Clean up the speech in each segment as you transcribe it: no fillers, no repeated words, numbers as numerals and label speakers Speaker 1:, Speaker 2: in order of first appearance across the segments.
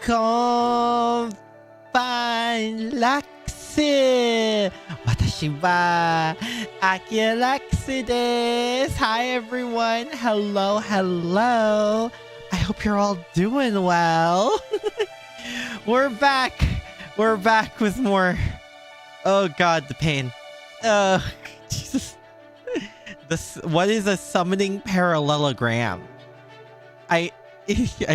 Speaker 1: Konbanlux. Watashi wa Akira Lux desu. Hi everyone. Hello, hello. I hope you're all doing well. We're back. We're back with more. Oh god, the pain. Oh, Jesus. What is a summoning parallelogram? I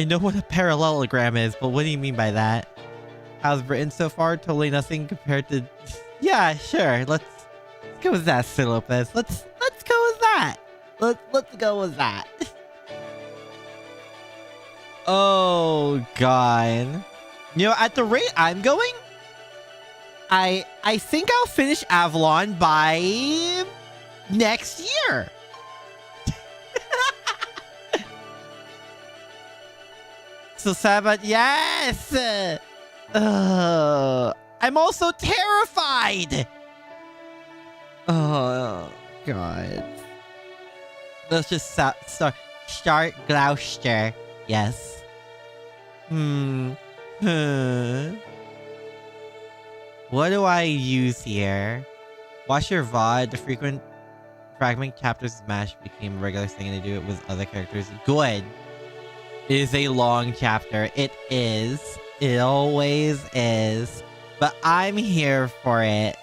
Speaker 1: know what a parallelogram is, but what do you mean by that? How's Britain so far? Totally nothing compared to... Yeah, sure. Let's go with that, Sir Lopez. Let's go with that. Let's go with that. Oh god. You know, at the rate I'm going, I think I'll finish Avalon by next year. So sad, but yes. I'm also terrified. Oh god. Let's just start Gloucester. Yes. What do I use here? Watch your VOD. The frequent fragment chapters Smash became a regular thing, and to do it with other characters. Good. It is a long chapter. It is. It always is. But I'm here for it.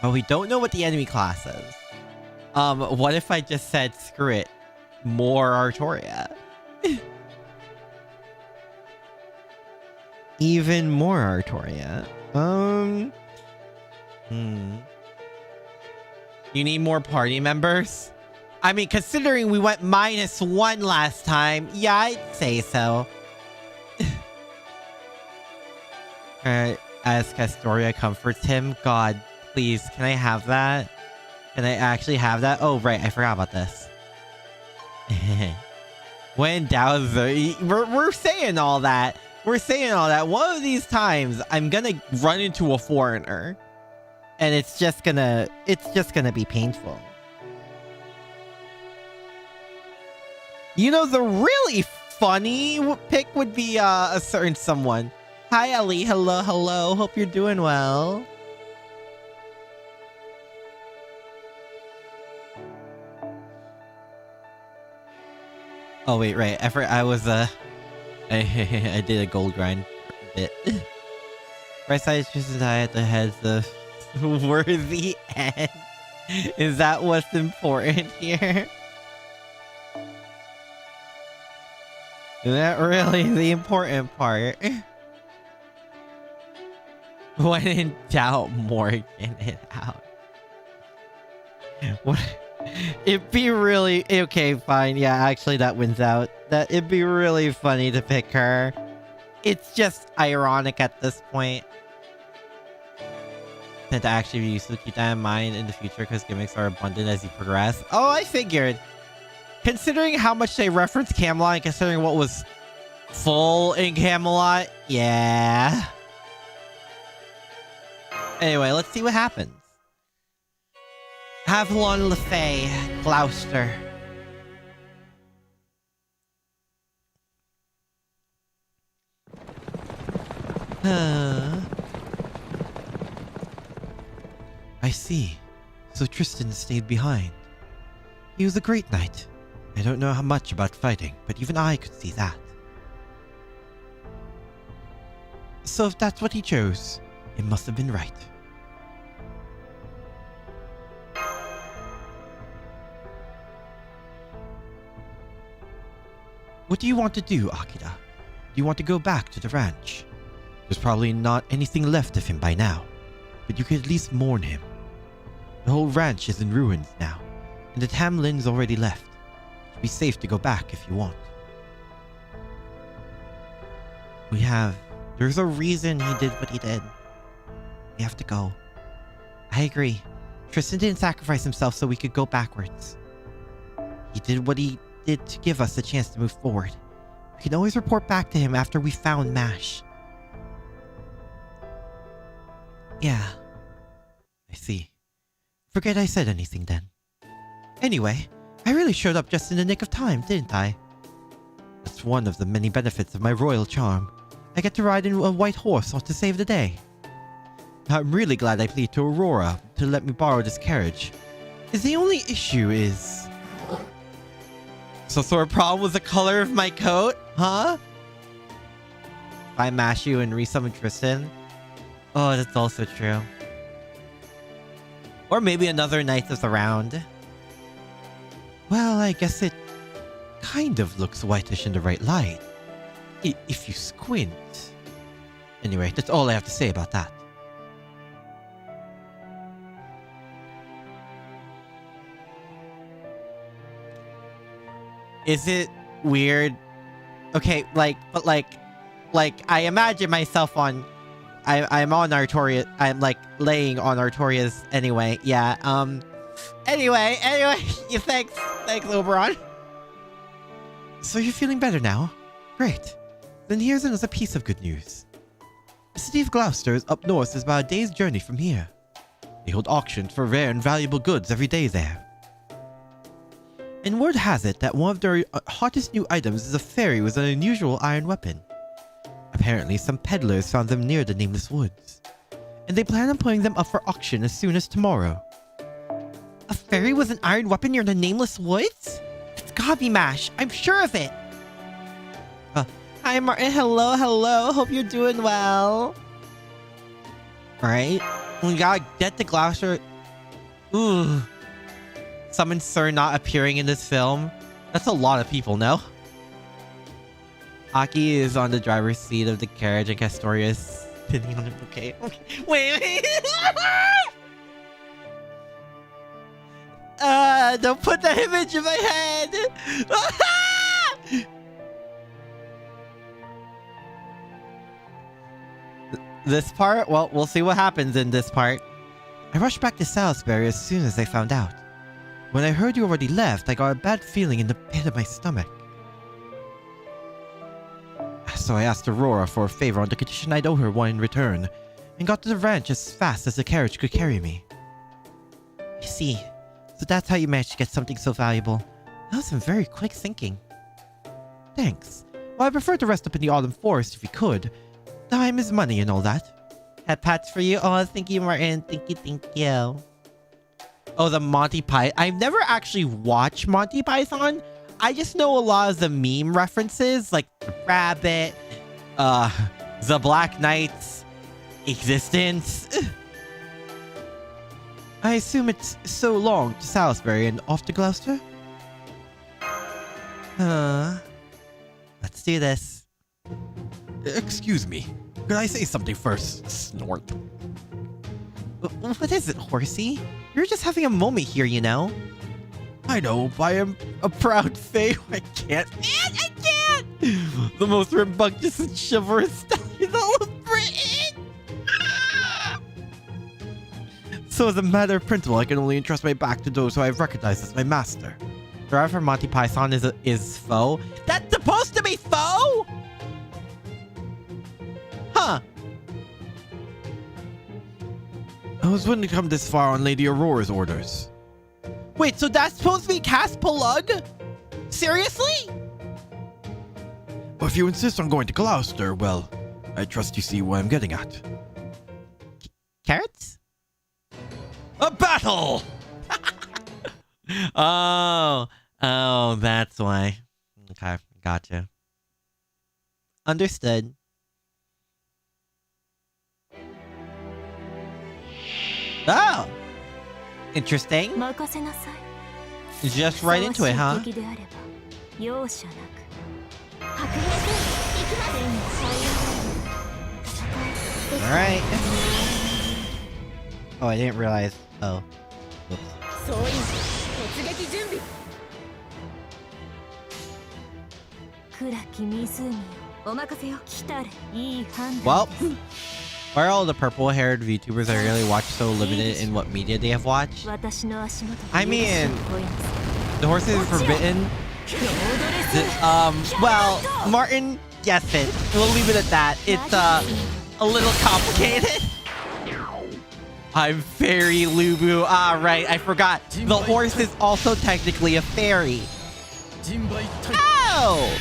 Speaker 1: Well, we don't know what the enemy class is. What if I just said, screw it, more Artoria? Even more Artoria. You need more party members? I mean, considering we went -1 last time, yeah, I'd say so. As Castoria comforts him, God, please, can I have that? Can I actually have that? Oh, right, I forgot about this. When Dowser, we're saying all that. We're saying all that. One of these times, I'm gonna run into a foreigner. And it's just gonna be painful. You know, the really funny pick would be a certain someone. Hi, Ellie. Hello, hello. Hope you're doing well. Oh, wait, right. I was, I did a gold grind a bit. Right side is just at the heads of worthy end. Is that what's important here? Is that really the important part? When in doubt, Morgan it out. What? It'd be really... Okay, fine. Yeah, actually that wins out. It'd be really funny to pick her. It's just ironic at this point. Tend to actually be useful to keep that in mind in the future because gimmicks are abundant as you progress. Oh, I figured. Considering how much they reference Camelot and considering what was full in Camelot, yeah. Anyway, let's see what happens. Avalon Lefay, Gloucester. I see. So Tristan stayed behind. He was a great knight. I don't know how much about fighting, but even I could see that. So if that's what he chose, it must have been right. What do you want to do, Akira? Do you want to go back to the ranch? There's probably not anything left of him by now, but you could at least mourn him. The whole ranch is in ruins now, and the Tamlin's already left. It'd be safe to go back if you want. There's a reason he did what he did. We have to go. I agree. Tristan didn't sacrifice himself so we could go backwards. He did what he did to give us a chance to move forward. We can always report back to him after we found Mash. Yeah. I see. Forget I said anything then. Anyway, I really showed up just in the nick of time, didn't I? That's one of the many benefits of my royal charm. I get to ride in a white horse to save the day. I'm really glad I pleaded to Aurora to let me borrow this carriage. The only issue is... So a problem with the color of my coat? Huh? If I mash you and resummon Tristan? Oh, that's also true. Or maybe another Knight of the Round. Well, I guess it kind of looks whitish in the right light. If you squint. Anyway, that's all I have to say about that. Is it weird? Okay, but I imagine myself on... I'm on Artorias. I'm like laying on Artorias anyway. Yeah. Anyway. Yeah, thanks, Oberon. So you're feeling better now? Great. Then here's another piece of good news. The city of Gloucester is up north, is about a day's journey from here. They hold auctions for rare and valuable goods every day there. And word has it that one of their hottest new items is a fairy with an unusual iron weapon. Apparently, some peddlers found them near the Nameless Woods, and they plan on putting them up for auction as soon as tomorrow. A fairy with an iron weapon near the Nameless Woods? It's gotta be Mash. I'm sure of it. Hi, Martin. Hello. Hope you're doing well. Alright. We gotta get to Gloucester. Ooh. Summon Sir not appearing in this film. That's a lot of people, no? Aki is on the driver's seat of the carriage and Castoria is sitting on it. Okay. Wait. Don't put that image in my head. This part? Well, we'll see what happens in this part. I rushed back to Salisbury as soon as I found out. When I heard you already left, I got a bad feeling in the pit of my stomach. So I asked Aurora for a favor on the condition I'd owe her one in return, and got to the ranch as fast as the carriage could carry me. You see, so that's how you managed to get something so valuable. That was some very quick thinking. Thanks. Well, I prefer to rest up in the autumn forest if we could. Time is money and all that. Head pats for you. Oh, thank you, Martin. Thank you. Oh, the Monty Python. I've never actually watched Monty Python. I just know a lot of the meme references, like the rabbit, the Black Knight's existence. I assume it's so long to Salisbury and off to Gloucester? Let's do this.
Speaker 2: Excuse me. Could I say something first? Snort.
Speaker 1: What is it, Horsey? You're just having a moment here, you know?
Speaker 2: I know, but I am a proud fae. I can't.
Speaker 1: I can't! The most rambunctious and chivalrous style in all of Britain!
Speaker 2: So as a matter of principle, I can only entrust my back to those who I have recognized as my master.
Speaker 1: Driver from Monty Python is foe? That's supposed to be foe?! Huh.
Speaker 2: I was willing to come this far on Lady Aurora's orders.
Speaker 1: Wait, so that's supposed to be Caspalug? Seriously?
Speaker 2: Well, if you insist on going to Gloucester, well, I trust you see what I'm getting at.
Speaker 1: Carrots?
Speaker 2: A battle!
Speaker 1: Oh, that's why. Okay, gotcha. Understood. Oh! Interesting. Just right into it, huh? Alright. Oh, I didn't realize. Oh. Whoops. Well, why are all the purple-haired VTubers I really watch so limited in what media they have watched? I mean, the Horses is Forbidden. Well, Martin guessed it. We'll leave it at that. It's a little complicated. I'm Fairy Lubu. Ah, right. I forgot. The horse is also technically a fairy. Oh!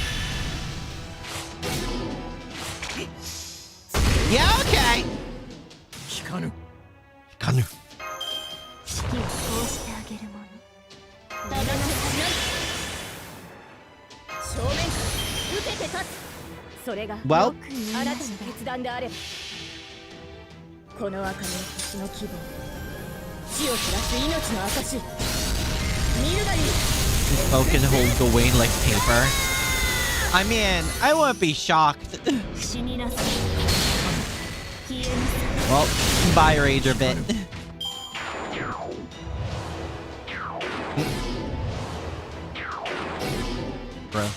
Speaker 1: Yeah, okay.
Speaker 2: Kanu.
Speaker 3: それが
Speaker 1: Well,
Speaker 3: あなたの決断であればこの赤の星の希望死を照らす命の証見るがいい
Speaker 1: spoken hold Gawain like paper. I mean, I wouldn't be shocked.
Speaker 3: 死になさい消えなさい
Speaker 1: Well, bye, Rager Bit. Bro.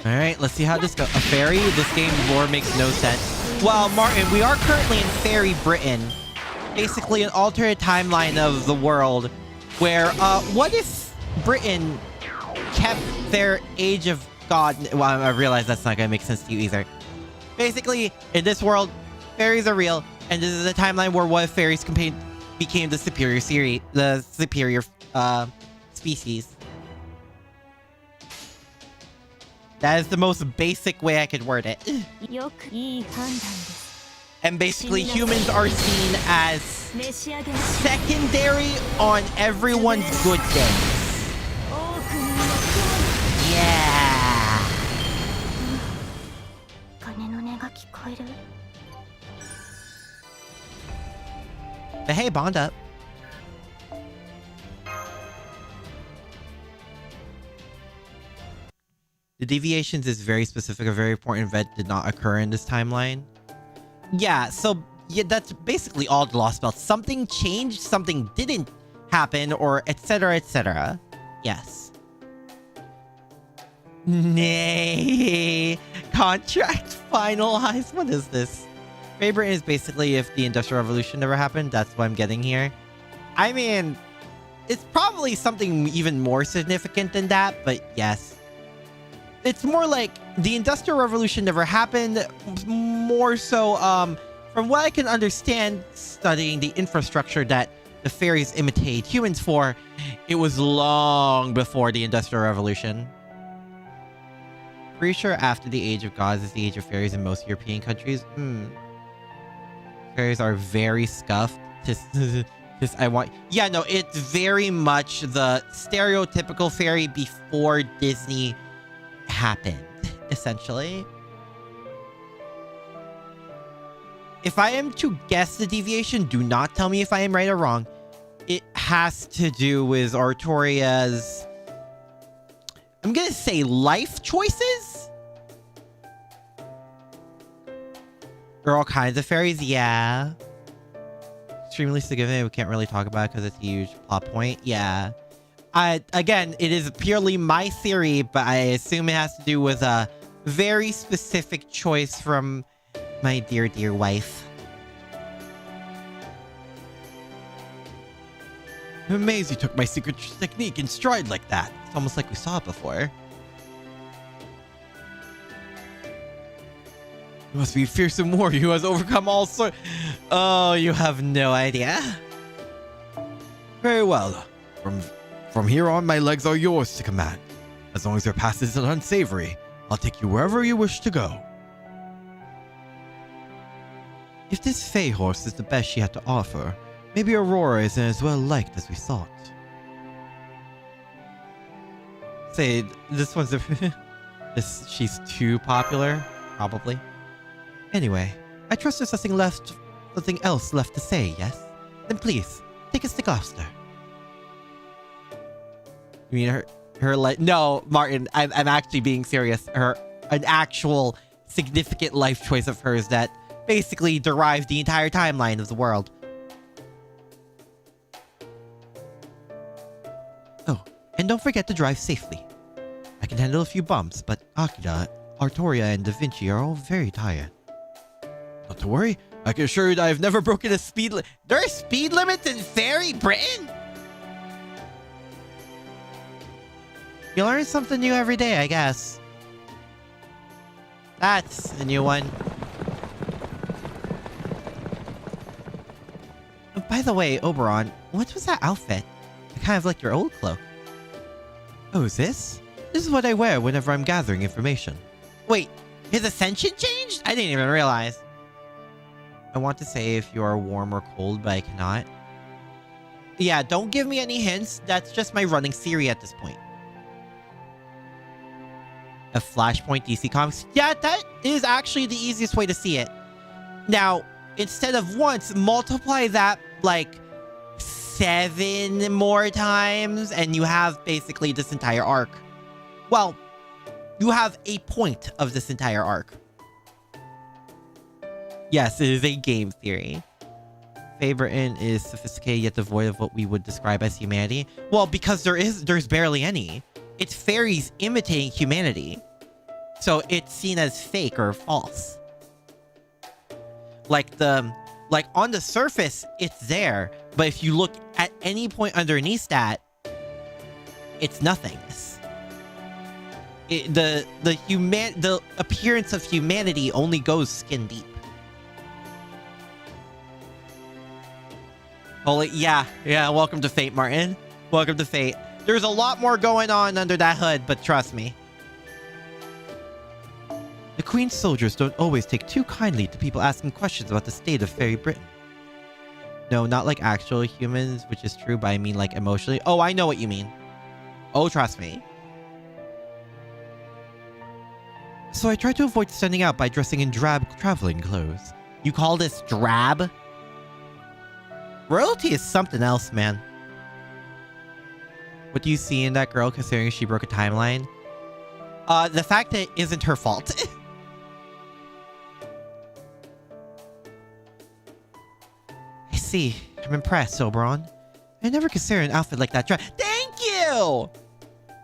Speaker 1: Alright, let's see how this goes. A fairy? This game lore makes no sense. Well, Martin, we are currently in Fairy Britain. Basically an alternate timeline of the world where, what if Britain kept their Age of God? Well, I realize that's not gonna make sense to you either. Basically, in this world, fairies are real, and this is a timeline where what if fairies became the superior species. That is the most basic way I could word it. And basically, humans are seen as secondary on everyone's good days. Yeah. But hey, bond up. The deviations is very specific. A very important event did not occur in this timeline. Yeah, so yeah, that's basically all the lost belts. Something changed, something didn't happen, or etc., etc. Yes. Nay. Contract finalized. What is this? Favorite is basically if the Industrial Revolution never happened. That's what I'm getting here. I mean, it's probably something even more significant than that, but yes. It's more like the Industrial Revolution never happened. More so, from what I can understand, studying the infrastructure that the fairies imitate humans for, it was long before the Industrial Revolution. Pretty sure after the Age of Gods is the Age of Fairies in most European countries. Fairies are very scuffed. Yeah, no, it's very much the stereotypical fairy before Disney happened, essentially. If I am to guess the deviation, do not tell me if I am right or wrong. It has to do with Artoria's, I'm gonna say, life choices? There are all kinds of fairies, yeah. Extremely significant, we can't really talk about it because it's a huge plot point, yeah. Again, it is purely my theory, but I assume it has to do with a very specific choice from my dear, dear wife.
Speaker 2: I'm amazed you took my secret technique in stride like that.
Speaker 1: It's almost like we saw it before.
Speaker 2: You must be a fearsome warrior who has overcome all sorts.
Speaker 1: Oh, you have no idea.
Speaker 2: Very well. From here on, my legs are yours to command. As long as your path isn't unsavory, I'll take you wherever you wish to go.
Speaker 1: If this Fey horse is the best she had to offer, maybe Aurora isn't as well liked as we thought. Say, this one's she's too popular, probably. Anyway, I trust there's nothing else left to say, yes? Then please, take us to Gloucester. You mean her like, no, Martin, I'm actually being serious. An actual significant life choice of hers that basically derives the entire timeline of the world. Oh, and don't forget to drive safely. I can handle a few bumps, but Akira, Artoria, and Da Vinci are all very tired.
Speaker 2: Not to worry, I can assure you that I've never broken a speed limit.
Speaker 1: There are speed limits in Fairy Britain? You learn something new every day, I guess. That's the new one. By the way, Oberon, what was that outfit? I kind of like your old cloak.
Speaker 2: Oh, is this? This is what I wear whenever I'm gathering information.
Speaker 1: Wait, his ascension changed? I didn't even realize. I want to say if you are warm or cold, but I cannot. Yeah, don't give me any hints. That's just my running theory at this point. A Flashpoint DC Comics. Yeah, that is actually the easiest way to see it. Now, instead of once, multiply that like 7 more times, and you have basically this entire arc. Well, you have a point of this entire arc. Yes, it is a game theory. Faye Britain is sophisticated yet devoid of what we would describe as humanity. Well, because there's barely any. It's fairies imitating humanity. So it's seen as fake or false. Like on the surface, it's there. But if you look at any point underneath that, it's nothingness. The appearance of humanity only goes skin deep. Holy, yeah, welcome to Fate, Martin. Welcome to Fate. There's a lot more going on under that hood, but trust me.
Speaker 2: The Queen's soldiers don't always take too kindly to people asking questions about the state of Fairy Britain.
Speaker 1: No, not like actual humans, which is true, but I mean like emotionally. Oh, I know what you mean. Oh, trust me.
Speaker 2: So I try to avoid standing out by dressing in drab traveling clothes.
Speaker 1: You call this drab? Royalty is something else, man. What do you see in that girl considering she broke a timeline? The fact that it isn't her fault.
Speaker 2: I see. I'm impressed, Oberon. I never considered an outfit like that.
Speaker 1: Thank you!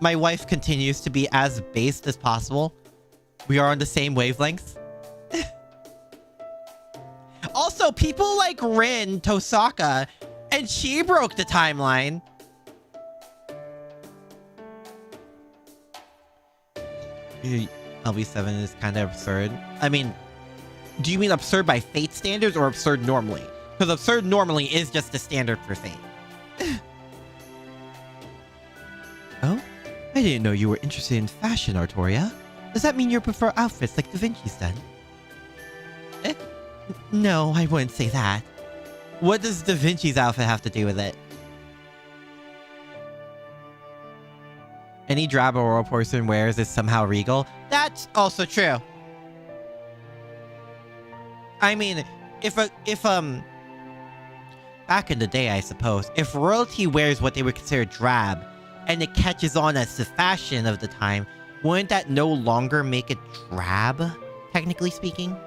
Speaker 1: My wife continues to be as based as possible. We are on the same wavelength. Also, people like Rin Tosaka, and she broke the timeline. LV7 is kind of absurd. I mean, do you mean absurd by Fate standards or absurd normally? Because absurd normally is just the standard for Fate.
Speaker 2: Oh? I didn't know you were interested in fashion, Artoria. Does that mean you prefer outfits like Da Vinci's then?
Speaker 1: No, I wouldn't say that. What does Da Vinci's outfit have to do with it? Any drab or royal person wears is somehow regal. That's also true. I mean, if back in the day, I suppose, if royalty wears what they would consider drab, and it catches on as the fashion of the time, wouldn't that no longer make it drab, technically speaking?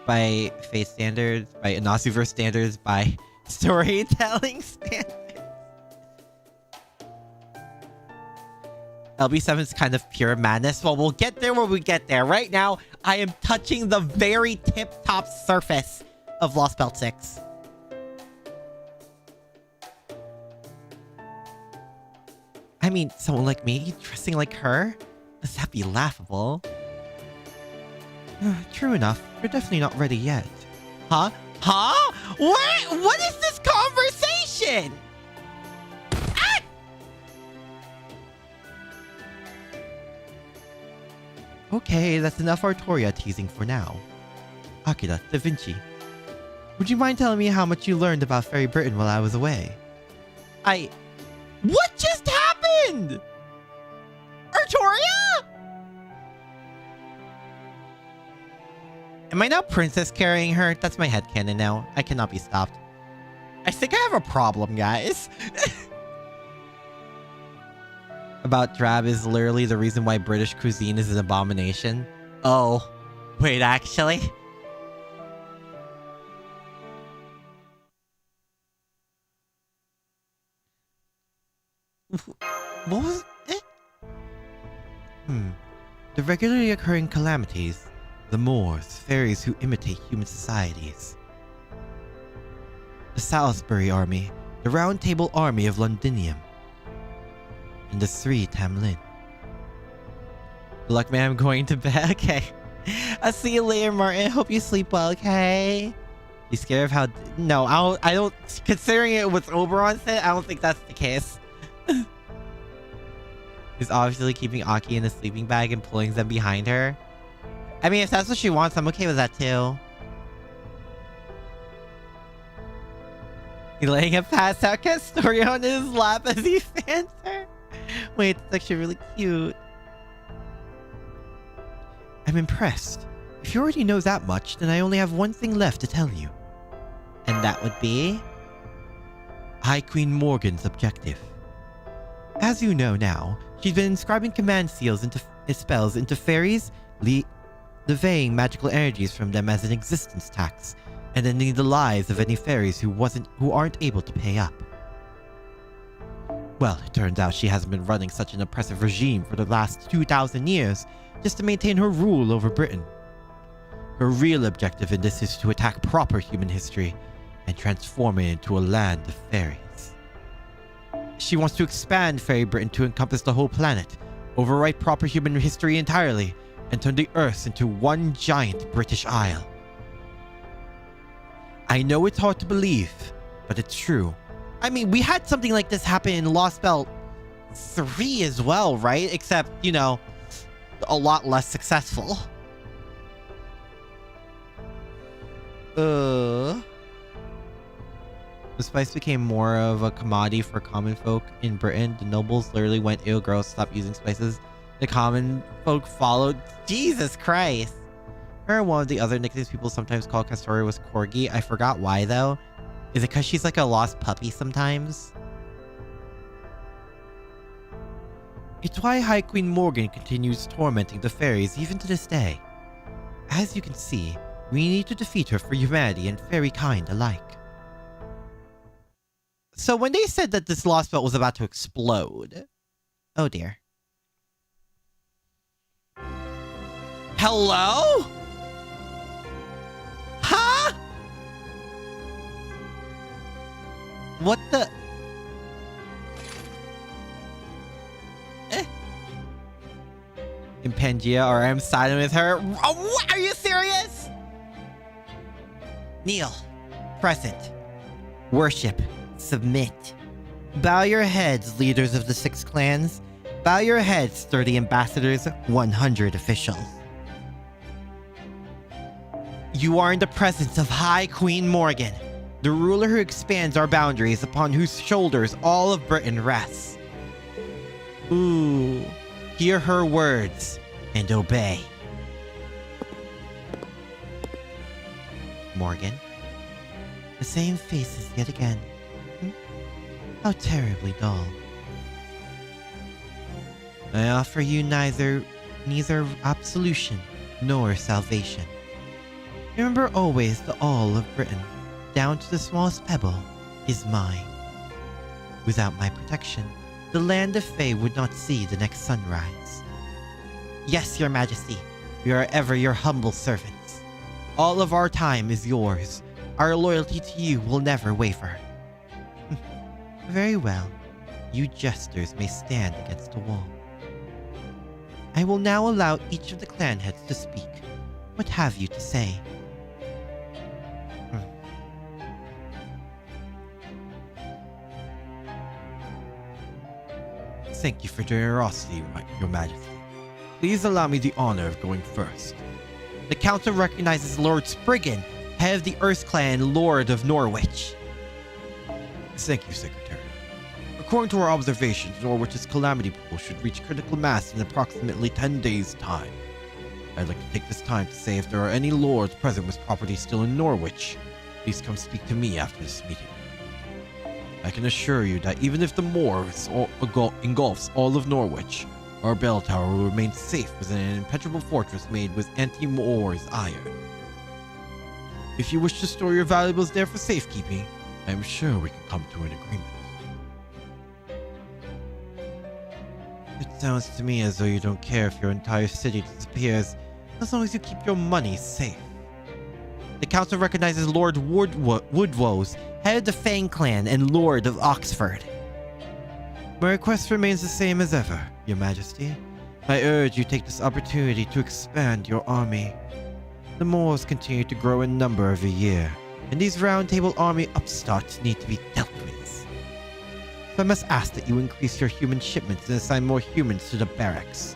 Speaker 1: By Fate standards, by Anasuverse standards, by storytelling standards. LB7 is kind of pure madness. Well, we'll get there when we get there. Right now, I am touching the very tip-top surface of Lost Belt 6. I mean, someone like me dressing like her? Does that be laughable?
Speaker 2: True enough. You're definitely not ready yet.
Speaker 1: Huh? Huh? What is this conversation? Ah!
Speaker 2: Okay, that's enough Artoria teasing for now. Akira, Da Vinci. Would you mind telling me how much you learned about Fairy Britain while I was away?
Speaker 1: What just happened? Artoria? Am I now princess carrying her? That's my headcanon now. I cannot be stopped. I think I have a problem, guys. About drab is literally the reason why British cuisine is an abomination. Oh, wait, actually? What was it?
Speaker 2: The regularly occurring calamities. The Moors, fairies who imitate human societies. The Salisbury Army, the Round Table Army of Londinium, in the 3 Tamlin. Luck, man, I'm going to bed. Okay. I'll see you later, Martin. Hope you sleep well, okay? You scared of how... No, I don't... Considering it was Oberon said, I don't think that's the case. He's obviously keeping Aki in the sleeping bag and pulling them behind her. I mean, if that's what she wants, I'm okay with that too. He's laying a passed out Castoria on his lap as he fans her. Wait, it's actually really cute. I'm impressed. If you already know that much, then I only have one thing left to tell you. And that would be... High Queen Morgan's objective. As you know now, she's been inscribing command seals into spells into fairies, levying magical energies from them as an existence tax, and ending the lives of any fairies who aren't able to pay up. Well, it turns out she hasn't been running such an oppressive regime for the last 2,000 years just to maintain her rule over Britain. Her real objective in this is to attack proper human history and transform it into a land of fairies. She wants to expand Fairy Britain to encompass the whole planet, overwrite proper human history entirely, and turn the Earth into one giant British Isle. I know it's hard to believe, but it's true. I mean, we had something like this happen in Lost Belt 3 as well, right? Except, you know, a lot less successful. The spice became more of a commodity for common folk in Britain. The nobles literally went, ew, gross, stop using spices. The common folk followed. Jesus Christ. Or one of the other nicknames people sometimes call Castoria was Corgi. I forgot why though. Is it because she's like a lost puppy sometimes? It's why High Queen Morgan continues tormenting the fairies even to this day. As you can see, we need to defeat her for humanity and fairy kind alike. So when they said that this lost belt was about to explode... Oh dear. Hello? Huh? What the... In Pangea, or I'm siding with her. Oh, what? Are you serious? Kneel. Present. Worship. Submit. Bow your heads, leaders of the 6 clans. Bow your heads, sturdy ambassadors, 100 officials. You are in the presence of High Queen Morgan, the ruler who expands our boundaries, upon whose shoulders all of Britain rests. Ooh. Hear her words and obey. Morgan. The same faces yet again. How terribly dull. I offer you neither absolution nor salvation. Remember always the all of Britain, down to the smallest pebble, is mine. Without my protection, the land of Fae would not see the next sunrise. Yes, your majesty, we are ever your humble servants. All of our time is yours. Our loyalty to you will never waver. Very well. You jesters may stand against a wall. I will now allow each of the clan heads to speak. What have you to say? Thank you for your generosity, your majesty. Please allow me the honor of going first. The council recognizes Lord Spriggan, head of the Earth Clan, Lord of Norwich. Thank you, Secretary. According to our observations, Norwich's calamity pool should reach critical mass in approximately 10 days' time. I'd like to take this time to say if there are any lords present with property still in Norwich, please come speak to me after this meeting. I can assure you that even if the moor engulfs all of Norwich, our bell tower will remain safe within an impenetrable fortress made with anti-moor's iron. If you wish to store your valuables there for safekeeping, I am sure we can come to an agreement. It sounds to me as though you don't care if your entire city disappears, as long as you keep your money safe. The council recognizes Lord Woodwoes, head of the Fang clan and Lord of Oxford. My request remains the same as ever, Your Majesty. I urge you take this opportunity to expand your army. The Moors continue to grow in number every year, and these Round Table army upstarts need to be dealt with. So I must ask that you increase your human shipments and assign more humans to the barracks.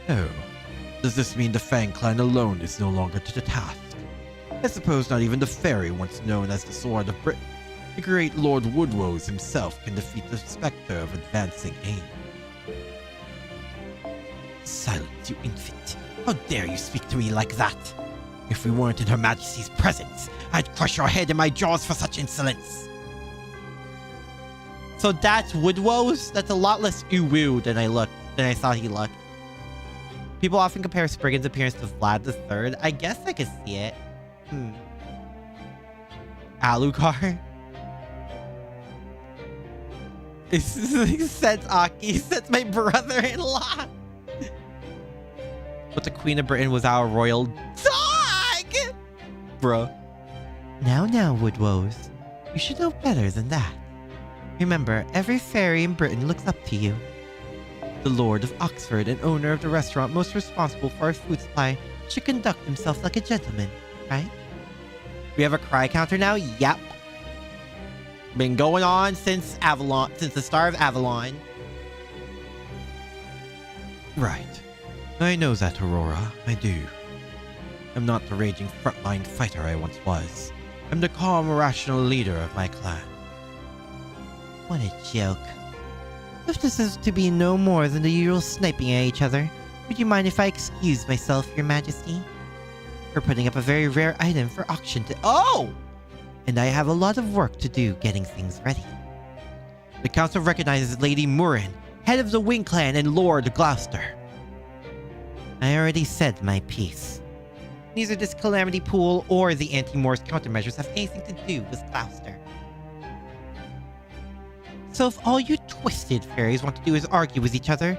Speaker 2: Oh, does this mean the Fang clan alone is no longer to the task? I suppose not even the fairy once known as the Sword of Britain, the great Lord Woodrose himself, can defeat the specter of advancing aim. Silence, you infant. How dare you speak to me like that? If we weren't in Her Majesty's presence, I'd crush your head in my jaws for such insolence.
Speaker 1: So that's Woodrose? That's a lot less uwu than I thought he looked. People often compare Spriggan's appearance to Vlad III. I guess I could see it. Alucard? That's Aki. That's my brother-in-law. But the Queen of Britain was our royal dog! Bruh. Now, Woodrose. You should know better than that. Remember, every fairy in Britain looks up to you. The Lord of Oxford and owner of the restaurant most responsible for our food supply should conduct himself like a gentleman, right? We have a cry counter now? Yep. Been going on since the Star of Avalon.
Speaker 2: Right. I know that, Aurora. I do. I'm not the raging frontline fighter I once was. I'm the calm, rational leader of my clan.
Speaker 1: What a joke. If this is to be no more than the usual sniping at each other, would you mind if I excuse myself, Your Majesty? We're putting up a very rare item for auction to— Oh! And I have a lot of work to do getting things ready.
Speaker 2: The council recognizes Lady Murin, head of the Wing Clan and Lord Gloucester.
Speaker 1: I already said my piece. Neither this Calamity Pool or the Anti-Moors countermeasures have anything to do with Gloucester. So if all you twisted fairies want to do is argue with each other,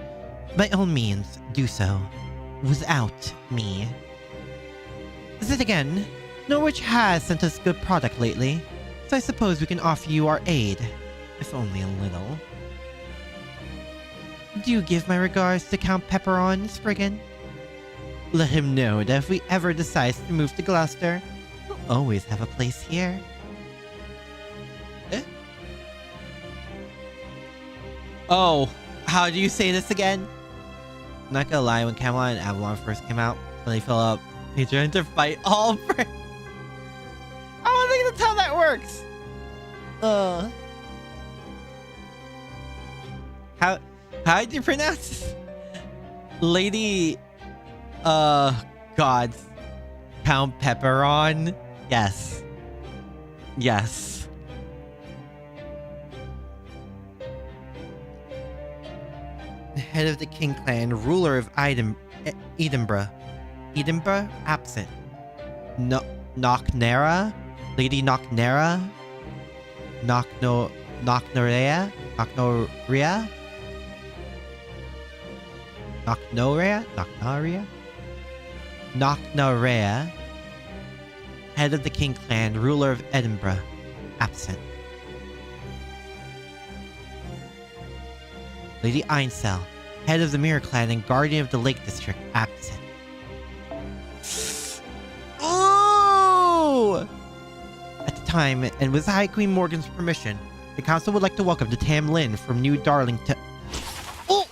Speaker 1: by all means, do so. Without me. Then again, Norwich has sent us good product lately, so I suppose we can offer you our aid, if only a little. Do you give my regards to Count Pepperon, Spriggan? Let him know that if we ever decide to move to Gloucester, we'll always have a place here. Oh, how do you say this again? I'm not gonna lie, when Camelot and Avalon first came out, when they fill up, they tried to fight all for— I don't think that's how that works! How do you pronounce this? Lady... God. Count Pepperon? Yes. Yes. Head of the King Clan, ruler of Edinburgh. Edinburgh? Absent. Knocknera? Lady Knocknera? Knocknorea? Knocknoria? Knocknorea? Head of the King Clan, ruler of Edinburgh. Absent. Lady Einsel, head of the Mirror Clan and guardian of the Lake District, absent. Ooh! At the time, and with High Queen Morgan's permission, the council would like to welcome the Tam Lin from New Darlington. Oh!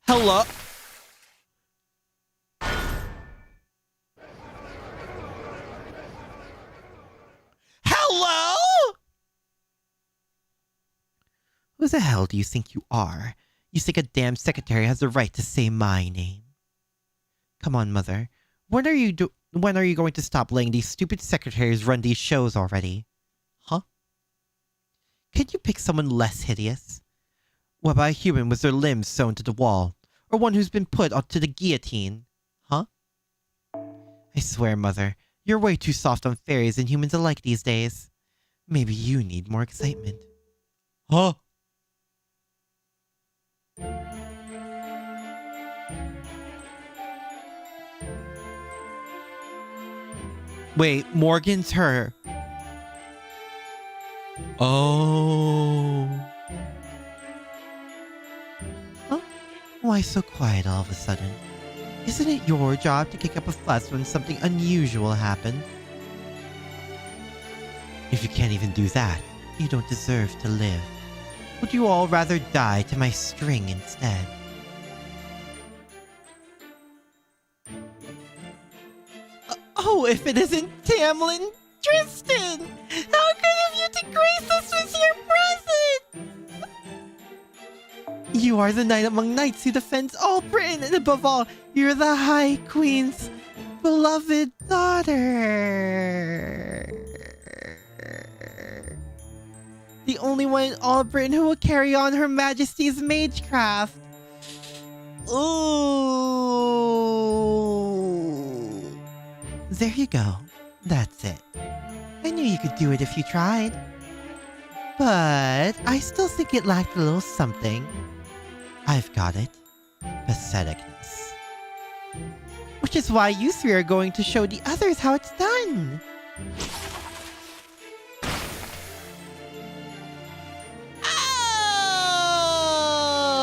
Speaker 1: Hello? Hello? Who the hell do you think you are? You think a damn secretary has the right to say my name? Come on, Mother. When are you going to stop letting these stupid secretaries run these shows already? Huh? Could you pick someone less hideous? What about a human with their limbs sewn to the wall? Or one who's been put onto the guillotine? Huh? I swear, Mother, you're way too soft on fairies and humans alike these days. Maybe you need more excitement. Huh? Wait, Morgan's her.
Speaker 2: Oh. Huh? Why so quiet all of a sudden? Isn't it your job to kick up a fuss when something unusual happens? If you can't even do that, you don't deserve to live. Would you all rather die to my string instead? Oh, if it isn't Tamlin Tristan! How good of you to grace us with your presence! You are the knight among knights who defends all Britain, and above all, you're the High Queen's beloved daughter. The only one in all Britain who will carry on Her Majesty's magecraft. Ooh. There you go. That's it. I knew you could do it if you tried. But I still think it lacked a little something. I've got it. Patheticness. Which is why you three are going to show the others how it's done.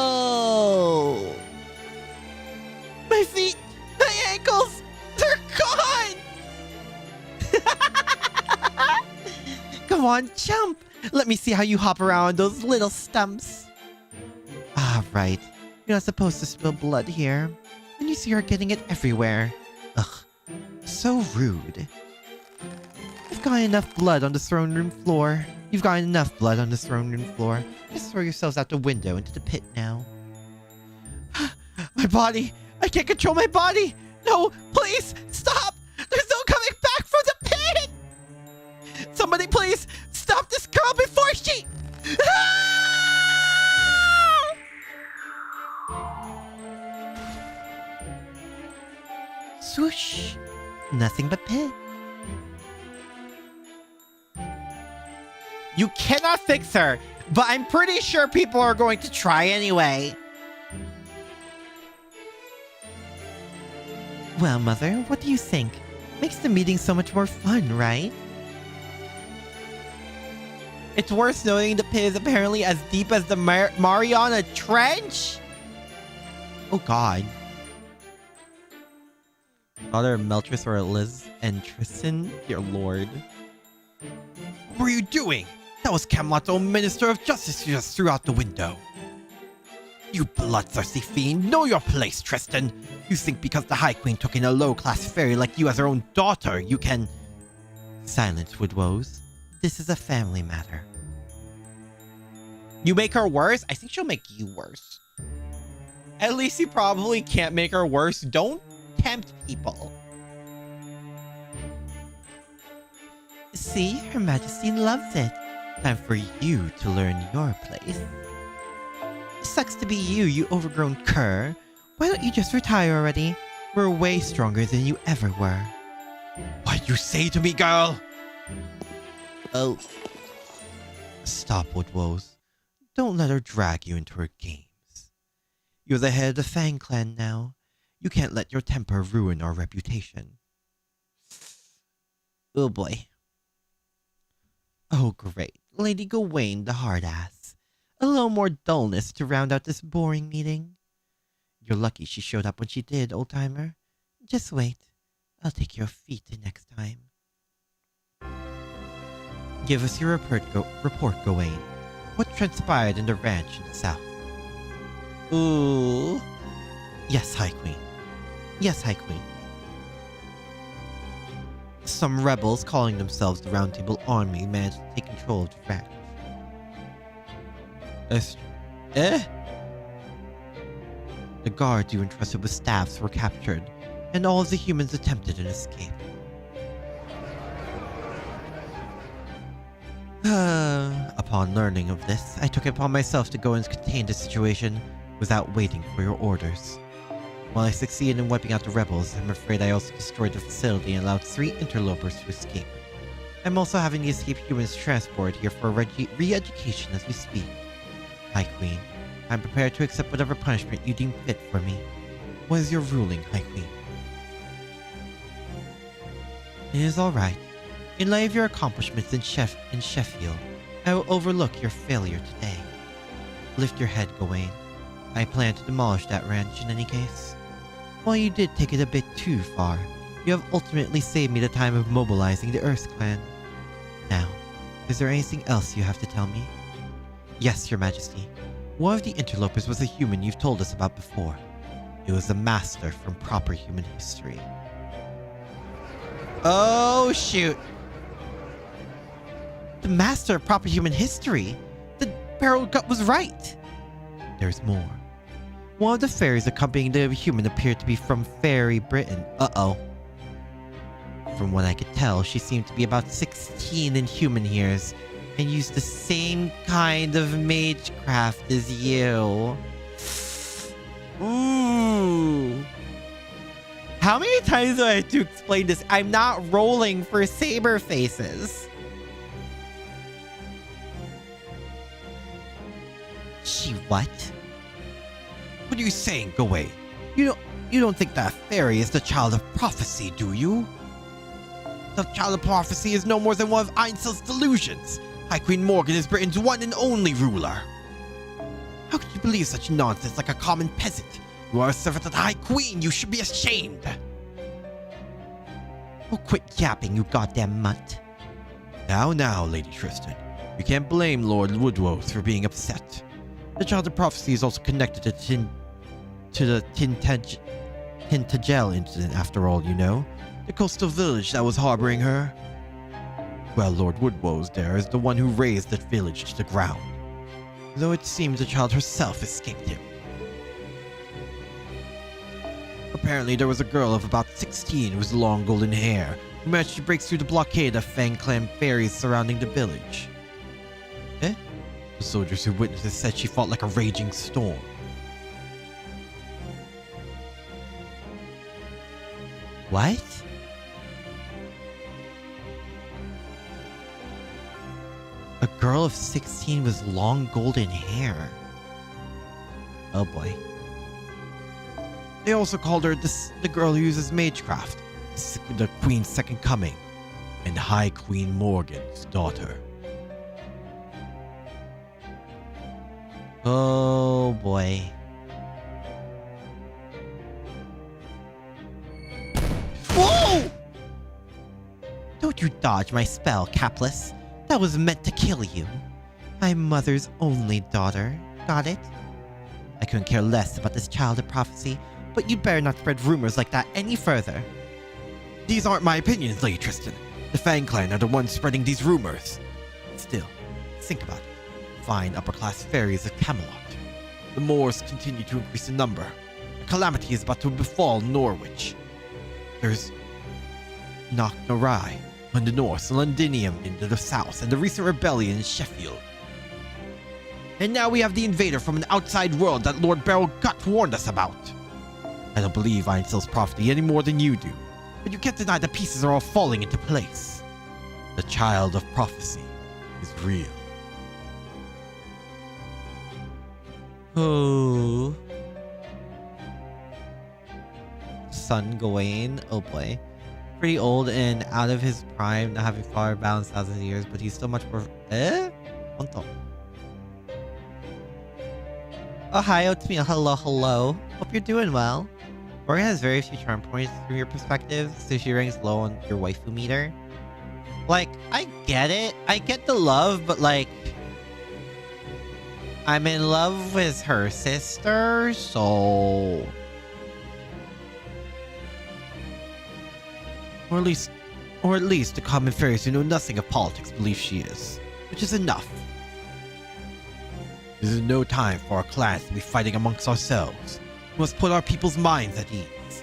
Speaker 2: Oh! My feet! My ankles! They're gone! Come on, jump! Let me see how you hop around those little stumps. Ah, right. You're not supposed to spill blood here. And you see you're getting it everywhere. Ugh. So rude. You've got enough blood on the throne room floor. You've got enough blood on the throne room floor. Just throw yourselves out the window into the pit now. My body! I can't control my body! No, please, stop! There's no coming back from the pit! Somebody please, stop this girl before she... Ah! Swoosh. Nothing but pit.
Speaker 1: You cannot fix her, but I'm pretty sure people are going to try anyway.
Speaker 2: Well, Mother, what do you think? Makes the meeting so much more fun, right?
Speaker 1: It's worth noting the pit is apparently as deep as the Mariana Trench.
Speaker 2: Oh god. Father Meltress or Liz and Tristan? Dear lord.
Speaker 1: What were you doing? That was Camelot's own Minister of Justice who just threw out the window. You bloodthirsty fiend, know your place, Tristan. You think because the High Queen took in a low-class fairy like you as her own daughter, you can...
Speaker 2: Silence, Woodwoes. This is a family matter.
Speaker 1: You make her worse? I think she'll make you worse. At least you probably can't make her worse. Don't tempt people.
Speaker 2: See, Her Majesty loves it. Time for you to learn your place. Sucks to be you, you overgrown cur. Why don't you just retire already? We're way stronger than you ever were.
Speaker 1: What you say to me, girl?
Speaker 2: Oh. Stop, Woodwoes. Don't let her drag you into her games. You're the head of the Fang clan now. You can't let your temper ruin our reputation. Oh boy. Oh great. Lady Gawain, the hard ass. A little more dullness to round out this boring meeting. You're lucky she showed up when she did, old-timer. Just wait. I'll take your feet next time. Give us your report, Gawain. What transpired in the ranch in the south? Ooh. Yes, High Queen. Yes, High Queen. Some rebels calling themselves the Round Table Army managed to take control of the ranch. The guards you entrusted with staffs were captured, and all of the humans attempted an escape. Upon learning of this, I took it upon myself to go and contain the situation without waiting for your orders. While I succeeded in wiping out the rebels, I'm afraid I also destroyed the facility and allowed 3 interlopers to escape. I'm also having the escaped humans transported here for re-education as we speak. High Queen, I'm prepared to accept whatever punishment you deem fit for me. What is your ruling, High Queen? It is all right. In light of your accomplishments in Sheffield, I will overlook your failure today. Lift your head, Gawain. I plan to demolish that ranch in any case. While you did take it a bit too far, you have ultimately saved me the time of mobilizing the Earth Clan. Now, is there anything else you have to tell me? Yes, Your Majesty. One of the interlopers was a human you've told us about before. It was a master from proper human history.
Speaker 1: Oh, shoot.
Speaker 2: The master of proper human history? The Barrel Gut was right. There's more. One of the fairies accompanying the human appeared to be from Fairy Britain. Uh-oh. From what I could tell, she seemed to be about 16 in human years and used the same kind of magecraft as you.
Speaker 1: Ooh. How many times do I have to explain this? I'm not rolling for saber faces.
Speaker 2: She what? What are you saying, Gawain? You don't think that fairy is the child of prophecy, do you? The child of prophecy is no more than one of Einzel's delusions. High Queen Morgan is Britain's one and only ruler. How could you believe such nonsense like a common peasant? You are a servant of the High Queen. You should be ashamed. Oh, quit yapping, you goddamn mutt. Now, Lady Tristan. You can't blame Lord Woodrose for being upset. The child of prophecy is also connected to the Tintagel incident, after all, you know? The coastal village that was harboring her. Well, Lord Woodrose there is the one who razed that village to the ground. Though it seems the child herself escaped him. Apparently there was a girl of about 16 with long golden hair who managed to break through the blockade of Fang Clan fairies surrounding the village. Eh? The soldiers who witnessed it said she fought like a raging storm. What? A girl of 16 with long golden hair. Oh boy. They also called her the girl who uses magecraft, the Queen's second coming, and High Queen Morgan's daughter. Oh boy. Whoa! Don't you dodge my spell, Capless. That was meant to kill you. I'm Mother's only daughter. Got it? I couldn't care less about this child of prophecy, but you'd better not spread rumors like that any further. These aren't my opinions, Lady Tristan. The Fang Clan are the ones spreading these rumors. Still, think about it. Fine upper-class fairies of Camelot. The Moors continue to increase in number. A calamity is about to befall Norwich. There's Knocknarai in the north, Londinium in the south, and the recent rebellion in Sheffield. And now we have the invader from an outside world that Lord Barrel Gut warned us about. I don't believe Einzel's prophecy any more than you do, but you can't deny the pieces are all falling into place. The child of prophecy is real. Oh. Son Gawain, oh boy. Pretty old and out of his prime, not having far balanced thousands of years, but he's still much more. Onto. Oh, hi, Oatmeal. Hello. Hope you're doing well. Morgan has very few charm points from your perspective, so she ranks low on your waifu meter. Like, I get it. I get the love, but like, I'm in love with her sister, so. Or at least the common fairies who know nothing of politics believe she is, which is enough. This is no time for our clans to be fighting amongst ourselves. We must put our people's minds at ease.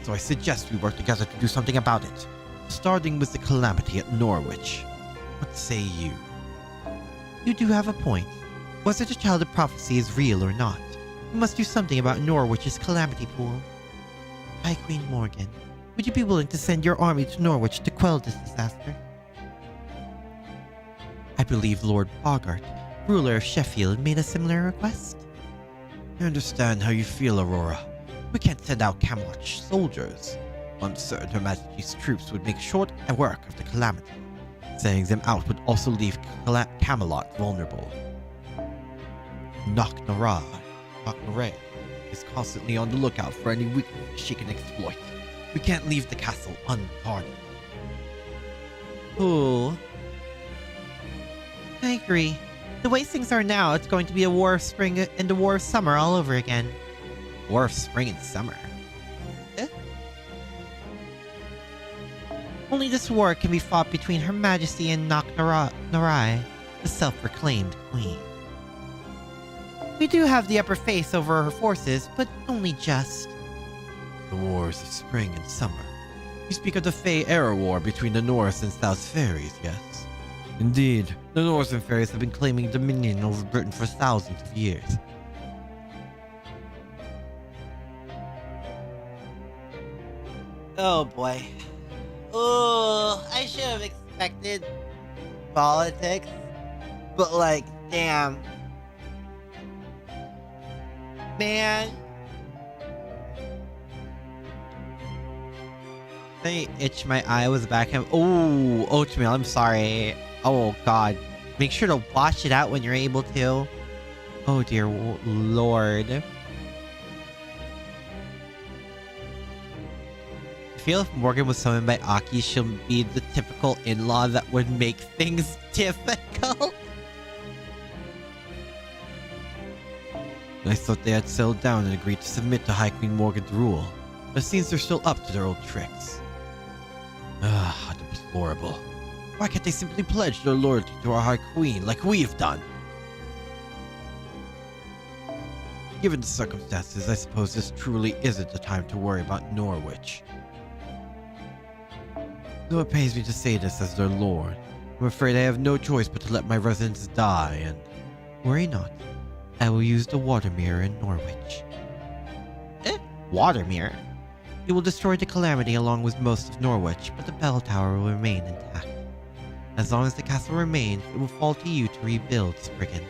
Speaker 2: So I suggest we work together to do something about it, starting with the calamity at Norwich. What say you? You do have a point. Whether the child of prophecy is real or not, we must do something about Norwich's calamity pool. High Queen Morgan, would you be willing to send your army to Norwich to quell this disaster? I believe Lord Bogart, ruler of Sheffield, made a similar request. I understand how you feel, Aurora. We can't send out Camelot soldiers. I'm certain Her Majesty's troops would make short work of the calamity. Sending them out would also leave Camelot vulnerable. Knocknaray is constantly on the lookout for any weakness she can exploit. We can't leave the castle unguarded.
Speaker 1: Ooh. I agree. The way things are now, it's going to be a war of spring and a war of summer all over again.
Speaker 2: War of spring and summer.
Speaker 1: Only this war can be fought between Her Majesty and Knocknaray, the self-proclaimed queen. We do have the upper face over her forces, but only just.
Speaker 2: The wars of spring and summer. You speak of the Fey Era War between the North and South Fairies, yes? Indeed, the Northern Fairies have been claiming dominion over Britain for thousands of years.
Speaker 1: Oh boy. Oh, I should have expected politics, but like, damn. Man. I itch my eye was back. Oh, oatmeal, I'm sorry. Oh god. Make sure to wash it out when you're able to. Oh dear lord. I feel if Morgan was summoned by Aki, she'll be the typical in-law that would make things difficult.
Speaker 2: I thought they had settled down and agreed to submit to High Queen Morgan's rule. But it seems they're still up to their old tricks. Ah, how deplorable. Why can't they simply pledge their loyalty to our High Queen like we have done? Given the circumstances, I suppose this truly isn't the time to worry about Norwich. Though it pains me to say this as their lord, I'm afraid I have no choice but to let my residents die and...
Speaker 1: Worry not. I will use the water mirror in Norwich. Water mirror? It will destroy the calamity along with most of Norwich, but the bell tower will remain intact. As long as the castle remains, it will fall to you to rebuild, Spriggan.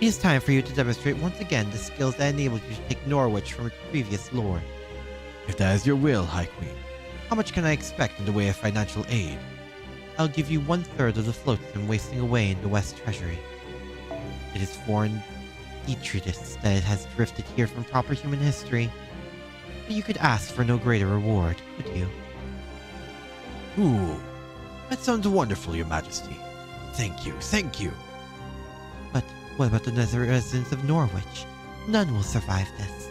Speaker 1: It is time for you to demonstrate once again the skills that enabled you to take Norwich from its previous lord.
Speaker 2: If that is your will, High Queen, how much can I expect in the way of financial aid?
Speaker 1: I'll give you 1/3 of the flotsam wasting away in the West Treasury. It is foreign detritus that it has drifted here from proper human history. But you could ask for no greater reward, could you?
Speaker 2: Ooh, that sounds wonderful, Your Majesty. Thank you, thank you.
Speaker 1: But what about the residents of Norwich? None will survive this.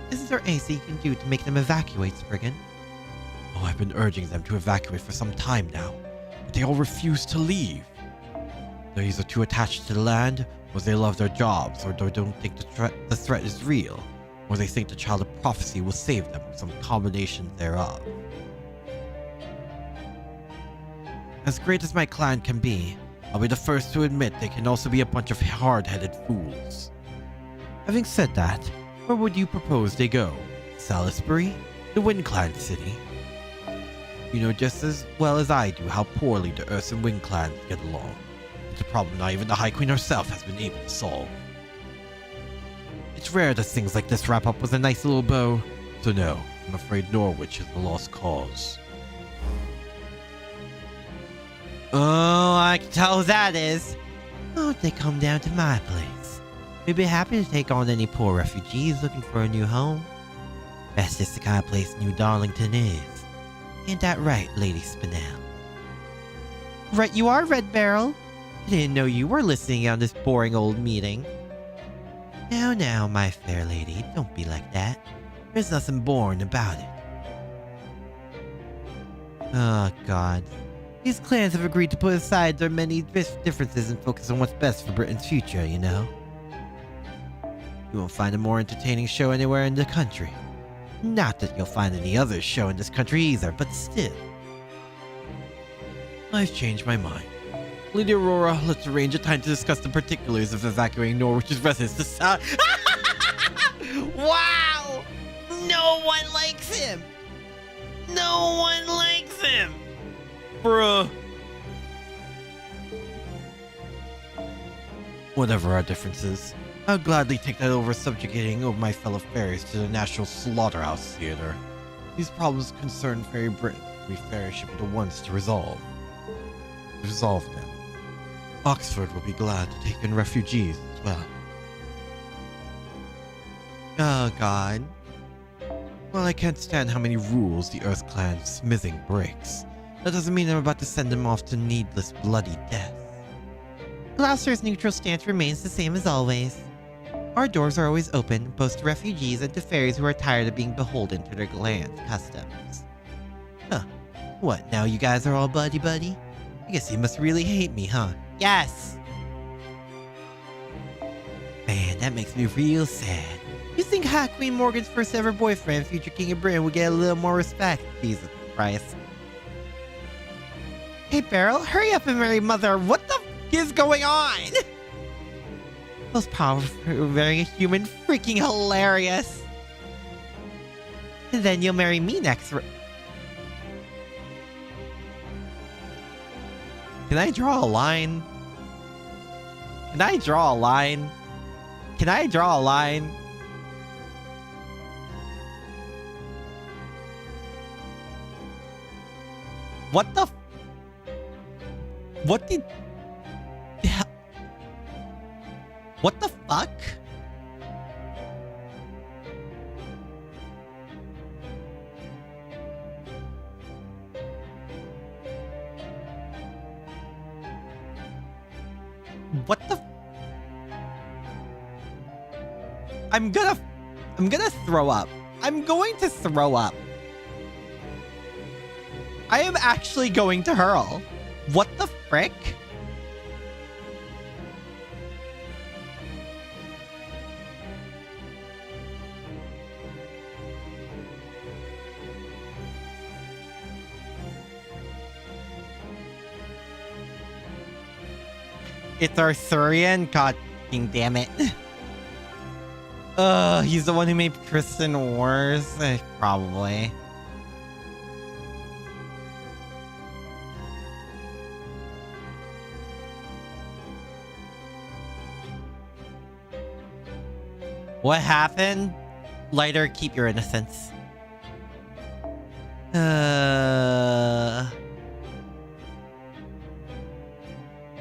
Speaker 1: Isn't there anything you can do to make them evacuate, Spriggan?
Speaker 2: Oh, I've been urging them to evacuate for some time now, but they all refuse to leave. They're either too attached to the land, or they love their jobs, or they don't think the threat is real, or they think the child of prophecy will save them, or some combination thereof. As great as my clan can be, I'll be the first to admit they can also be a bunch of hard-headed fools. Having said that, where would you propose they go? Salisbury? The Wind Clan city? You know just as well as I do how poorly the Earth and Wind clans get along. It's a problem not even the High Queen herself has been able to solve. It's rare that things like this wrap up with a nice little bow, so no, I'm afraid Norwich is the lost cause.
Speaker 1: Oh, I can tell who that is. Why don't they come down to my place? We'd be happy to take on any poor refugees looking for a new home. That's just the kind of place New Darlington is. Ain't that right, Lady Spinell? Right you are, Red Barrel. I didn't know you were listening on this boring old meeting. Now, my fair lady, don't be like that. There's nothing boring about it. Oh, God. These clans have agreed to put aside their many differences and focus on what's best for Britain's future, you know? You won't find a more entertaining show anywhere in the country. Not that you'll find any other show in this country either, but still.
Speaker 2: I've changed my mind. Lady Aurora, let's arrange a time to discuss the particulars of evacuating Norwich's residents to South.
Speaker 1: Wow! No one likes him! No one likes him!
Speaker 2: Bruh. Whatever our differences, I'll gladly take that over subjugating of my fellow fairies to the National Slaughterhouse Theater. These problems concern Fairy Britain. We fairies should be the ones to resolve. resolved now. Oxford will be glad to take in refugees as well. Oh god. Well, I can't stand how many rules the Earth Clan smithing breaks. That doesn't mean I'm about to send them off to needless bloody death.
Speaker 1: Gloucester's neutral stance remains the same as always. Our doors are always open, both to refugees and to fairies who are tired of being beholden to their land's customs.
Speaker 2: Huh. What, now you guys are all buddy-buddy? I guess you must really hate me, huh?
Speaker 1: Yes!
Speaker 2: Man, that makes me real sad.
Speaker 1: You think High Queen Morgan's first ever boyfriend, future King of Britain, would get a little more respect? Jesus Christ. Hey Beryl, hurry up and marry Mother. What the f is going on? Most powerful, very human, freaking hilarious. And then you'll marry me next.
Speaker 2: Can I draw a line? Can I draw a line? Can I draw a line? What the f- What did... What the fuck? What the... I'm gonna throw up. I'm going to throw up. I am actually going to hurl. What the frick?
Speaker 1: It's Arthurian? God damn it.
Speaker 2: He's the one who made Kristen worse? Probably.
Speaker 1: What happened? Lighter, keep your innocence.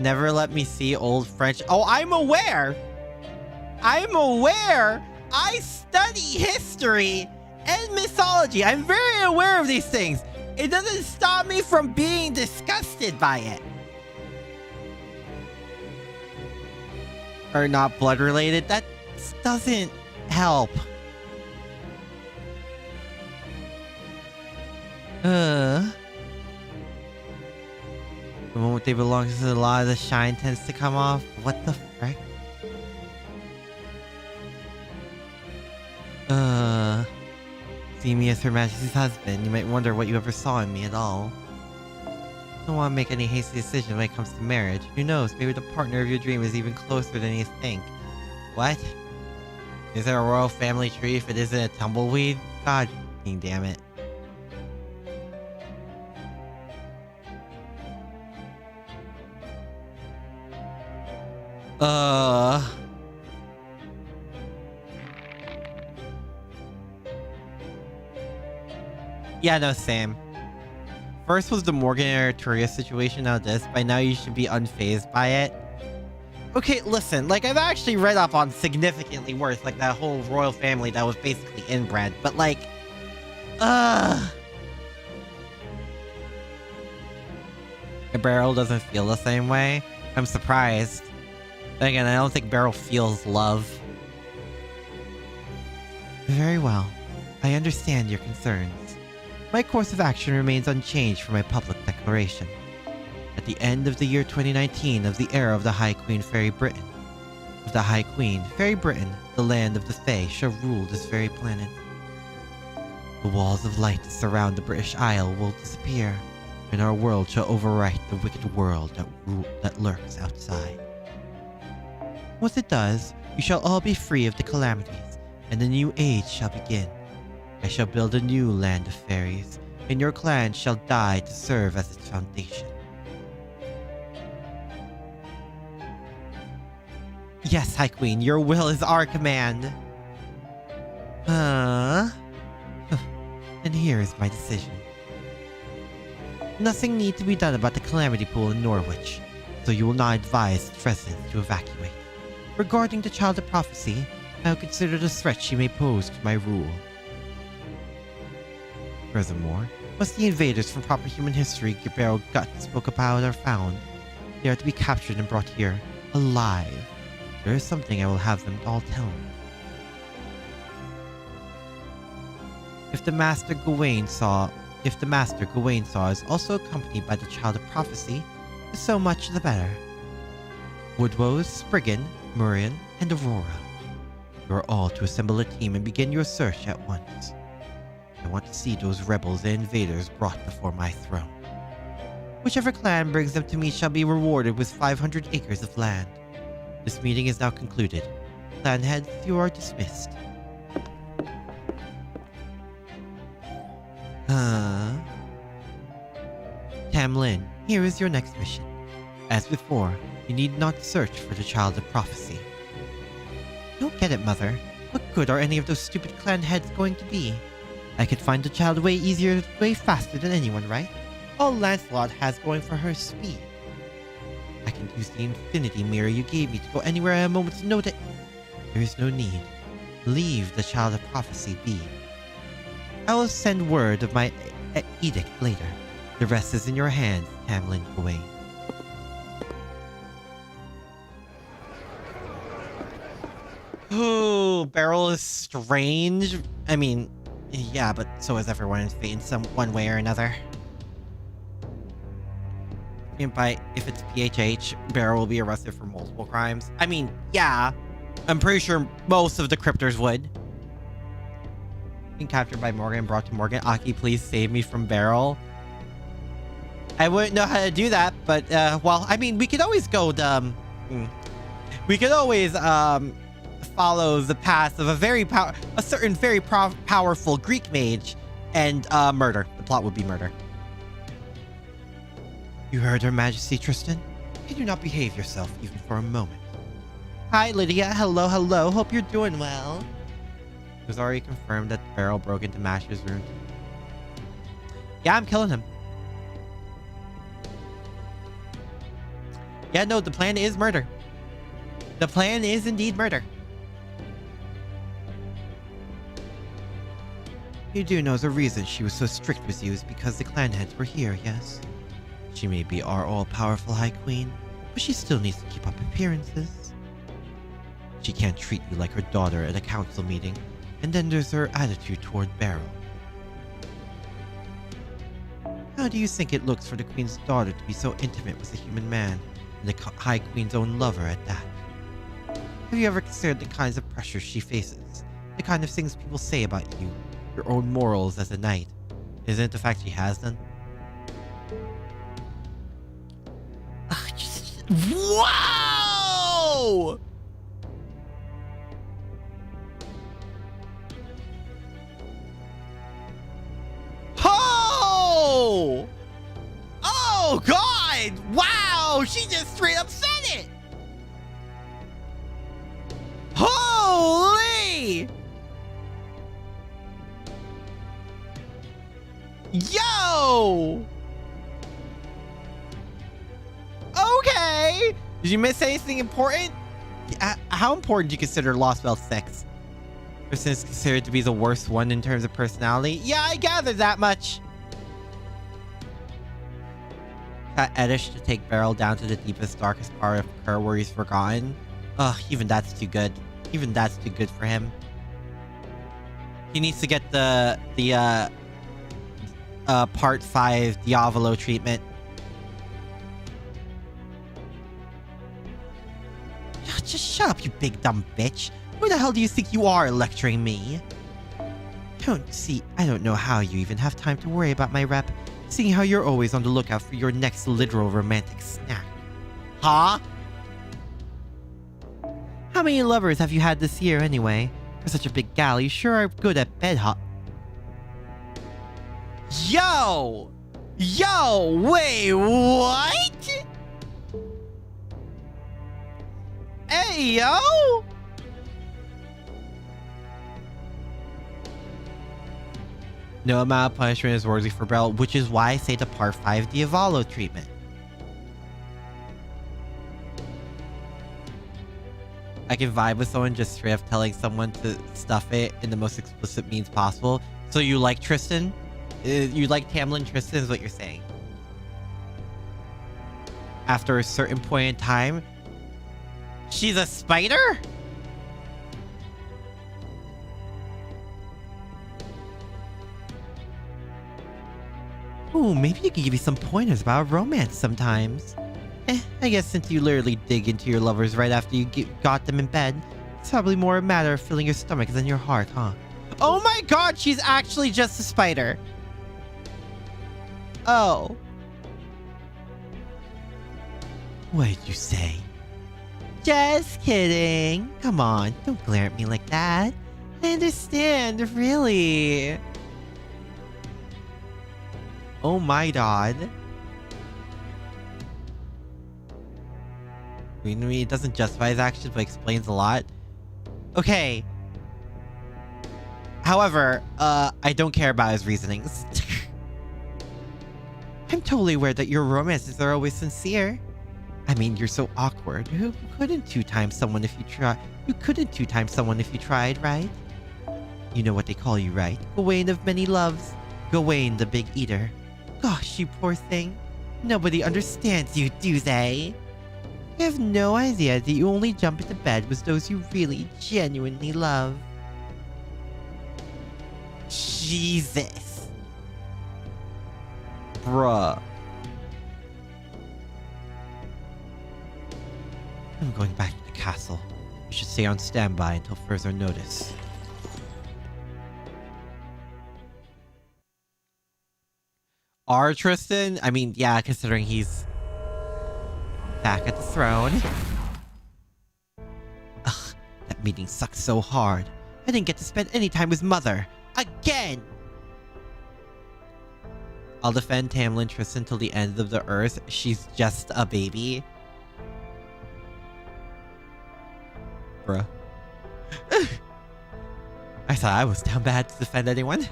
Speaker 1: Never let me see old French. Oh, I'm aware. I'm aware. I study history and mythology. I'm very aware of these things. It doesn't stop me from being disgusted by it. Or not blood related. That doesn't help. The moment they belong to the law, the shine tends to come off. What the frick? See me as Her Majesty's husband, you might wonder what you ever saw in me at all. Don't want to make any hasty decision when it comes to marriage. Who knows, maybe the partner of your dream is even closer than you think. What? Is there a royal family tree if it isn't a tumbleweed? God damn it. Yeah, no, same. First was the Morgan and Arturia situation, now this. By now you should be unfazed by it. Okay, listen, like, I've actually read up on significantly worse, like that whole royal family that was basically inbred, but like... Beryl doesn't feel the same way. I'm surprised. Then again, I don't think Beryl feels love. Very well. I understand your concerns. My course of action remains unchanged from my public declaration. At the end of the year 2019 of the era of the High Queen Fairy Britain, of the High Queen Fairy Britain, the land of the Fae shall rule this very planet. The walls of light that surround the British Isle will disappear, and our world shall overwrite the wicked world that lurks outside. Once it does, you shall all be free of the calamities, and a new age shall begin. I shall build a new land of fairies, and your clan shall die to serve as its foundation. Yes, High Queen, your will is our command. And here is my decision.
Speaker 2: Nothing need to be done about the calamity pool in Norwich, so you will not advise its residents to evacuate. Regarding the Child of Prophecy, I will consider the threat she may pose to my rule. Furthermore, once the invaders from proper human history Gabriel Gut spoke about are found, they are to be captured and brought here, alive. There is something I will have them all tell me. If the Master Gawain Saw is also accompanied by the Child of Prophecy, so much the better. Woodrose, Spriggan, Murian, and Aurora. You are all to assemble a team and begin your search at once. I want to see those rebels and invaders brought before my throne. Whichever clan brings them to me shall be rewarded with 500 acres of land. This meeting is now concluded. Clan heads, you are dismissed. Tamlin, here is your next mission. As before, you need not search for the Child of Prophecy. Don't get it, Mother. What good are any of those stupid clan heads going to be? I could find the child way easier, way faster than anyone, right? All Lancelot has going for her is speed. I can use the infinity mirror you gave me to go anywhere at a moment's notice. There is no need. Leave the Child of Prophecy be. I will send word of my edict later. The rest is in your hands, Tamlin Gawain. Ooh, Beryl is strange. I mean, yeah, but so is everyone in Fate in some one way or another. And if it's PHH, Beryl will be arrested for multiple crimes. I mean, yeah, I'm pretty sure most of the cryptors would. Being captured by Morgan and brought to Morgan. Aki, please save me from Beryl. I wouldn't know how to do that, but well, I mean, we could always go the we could always follow the path of a certain very powerful Greek mage and murder. The plot would be murder. You heard Her Majesty, Tristan? Can you not behave yourself even for a moment? Hi, Lydia. Hello, hello. Hope you're doing well. It was already confirmed that Beryl broke into Masher's room. Yeah, I'm killing him. Yeah, no, the plan is murder. The plan is indeed murder. You do know the reason she was so strict with you is because the clan heads were here, yes? She may be our all-powerful High Queen, but she still needs to keep up appearances. She can't treat you like her daughter at a council meeting, and then there's her attitude toward Beryl. How do you think it looks for the Queen's daughter to be so intimate with a human man, and the High Queen's own lover at that? Have you ever considered the kinds of pressures she faces? The kind of things people say about you, your own morals as a knight? Isn't it the fact she has them? Wow! Oh! Oh God! Wow! She just straight up said it! Holy! Yo! Okay! Did you miss anything important? How important do you consider Lost Belt 6? Person is considered to be the worst one in terms of personality? Yeah, I gathered that much. Got Edish to take Beryl down to the deepest, darkest part of her where he's forgotten. Ugh, even that's too good. Even that's too good for him. He needs to get the Part 5 Diavolo treatment. Just shut up, you big dumb bitch. Who the hell do you think you are lecturing me? I don't know how you even have time to worry about my rep, seeing how you're always on the lookout for your next literal romantic snack. Huh? How many lovers have you had this year anyway? For such a big gal, you sure are good at bed hop. Yo! Yo! Wait, what? Hey, yo! No amount of punishment is worthy for Beryl, which is why I say the Part 5 Diavolo treatment. I can vibe with someone just straight up telling someone to stuff it in the most explicit means possible. So you like Tristan? You like Tamlin Tristan is what you're saying. After a certain point in time, she's a spider? Ooh, maybe you can give me some pointers about romance sometimes. I guess since you literally dig into your lovers right after you got them in bed, it's probably more a matter of filling your stomach than your heart, huh? Oh my god, she's actually just a spider. Oh. What did you say? Just kidding. Come on, don't glare at me like that. I understand, really. Oh my god. I mean, it doesn't justify his actions, but explains a lot. Okay. However, I don't care about his reasonings. I'm totally aware that your romances are always sincere. I mean, you're so awkward. Who couldn't two-time someone if you try? You couldn't two-time someone if you tried, right? You know what they call you, right? Gawain of many loves. Gawain the Big Eater. Gosh, you poor thing. Nobody understands you, do they? I have no idea that you only jump into bed with those you really, genuinely love. Jesus. Bruh. I'm going back to the castle. You should stay on standby until further notice. Our Tristan? I mean, yeah, considering he's back at the throne. Ugh, that meeting sucked so hard. I didn't get to spend any time with Mother. Again! I'll defend Tamlin Tristan till the end of the earth. She's just a baby. Bruh. I thought I was down bad to defend anyone.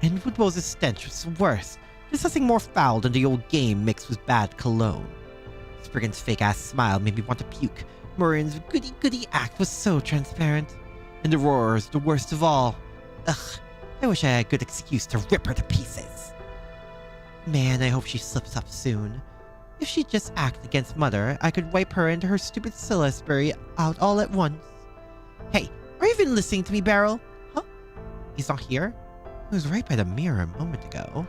Speaker 2: And Woodrose's stench was worse. There's nothing more foul than the old game mixed with bad cologne. Spriggan's fake-ass smile made me want to puke. Murren's goody-goody act was so transparent. And the roar's the worst of all. Ugh, I wish I had a good excuse to rip her to pieces. Man, I hope she slips up soon. If she'd just act against Mother, I could wipe her and her stupid Salisbury out all at once. Hey, are you even listening to me, Beryl? Huh? He's not here? He was right by the mirror a moment ago.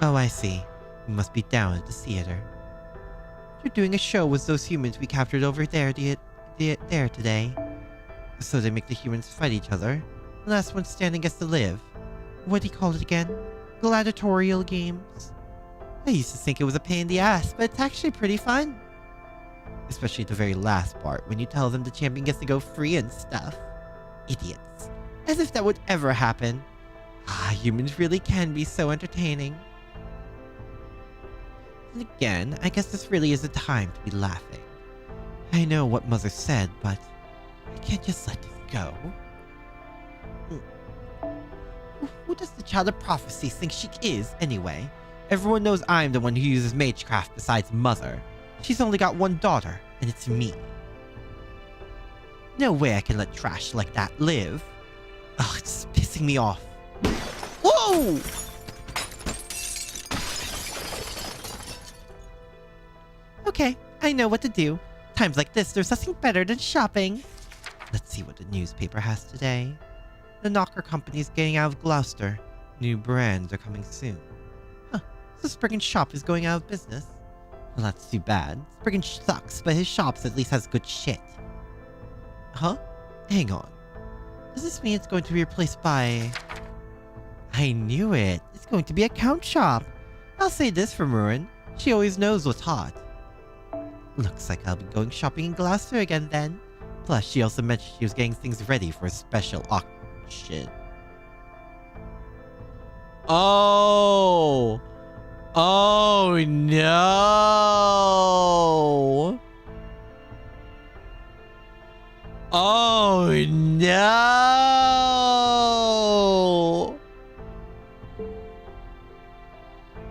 Speaker 2: Oh, I see. You must be down at the theater. You're doing a show with those humans we captured over there today. So they make the humans fight each other. The last one standing gets to live. What do you call it again? Gladiatorial games? I used to think it was a pain in the ass, but it's actually pretty fun. Especially the very last part, when you tell them the champion gets to go free and stuff. Idiots. As if that would ever happen. Ah, humans really can be so entertaining. And again, I guess this really is a time to be laughing. I know what Mother said, but I can't just let this go. Who does the Child of Prophecy think she is, anyway? Everyone knows I'm the one who uses magecraft besides Mother. She's only got one daughter, and it's me. No way I can let trash like that live. Ugh, it's pissing me off. Whoa! Okay, I know what to do. Times like this, there's nothing better than shopping. Let's see what the newspaper has today. The Knocker Company's getting out of Gloucester. New brands are coming soon. Huh, so Spriggan's shop is going out of business. Well, that's too bad. Spriggan sucks, but his shops at least has good shit. Huh? Hang on. Does this mean it's going to be replaced by... I knew it. It's going to be a count shop. I'll say this for Murren. She always knows what's hot. Looks like I'll be going shopping in Gloucester again then. Plus, she also mentioned she was getting things ready for a special auction. Oh! Oh no! Oh no!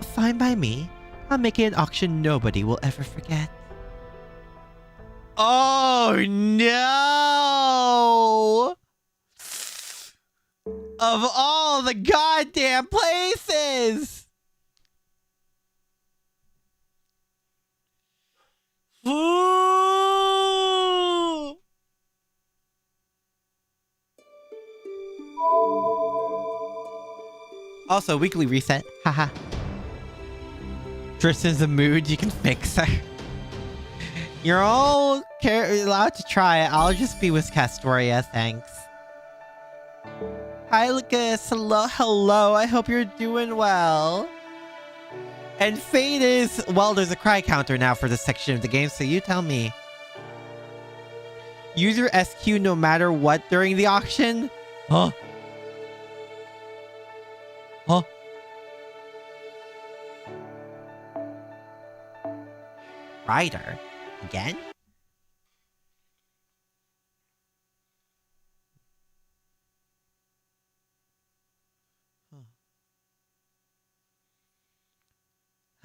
Speaker 2: Fine by me. I'll make it an auction nobody will ever forget. Oh no! Of all the goddamn places! Ooh! Also, weekly reset. Haha. Tristan's a mood, you can fix her. You're all allowed to try it. I'll just be with Castoria, thanks. Hi, Lucas. Hello, hello. I hope you're doing well. And Fate is... Well, there's a cry counter now for this section of the game, so you tell me. Use your SQ no matter what during the auction? Huh? Huh? Rider? Again?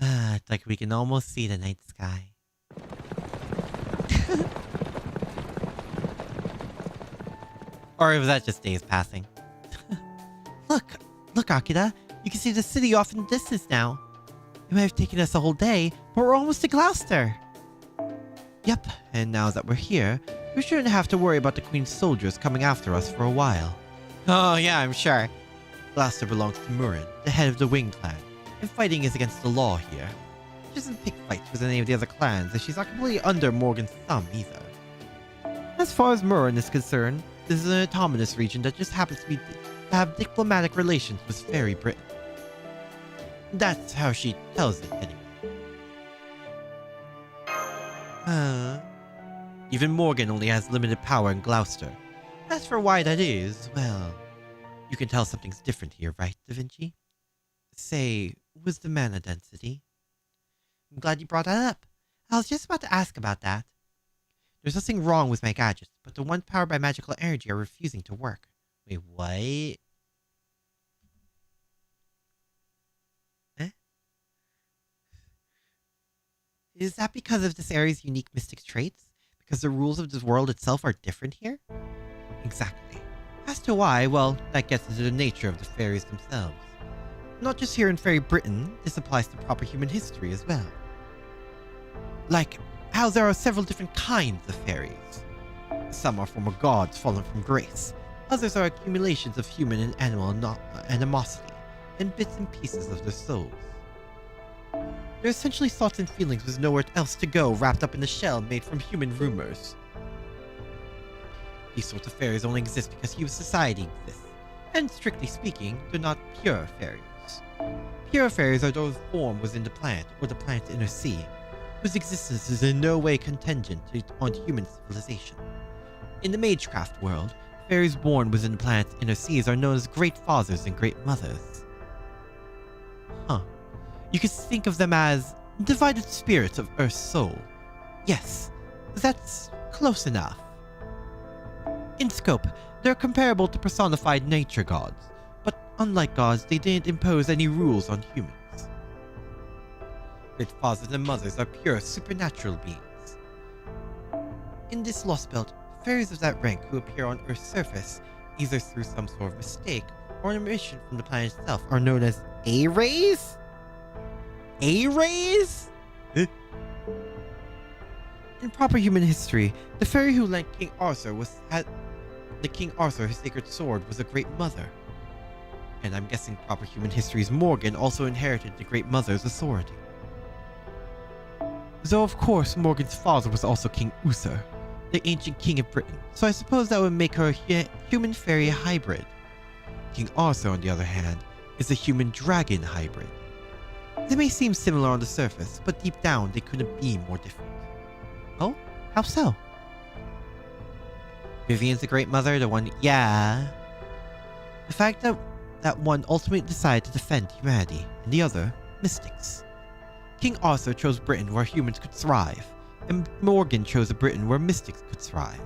Speaker 2: It's like we can almost see the night sky. Or was that just days passing? Look, Akira. You can see the city off in the distance now. It might have taken us a whole day, but we're almost to Gloucester. Yep, and now that we're here, we shouldn't have to worry about the Queen's soldiers coming after us for a while. Oh yeah, I'm sure. Gloucester belongs to Murin, the head of the Wing clan, and fighting is against the law here. She doesn't pick fights with any of the other clans, and she's not completely under Morgan's thumb either. As far as Murin is concerned, this is an autonomous region that just happens to have diplomatic relations with Fairy Britain. That's how she tells it, anyway. Even Morgan only has limited power in Gloucester. As for why that is, well, you can tell something's different here, right, Da Vinci? Say, was the mana density? I'm glad you brought that up. I was just about to ask about that. There's nothing wrong with my gadgets, but the ones powered by magical energy are refusing to work. Wait, what? Is that because of this area's unique mystic traits? Because the rules of this world itself are different here? Exactly. As to why, well, that gets into the nature of the fairies themselves. Not just here in Fairy Britain, this applies to proper human history as well. Like, how there are several different kinds of fairies. Some are former gods fallen from grace. Others are accumulations of human and animal animosity, and bits and pieces of their souls. They're essentially thoughts and feelings with nowhere else to go, wrapped up in a shell made from human rumors. These sorts of fairies only exist because human society exists, and strictly speaking, they're not pure fairies. Pure fairies are those born within the plant, or the plant's inner sea, whose existence is in no way contingent on human civilization. In the magecraft world, fairies born within the plant's inner seas are known as great fathers and great mothers. Huh. You could think of them as divided spirits of Earth's soul. Yes, that's close enough. In scope, they're comparable to personified nature gods, but unlike gods, they didn't impose any rules on humans. Great fathers and mothers are pure supernatural beings. In this Lost Belt, fairies of that rank who appear on Earth's surface, either through some sort of mistake or an emission from the planet itself, are known as A-rays? A-rays? In proper human history, the fairy who lent King Arthur his sacred sword was a great mother. And I'm guessing proper human history's Morgan also inherited the great mother's authority. Though of course Morgan's father was also King Uther, the ancient king of Britain, so I suppose that would make her a human-fairy hybrid. King Arthur, on the other hand, is a human-dragon hybrid. They may seem similar on the surface, but deep down they couldn't be more different. Oh? How so? Vivian's a great mother, the one... Yeah. The fact that one ultimately decided to defend humanity, and the other, mystics. King Arthur chose Britain where humans could thrive, and Morgan chose a Britain where mystics could thrive.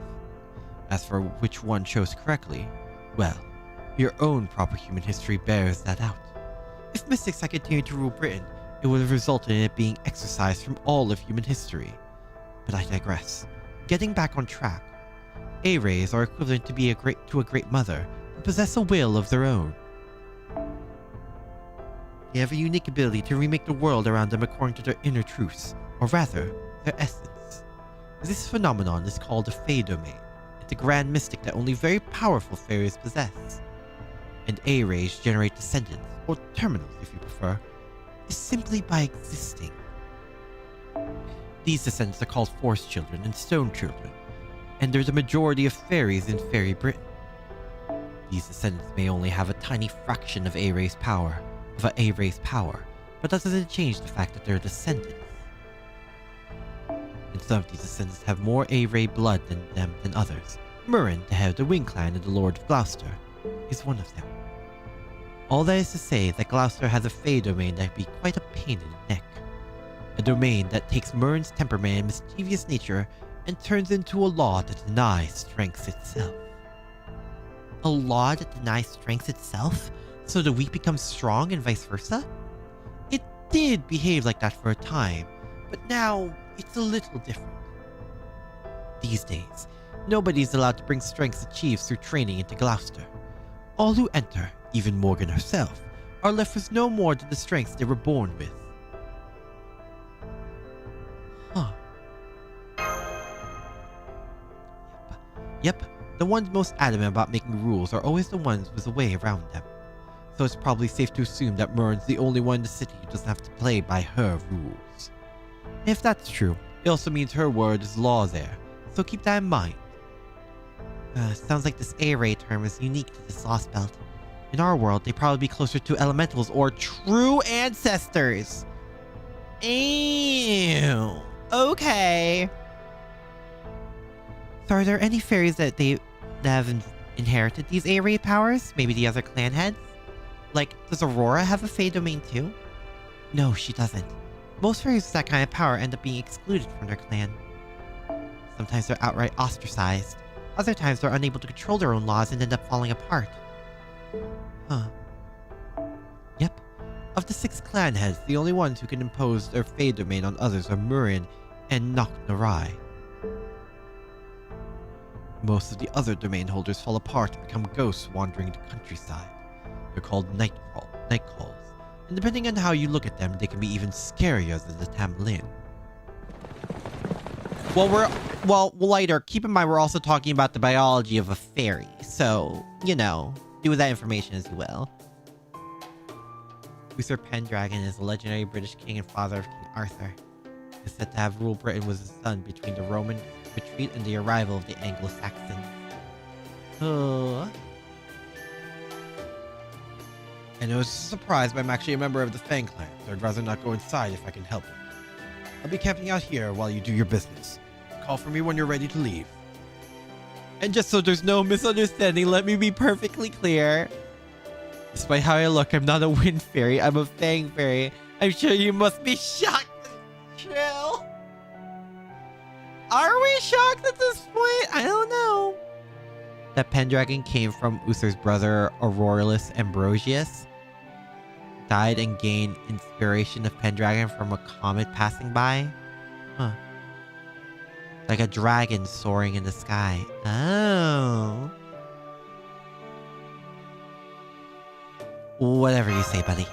Speaker 2: As for which one chose correctly, well, your own proper human history bears that out. If mystics had continued to rule Britain, it would have resulted in it being exorcised from all of human history. But I digress. Getting back on track, A-rays are equivalent to a great mother, and possess a will of their own. They have a unique ability to remake the world around them according to their inner truths, or rather, their essence. This phenomenon is called a Fey domain. It's a grand mystic that only very powerful fairies possess. And A-rays generate descendants, or terminals if you prefer, is simply by existing. These descendants are called Force Children and Stone Children, and there's a majority of fairies in Fairy Britain. These descendants may only have a tiny fraction of A-rays power, but that doesn't change the fact that they're descendants. And some of these descendants have more A-ray blood than others. Murren, the head of the Wing Clan and the Lord of Gloucester, is one of them. All that is to say that Gloucester has a Fey domain that can be quite a pain in the neck. A domain that takes Murren's temperament and mischievous nature and turns into a law that denies strength itself. A law that denies strength itself? So the weak become strong and vice versa? It did behave like that for a time, but now it's a little different. These days, nobody is allowed to bring strengths achieved through training into Gloucester. All who enter, even Morgan herself, are left with no more than the strengths they were born with. Huh. Yep, the ones most adamant about making rules are always the ones with a way around them. So it's probably safe to assume that Murren's the only one in the city who doesn't have to play by her rules. If that's true, it also means her word is law there, so keep that in mind. Sounds like this A-ray term is unique to this Lost Belt. In our world, they'd probably be closer to elementals or true ancestors. Ew. Okay. So are there any fairies that have inherited these A-ray powers? Maybe the other clan heads? Like, does Aurora have a Fey domain too? No, she doesn't. Most fairies with that kind of power end up being excluded from their clan. Sometimes they're outright ostracized. Other times they're unable to control their own laws and end up falling apart. Huh. Yep. Of the 6 clan heads, the only ones who can impose their Fey domain on others are Murren and Knock-Narai. Most of the other domain holders fall apart and become ghosts wandering the countryside. They're called night calls, and depending on how you look at them, they can be even scarier than the Tamlin. Well, later, keep in mind we're also talking about the biology of a fairy, so, you know, do with that information as you will. Uther Pendragon is a legendary British king and father of King Arthur. He is said to have ruled Britain with his son between the Roman retreat and the arrival of the Anglo-Saxons. Oh. And it was a surprise, but I'm actually a member of the Fang clan, so I'd rather not go inside if I can help it. I'll be camping out here while you do your business. Call for me when you're ready to leave. And just so there's no misunderstanding, let me be perfectly clear. Despite how I look, I'm not a wind fairy, I'm a Fang fairy. I'm sure you must be shocked. Chill. Are we shocked at this point? I don't know. That Pendragon came from Uther's brother Aurorus Ambrosius. Died and gained inspiration of Pendragon from a comet passing by. Huh. Like a dragon soaring in the sky. Oh. Whatever you say, buddy.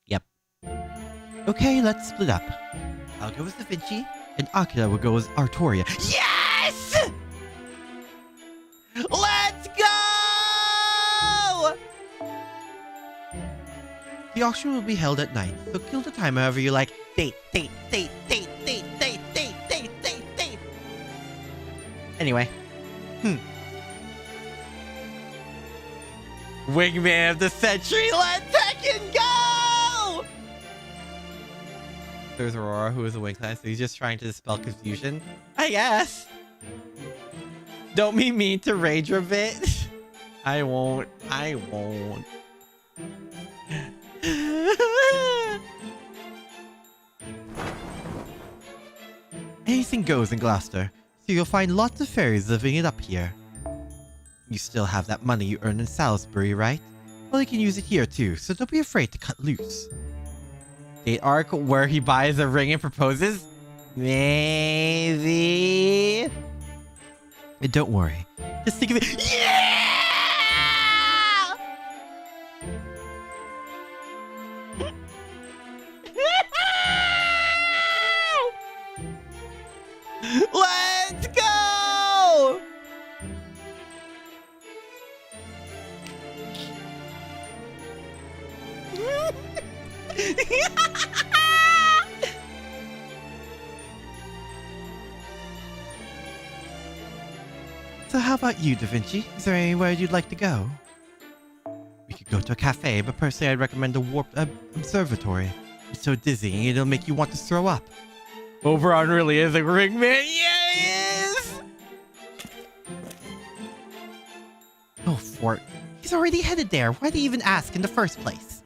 Speaker 2: Yep. Okay, let's split up. I'll go with Da Vinci, and Akira will go as Artoria. Yes! Let's go! The auction will be held at night, so kill the time however you like. Date. Anyway. Wingman of the century, let's heckin' go! There's Aurora, who is a wing class, so he's just trying to dispel confusion. I guess. Don't be mean to Rage a bit. I won't. Anything goes in Gloucester, so you'll find lots of fairies living it up here. You still have that money you earned in Salisbury, right? Well, you can use it here too, so don't be afraid to cut loose. Date arc where he buys a ring and proposes? Maybe. And don't worry. Just think of it. Yeah! Let's go! So how about you, Da Vinci? Is there anywhere you'd like to go? We could go to a cafe, but personally I'd recommend a warped observatory. It's so dizzying it'll make you want to throw up. Oberon really is a ring man. Yeah, he is! Oh, Fort. He's already headed there. Why'd he even ask in the first place?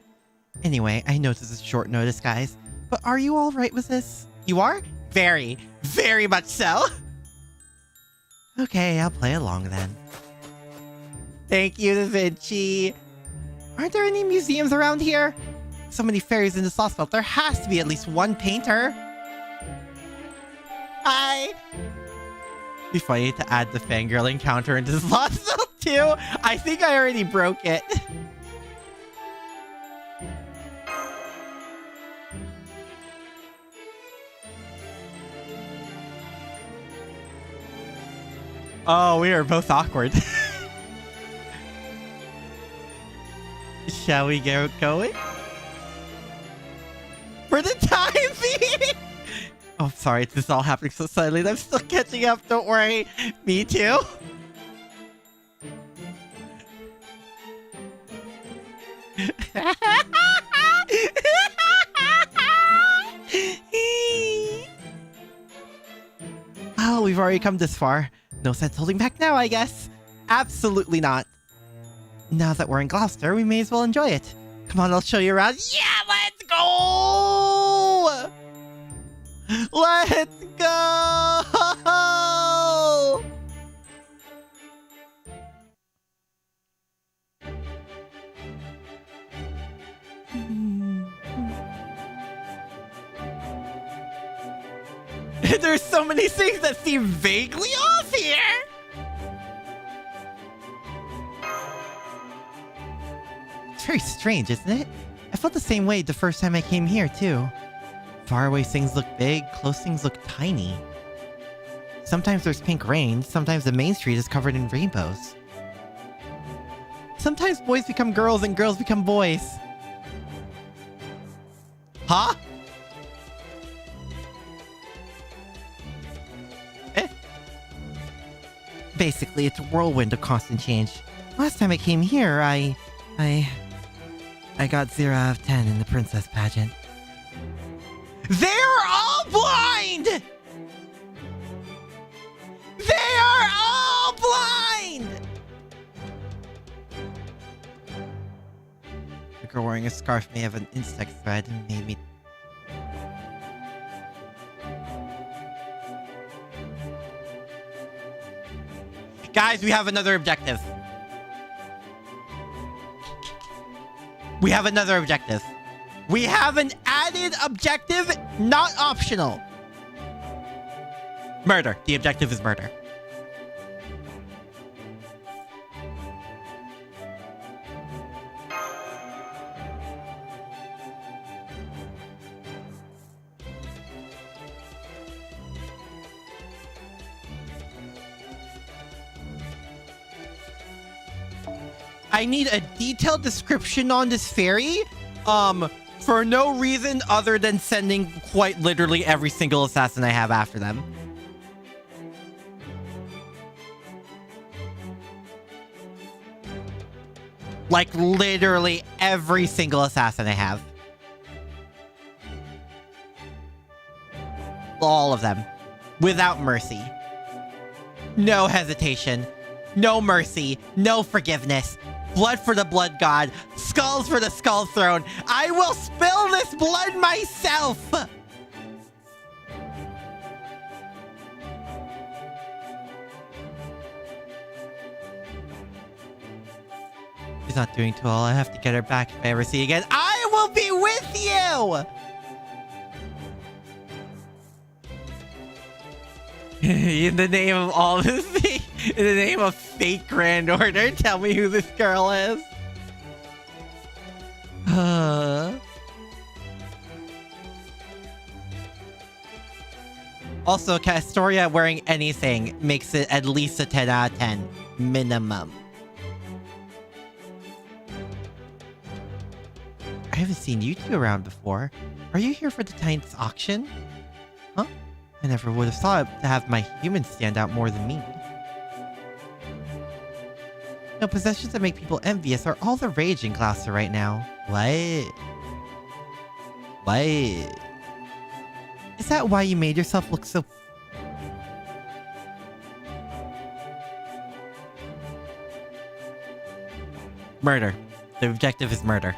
Speaker 2: Anyway, I know this is short notice, guys, but are you all right with this? You are? Very, very much so. Okay, I'll play along then. Thank you, Da Vinci. Aren't there any museums around here? So many fairies in the sauce belt, there has to be at least one painter. Hi! Be funny to add the fangirl encounter into this sauce belt too. I think I already broke it. Oh, we are both awkward. Shall we get going? For the time being! Oh, sorry, this is all happening so suddenly. I'm still catching up, don't worry. Me too. Well, we've already come this far. No sense holding back now, I guess. Absolutely not. Now that we're in Gloucester, we may as well enjoy it. Come on, I'll show you around. Yeah, let's go! Let's go! There's so many things that seem vaguely off here! It's very strange, isn't it? I felt the same way the first time I came here, too. Far away things look big, close things look tiny. Sometimes there's pink rain, sometimes the main street is covered in rainbows. Sometimes boys become girls and girls become boys. Huh? Basically, it's a whirlwind of constant change. Last time I came here, I got 0 out of 10 in the princess pageant. They're all blind! They are all blind! The girl wearing a scarf may have an insect thread and made me... Guys, we have another objective. We have another objective. We have an added objective, not optional. Murder. The objective is murder. I need a detailed description on this fairy, for no reason other than sending quite literally every single assassin I have after them. Like, literally every single assassin I have. All of them. Without mercy. No hesitation. No mercy. No forgiveness. Blood for the blood god. Skulls for the skull throne. I will spill this blood myself! Is She's not doing too well. I have to get her back if I ever see you again. I will be with you! In the name of all this, in the name of fake Grand Order, tell me who this girl is. Also, Castoria wearing anything makes it at least a 10 out of 10. Minimum. I haven't seen you two around before. Are you here for the Titan's auction? Huh? I never would have thought to have my humans stand out more than me. No, possessions that make people envious are all the rage in Gloucester right now. What? What? Is that why you made yourself look so... Murder. The objective is murder.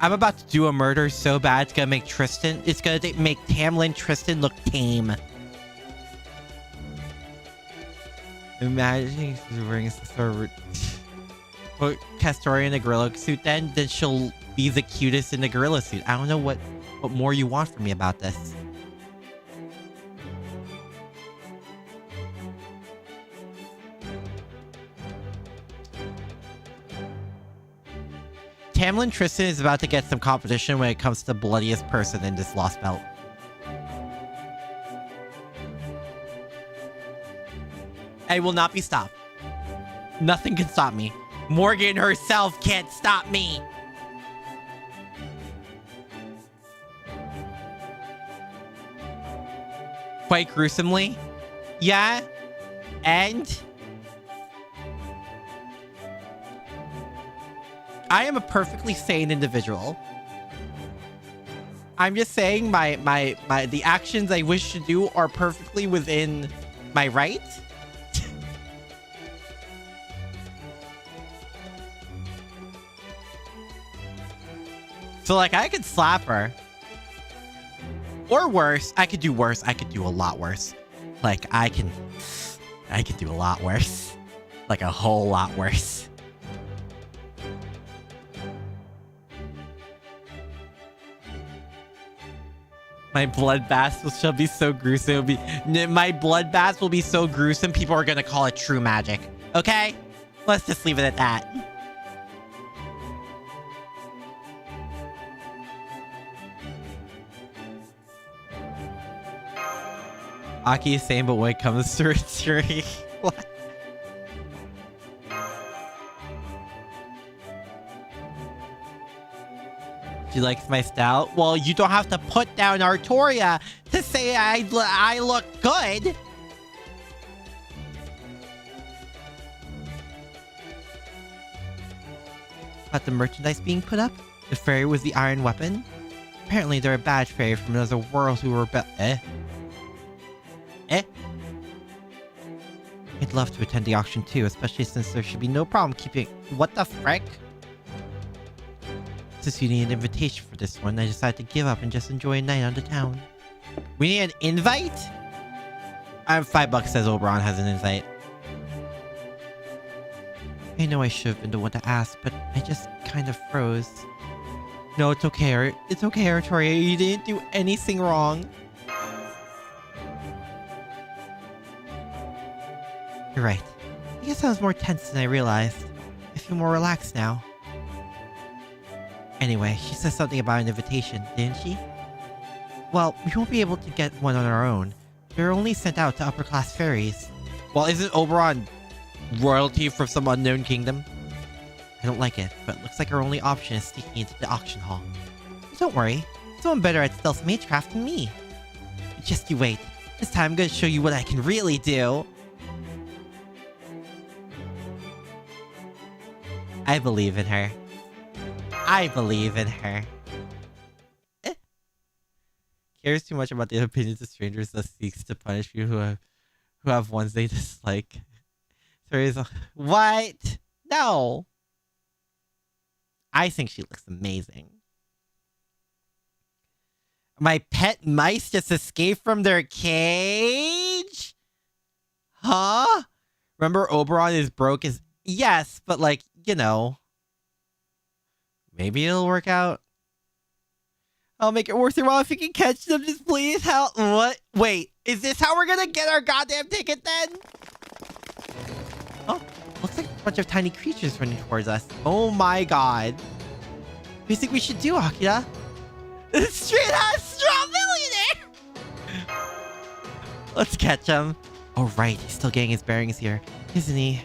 Speaker 2: I'm about to do a murder so bad it's gonna make Tristan... It's gonna make Tamlin Tristan look tame. Imagine she's wearing a put Castoria in a gorilla suit then she'll be the cutest in the gorilla suit. I don't know what more you want from me about this. Tamlin Tristan is about to get some competition when it comes to the bloodiest person in this Lost Belt. I will not be stopped. Nothing can stop me. Morgan herself can't stop me. Quite gruesomely. Yeah. And I am a perfectly sane individual. I'm just saying the actions I wish to do are perfectly within my right. So, like, I could slap her. Or worse. I could do worse. I could do a lot worse. Like, I could do a lot worse. Like, a whole lot worse. My bloodbath shall be so gruesome. My bloodbath will be so gruesome, people are gonna call it true magic. Okay? Let's just leave it at that. Aki is same, but when it comes to returning... What? She likes my style? Well, you don't have to put down Artoria to say I look good. About the merchandise being put up? The fairy was the iron weapon? Apparently they're a badge fairy from another world who were I'd love to attend the auction too, especially since there should be no problem keeping... What the frick? Since you need an invitation for this one, I decided to give up and just enjoy a night on the town. We need an invite? I'm $5 says Oberon has an invite. I know I should have been the one to ask, but I just kind of froze. No, it's okay. It's okay, Artoria. You didn't do anything wrong. You're right. I guess I was more tense than I realized. I feel more relaxed now. Anyway, she said something about an invitation, didn't she? Well, we won't be able to get one on our own. They're only sent out to upper-class fairies. Well, isn't Oberon royalty from some unknown kingdom? I don't like it, but it looks like our only option is sneaking into the auction hall. But don't worry, someone better at stealth magecraft than me. Just you wait. This time I'm gonna show you what I can really do. I believe in her. I believe in her. Cares too much about the opinions of strangers that seeks to punish people who have ones they dislike. What? No. I think she looks amazing. My pet mice just escaped from their cage? Huh? Remember Oberon is broke as... Yes, but like, you know. Maybe it'll work out. I'll make it worth your while if you can catch them. Just please help. What? Wait, is this how we're gonna get our goddamn ticket then? Oh, looks like a bunch of tiny creatures running towards us. Oh my god. What do you think we should do, Akira? Straight out straw millionaire! Let's catch him. Oh right, he's still getting his bearings here, isn't he?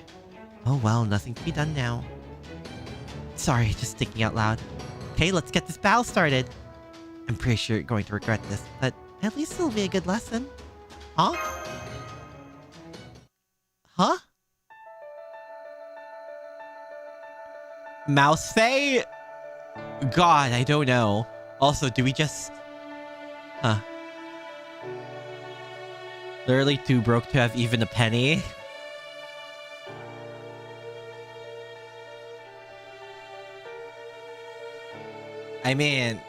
Speaker 2: Oh well, nothing to be done now. Sorry, just thinking out loud. Okay, let's get this battle started. I'm pretty sure you're going to regret this, but at least it'll be a good lesson. Huh? Huh? Mouse Faye? God, I don't know. Also, do we just... Huh. Literally too broke to have even a penny. I mean...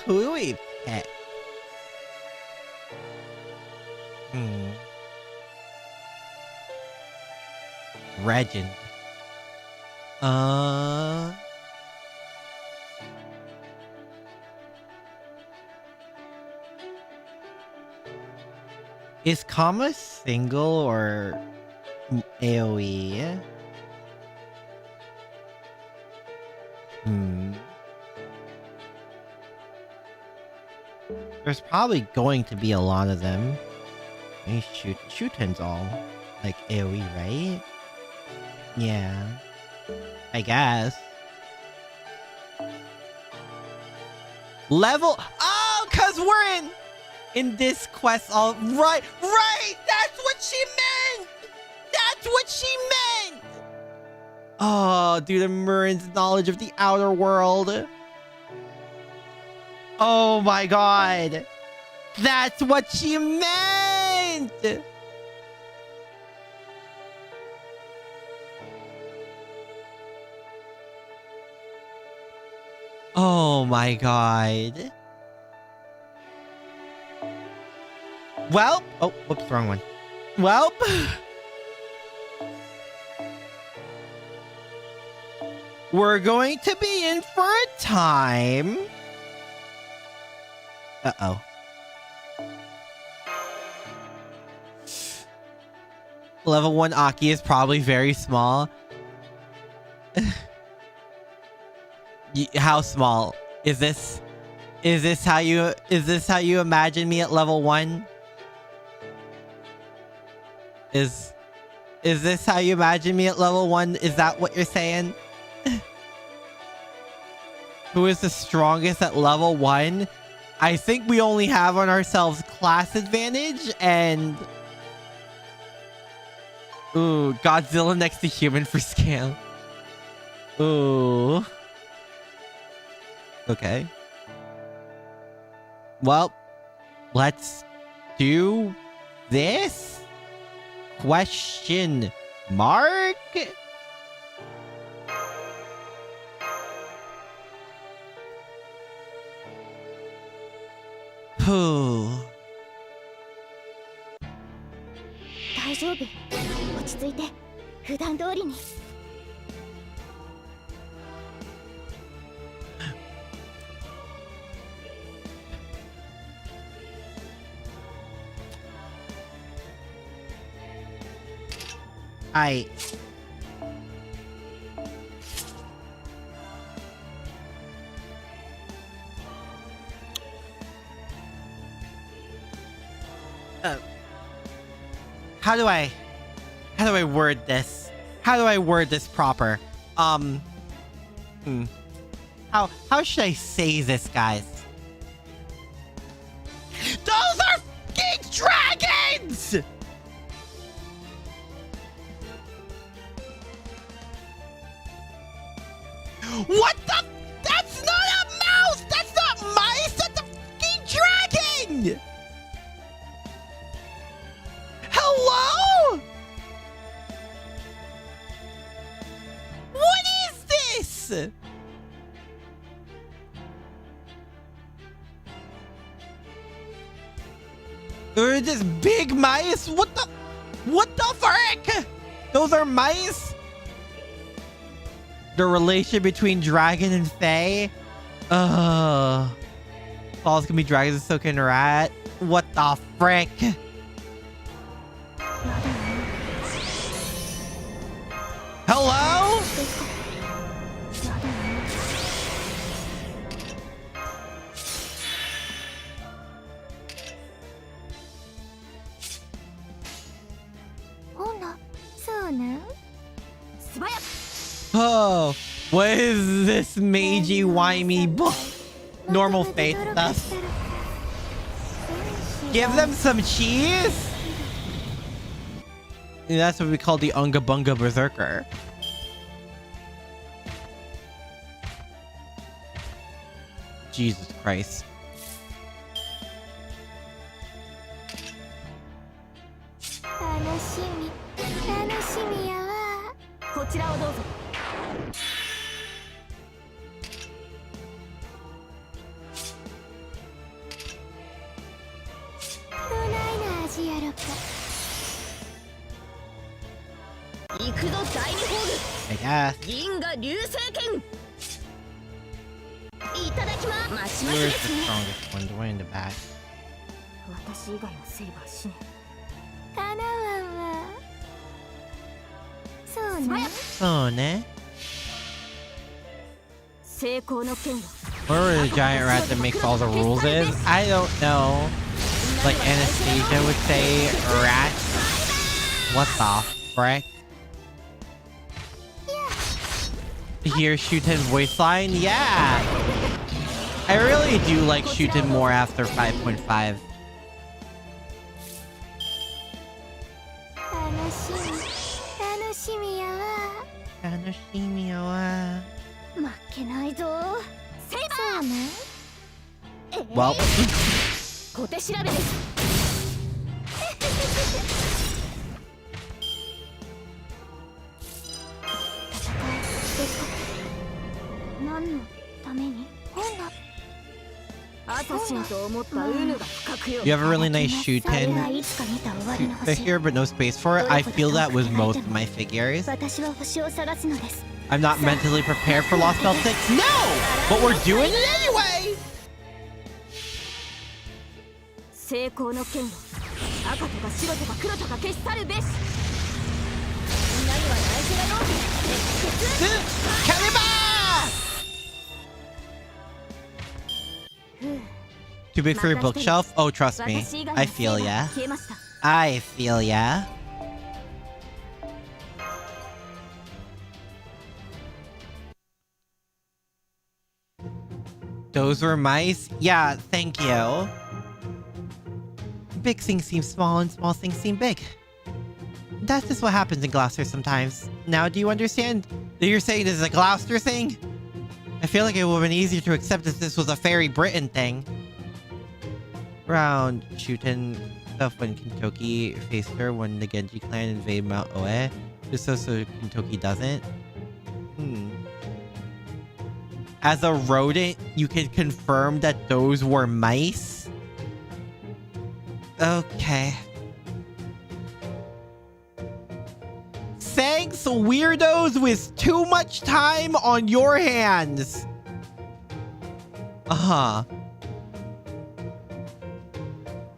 Speaker 2: who do we pick? Regin. Is Kama single or AoE? There's probably going to be a lot of them. Hey, Shuten's all like AoE, right? Yeah. I guess. Level... Oh, because we're in this quest all... Right! That's what she meant! That's what she meant! Oh, dude, Marin's knowledge of the outer world. Oh my god. That's what she meant! Oh my god. Well, oh, whoops, wrong one. Well, we're going to be in for a time. Uh-oh. Level 1 Aki is probably very small. How small? Is this how you imagine me at level 1? Is this how you imagine me at level 1? Is that what you're saying? Who is the strongest at level 1? I think we only have on ourselves class advantage and... Ooh, Godzilla next to human for scale. Ooh. Okay. Well, let's do this? Question mark? Whew.
Speaker 3: 大丈夫。落ち着いて。普段通りに。
Speaker 2: How do I word this? How do I word this proper? How should I say this, guys? Those are fucking dragons! What the? That's not a mouse! That's not mice! That's a fucking dragon! Hello? What is this? This big mice? What the frick? Those are mice? The relation between dragon and fae? Falls can be dragons and so can rat. What the frick? Hello? Oh, what is this magey, wimey, normal faith stuff? Give them some cheese? Yeah, that's what we call the Unga Bunga Berserker. Jesus Christ.
Speaker 3: こちらをどうぞ。どないな味やろか。行くぞ第二ホール。銀河流星剣。いただきます。マシマシですね。私以外のセイバー死ね。かなわんわ。
Speaker 2: So ne? Where the giant rat that makes all the rules is? I don't know. Like Anastasia would say, rat. What the frick? Hear Shuten's voice line? Yeah! I really do like Shuten more after 5.5. Well. You have a really nice Shuten figure, but no space for it. I feel that with most of my figures. I'm not mentally prepared for Lost Belt 6. No! But we're doing it anyway! Too big for your bookshelf? Oh, trust me. I feel ya. I feel ya. Those were mice? Yeah, thank you. Big things seem small and small things seem big. That's just what happens in Gloucester sometimes. Now do you understand that you're saying this is a Gloucester thing? I feel like it would have been easier to accept if this was a Fairy Britain thing. Around Shuten stuff when Kentucky faced her when the Genji clan invaded Mount Oe. Just so Kentucky doesn't. As a rodent, you can confirm that those were mice? Okay. Thanks, weirdos with too much time on your hands.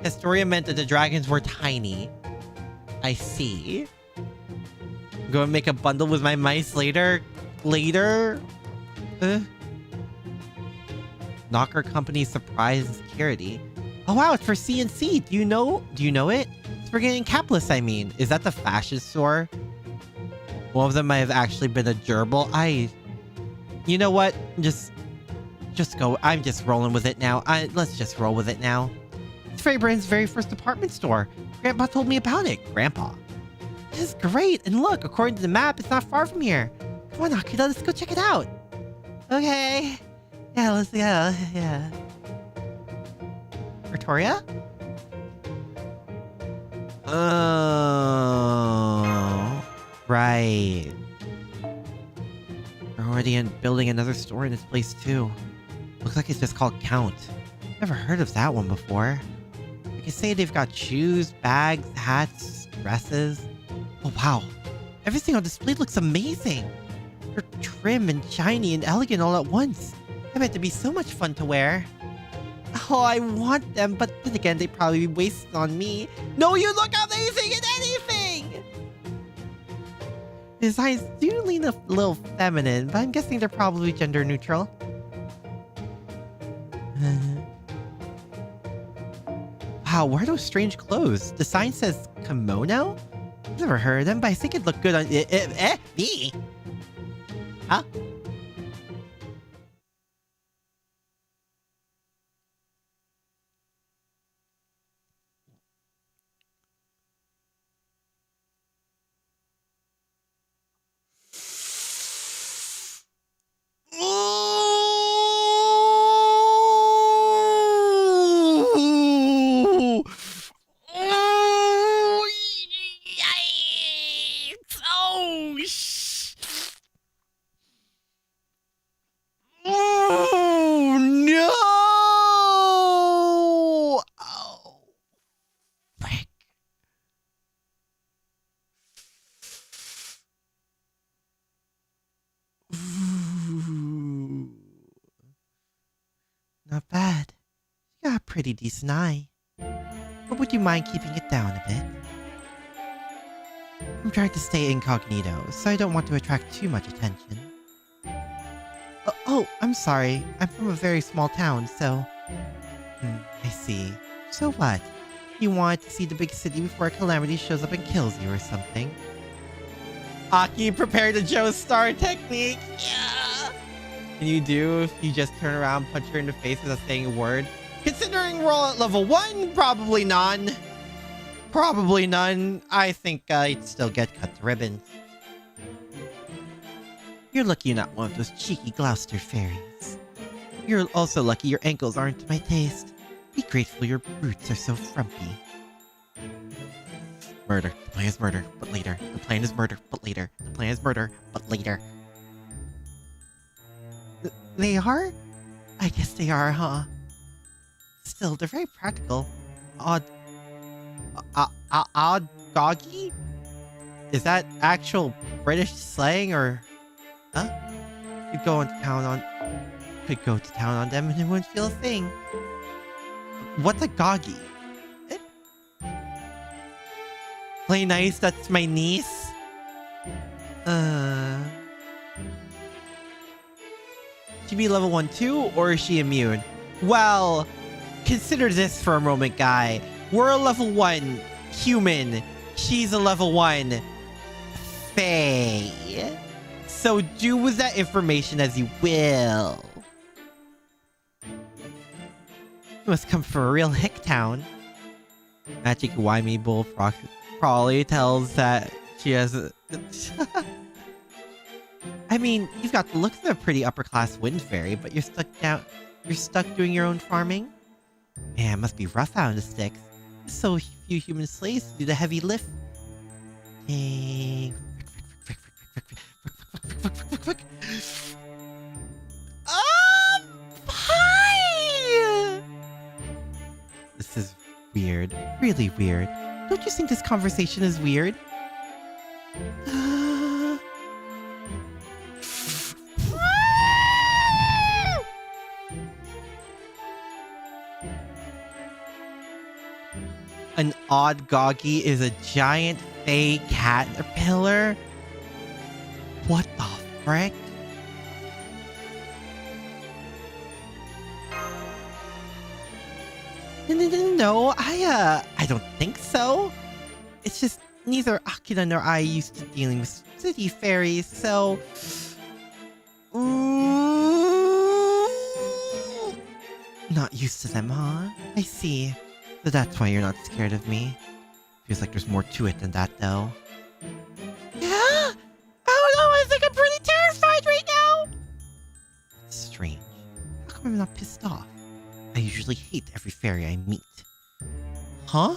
Speaker 2: Historia meant that the dragons were tiny. I see. I'm gonna make a bundle with my mice later. Knocker Company Surprise Security. Oh wow, it's for CNC. Do you know it? It's for getting capless, I mean. Is that the fashion store? One of them might have actually been a gerbil. You know what? Just go. I'm just rolling with it now. Let's just roll with it now. It's Fairy Brand's very first department store. Grandpa told me about it. Grandpa. This is great. And look, according to the map, it's not far from here. Come on, Akira, let's go check it out. Okay. Yeah, let's go. Yeah. Victoria? Oh. Right. They're already building another store in this place, too. Looks like it's just called Count. Never heard of that one before. You say they've got shoes, bags, hats, dresses. Oh wow, everything on display looks amazing. They're trim and shiny and elegant all at once. I bet to be so much fun to wear. Oh, I want them, but then again, they'd probably be wasted on me. No, you look amazing in anything! Designs do lean a little feminine, but I'm guessing they're probably gender neutral. Wow, what are those strange clothes? The sign says kimono? I've never heard of them, but I think it'd look good on... me? Huh? Not bad. You got a pretty decent eye. But would you mind keeping it down a bit? I'm trying to stay incognito, so I don't want to attract too much attention. Oh, I'm sorry. I'm from a very small town, so... I see. So what? You want to see the big city before a calamity shows up and kills you or something? Aki, prepare the Joe Star technique! Yeah! Can you do if you just turn around, punch her in the face without saying a word? Considering we're all at level 1, probably none. Probably none. I think I'd still get cut to ribbons. You're lucky you're not one of those cheeky Gloucester fairies. You're also lucky your ankles aren't to my taste. Be grateful your boots are so frumpy. Murder. The plan is murder, but later. The plan is murder, but later. The plan is murder, but later. They are? I guess they are, huh? Still, they're very practical. Odd goggy? Is that actual British slang or... Huh? Could go to town on them and it wouldn't feel a thing. What's a goggy? Play nice, that's my niece? She be level 1 too, or is she immune? Well, consider this for a moment, guy. We're a level 1 human. She's a level 1 fae. So do with that information as you will. You must come from a real hick town. Magic Wimey Bullfrog probably tells that she has a... I mean, you've got the looks of a pretty upper-class wind fairy, but you're stuck doing your own farming? Man, it must be rough out in the sticks. So few human slaves to do the heavy lift. Hi! This is weird. Really weird. Don't you think this conversation is weird? An odd goggy is a giant fey caterpillar? What the frick? No, I don't think so. It's just neither Akira nor I used to dealing with city fairies, so... Not used to them, huh? I see. So that's why you're not scared of me. Feels like there's more to it than that, though. Yeah? Oh no, I think I'm pretty terrified right now! Strange. How come I'm not pissed off? I usually hate every fairy I meet. Huh?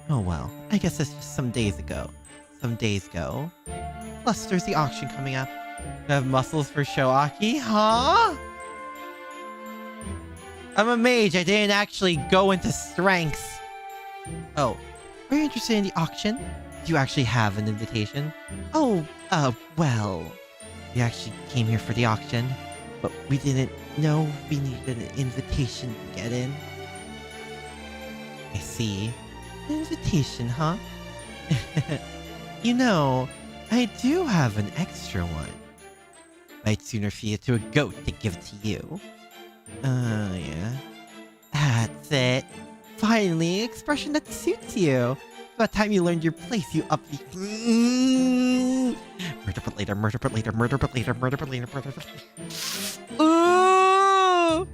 Speaker 2: Oh well, I guess that's just some days ago. Plus, there's the auction coming up. You have muscles for show, Aki, huh? I'm a mage. I didn't actually go into strengths. Oh, are you interested in the auction? Do you actually have an invitation? Oh, well, we actually came here for the auction, but we didn't know we needed an invitation to get in. I see. An invitation, huh? You know, I do have an extra one. I'd sooner feed it to a goat than give it to you. Yeah. That's it. Finally, an expression that suits you. By the time you learned your place, you up the... Murder but later, murder but later, murder but later, murder but later, murder but later. Ooh!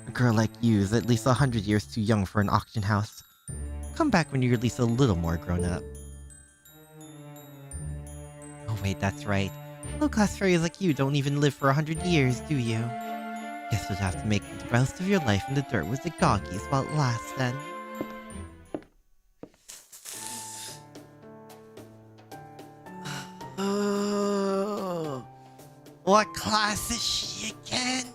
Speaker 2: A girl like you is at least 100 years too young for an auction house. Come back when you're at least a little more grown up. Oh wait, that's right. Low-class fairies like you don't even live for 100 years, do you? Guess you'll have to make the rest of your life in the dirt with the goggies while it lasts then. Oh, what class is she again?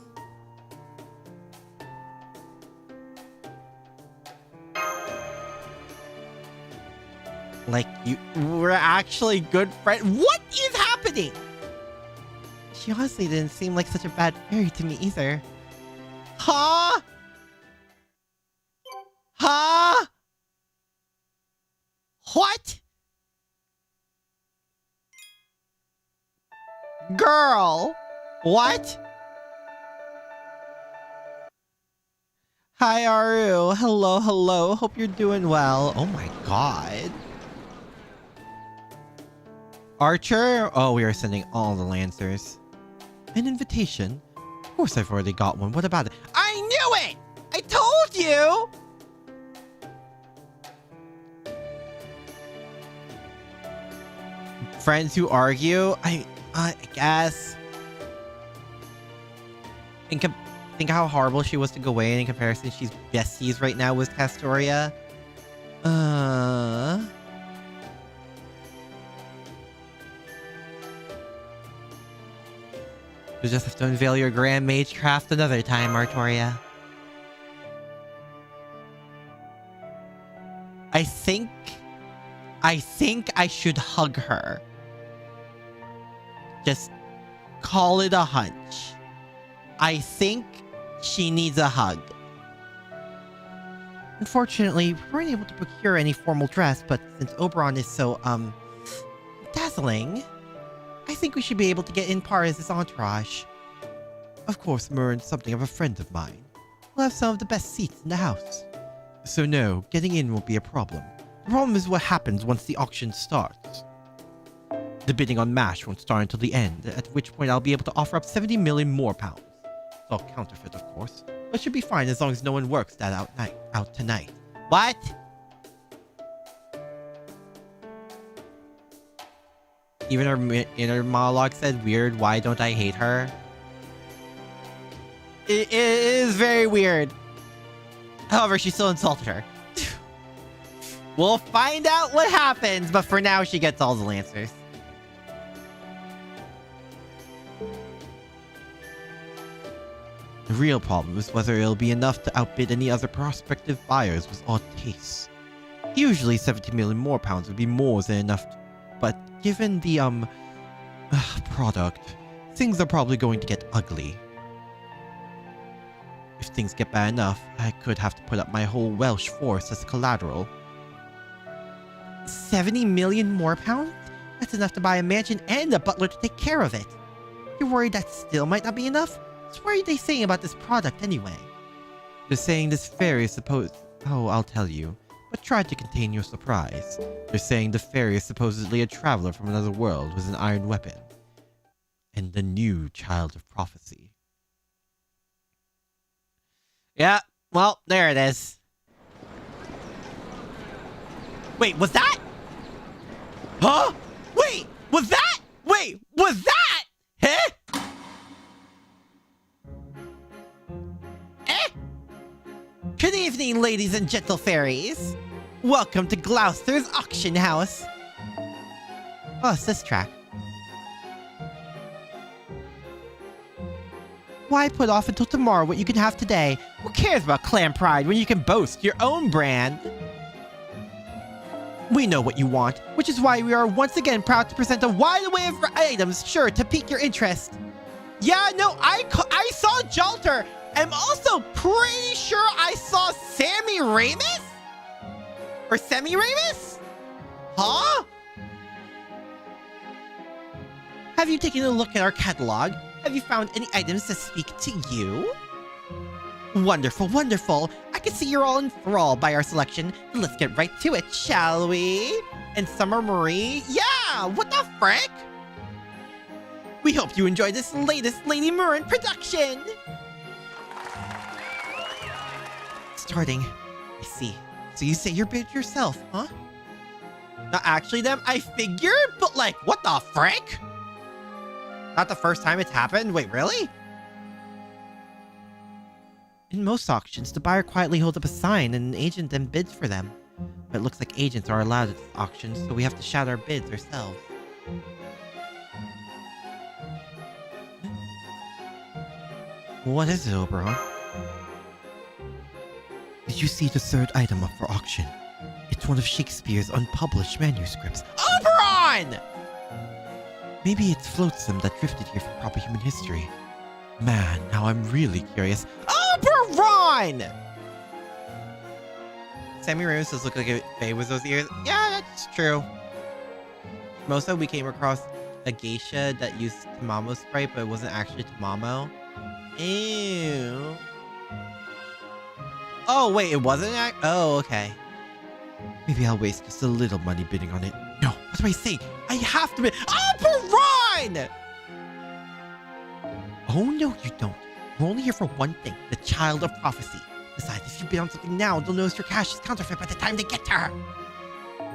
Speaker 2: Like we're actually good friends. What is happening? She honestly didn't seem like such a bad fairy to me either. Huh? Huh? What? Girl. What? Hi, Aru. Hello, hello. Hope you're doing well. Oh my god. Archer? Oh, we are sending all the Lancers. An invitation? Of course I've already got one. What about it? I knew it! I told you! Friends who argue? I guess. Think how horrible she was to Gawain in comparison. She's besties right now with Castoria. You'll just have to unveil your grand mage craft another time, Artoria. I think I should hug her. Just call it a hunch. I think she needs a hug. Unfortunately, we weren't able to procure any formal dress, but since Oberon is so, dazzling, I think we should be able to get in par as his entourage. Of course, Murren's something of a friend of mine. We'll have some of the best seats in the house. So no, getting in won't be a problem. The problem is what happens once the auction starts. The bidding on MASH won't start until the end, at which point I'll be able to offer up 70 million more pounds. It's all counterfeit, of course, but should be fine as long as no one works that out tonight. What? Even her inner monologue said, weird, why don't I hate her? It is very weird. However, she still insulted her. We'll find out what happens, but for now, she gets all the Lancers. The real problem is whether it'll be enough to outbid any other prospective buyers with odd tastes. Usually 70 million more pounds would be more than enough, but given the, product, things are probably going to get ugly. If things get bad enough, I could have to put up my whole Welsh force as collateral. 70 million more pounds? That's enough to buy a mansion and a butler to take care of it. You're worried that still might not be enough? So what are they saying about this product anyway? They're saying this fairy is supposed... Oh, I'll tell you. But try to contain your surprise. They're saying the fairy is supposedly a traveler from another world with an iron weapon. And the new child of prophecy. Yeah, well, there it is. Wait, was that? Huh? Wait, was that? Wait, was that? Huh? Good evening, ladies and gentle fairies. Welcome to Gloucester's auction house. Oh, it's this track. Why put off until tomorrow what you can have today? Who cares about clan pride when you can boast your own brand? We know what you want, which is why we are once again proud to present a wide array of items sure to pique your interest. Yeah, no, I saw Jalter. I'm also pretty sure I saw Sammy Ramis? Or Semi Ramis? Huh? Have you taken a look at our catalog? Have you found any items that speak to you? Wonderful, wonderful. I can see you're all enthralled by our selection. Let's get right to it, shall we? And Summer Marie? Yeah, what the frick? We hope you enjoy this latest Lady Marin production. Starting. I see. So you say your bid yourself, huh? Not actually them, I figured, but like, what the frick? Not the first time it's happened? Wait, really? In most auctions, the buyer quietly holds up a sign and an agent then bids for them. But it looks like agents are allowed at this auction, so we have to shout our bids ourselves. What is it, Oberon? Did you see the third item up for auction? It's one of Shakespeare's unpublished manuscripts. Oberon! Maybe it's Flotsam that drifted here from proper human history. Man, now I'm really curious. Oberon! Sammy Ramis does look like a Faye with those ears. Yeah, that's true. Most of we came across a geisha that used Tamamo sprite, but it wasn't actually Tamamo. Ew. Oh, wait, it wasn't? Oh, okay. Maybe I'll waste just a little money bidding on it. No, what do I say? I have to bid. Oberon! Oh, no, you don't. We're only here for one thing, the Child of Prophecy. Besides, if you bid on something now, they'll notice your cash is counterfeit by the time they get to her.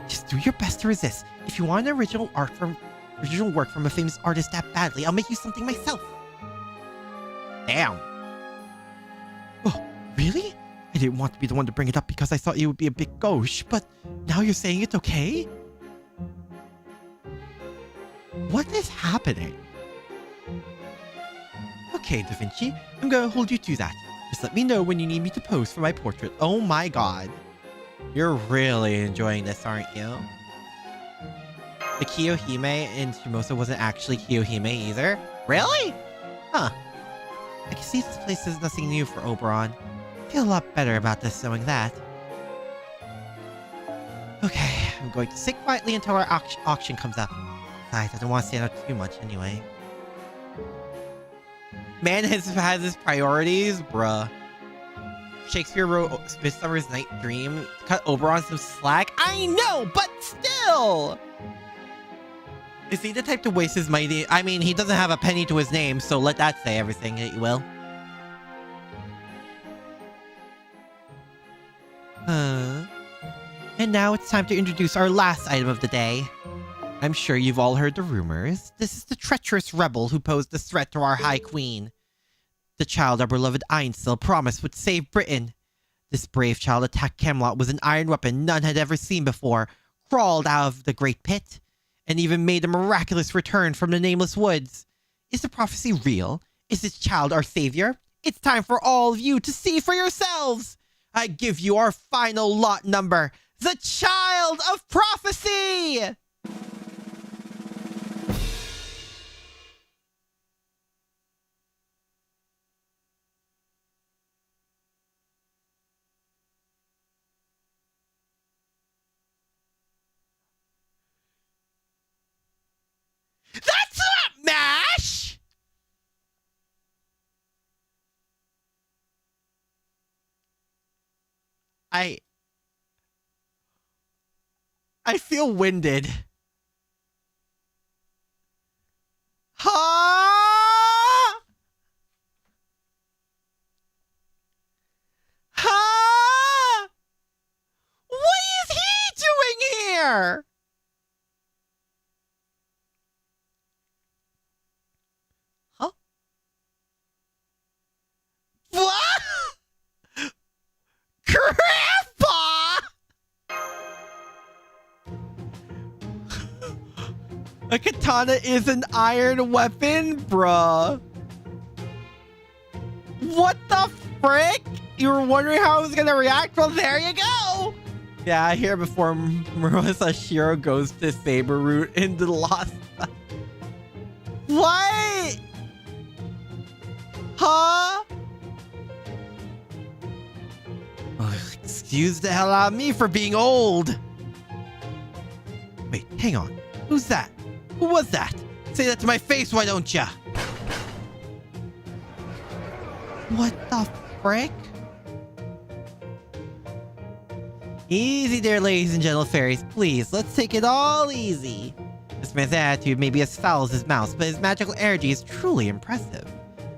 Speaker 2: Just do your best to resist. If you want an original work from a famous artist that badly, I'll make you something myself. Damn. Oh, really? I didn't want to be the one to bring it up because I thought you would be a bit gauche, but now you're saying it's okay? What is happening? Okay, Da Vinci, I'm gonna hold you to that. Just let me know when you need me to pose for my portrait. Oh my god. You're really enjoying this, aren't you? The Kiyohime in Shimosa wasn't actually Kiyohime either. Really? Huh. I can see this place is nothing new for Oberon. I feel a lot better about this knowing that. Okay, I'm going to sit quietly until our auction comes up. Besides, I don't want to stand out too much anyway. Man has his priorities, bruh. Shakespeare wrote Midsummer's Night Dream. Cut Oberon some slack. I know, but still! Is he the type to waste his money? I mean, he doesn't have a penny to his name, so let that say everything that you will. And now it's time to introduce our last item of the day. I'm sure you've all heard the rumors. This is the treacherous rebel who posed a threat to our High Queen. The child our beloved Einstein promised would save Britain. This brave child attacked Camelot with an iron weapon none had ever seen before, crawled out of the great pit, and even made a miraculous return from the nameless woods. Is the prophecy real? Is this child our savior? It's time for all of you to see for yourselves! I give you our final lot number, the Child of Prophecy! That's not MASH! I feel winded. Huh? Huh? What is he doing here? Huh? What? Grandpa! A katana is an iron weapon, bruh.
Speaker 1: What the frick? You were wondering how I was gonna react? Well, there you go. Yeah, I hear before Marissa Shiro goes to Saber Root into the Lost. What? Huh? Ugh, excuse the hell out of me for being old. Wait, hang on. Who's that? Who was that? Say that to my face, why don't ya? What the frick? Easy there, ladies and gentle fairies. Please, let's take it all easy. This man's attitude may be as foul as his mouth, but his magical energy is truly impressive.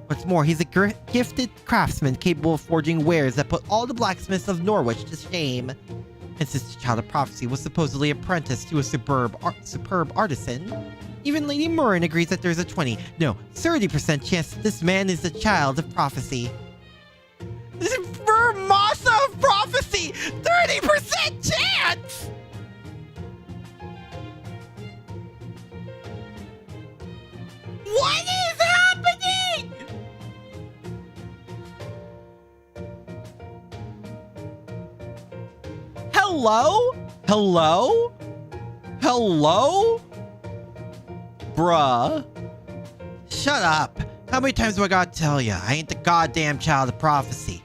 Speaker 1: What's more, he's a gifted craftsman capable of forging wares that put all the blacksmiths of Norwich to shame. And since the Child of Prophecy was supposedly apprenticed to a superb artisan, even Lady Murren agrees that there's a 30% chance that this man is the Child of Prophecy. This is Vermasa of Prophecy! 30% chance! What is happening? Hello? Hello? Hello? Bruh. Shut up. How many times do I gotta tell ya? I ain't the goddamn Child of Prophecy.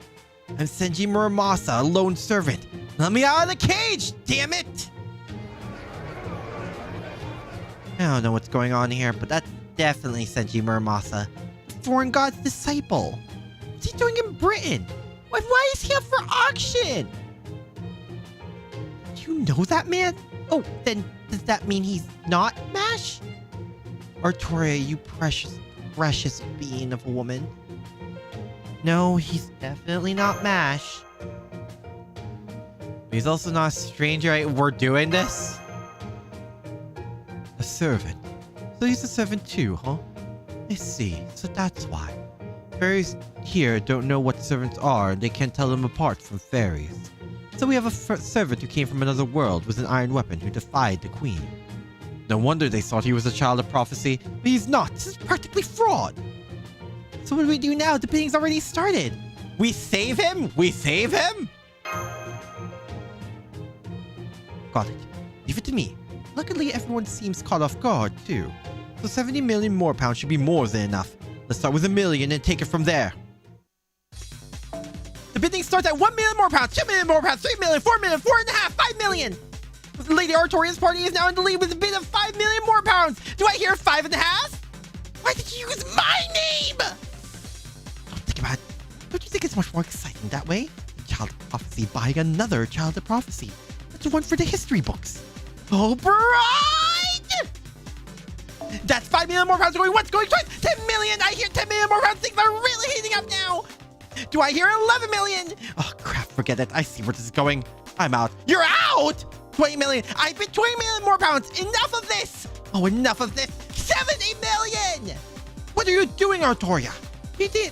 Speaker 1: I'm Senji Muramasa, a lone servant. Let me out of the cage, damn it! I don't know what's going on here, but that's definitely Senji Muramasa, the foreign god's disciple. What's he doing in Britain? Why is he up for auction? Do you know that man? Oh, then does that mean he's not MASH? Artoria, you precious being of a woman. No, he's definitely not MASH. He's also not a stranger, right? We're doing this? A servant. So he's a servant too, huh? I see. So that's why. Fairies here don't know what servants are, and they can't tell them apart from fairies. So we have a servant who came from another world with an iron weapon who defied the queen. No wonder they thought he was a Child of Prophecy, but he's not. This is practically fraud. So what do we do now? The bidding's already started. We save him? We save him? Got it. Leave it to me. Luckily, everyone seems caught off guard, too. So 70 million more pounds should be more than enough. Let's start with 1 million and take it from there. The bidding starts at 1 million more pounds, 2 million more pounds, 3 million, 4 million, 4.5, 5 million. Lady Artoria's party is now in the lead with a bid of 5 million more pounds. Do I hear 5.5? Why did you use my name? Don't think about it. Don't you think it's much more exciting that way? Child of Prophecy buying another Child of Prophecy. That's one for the history books. Oh, bride! That's 5 million more pounds going once, going twice. 10 million. I hear 10 million more pounds. Things are really heating up now. Do I hear 11 million? Oh, crap. Forget it. I see where this is going. I'm out. You're out! 20 million. I bid 20 million more pounds. Enough of this. Oh, enough of this. 70 million. What are you doing, Artoria? You did.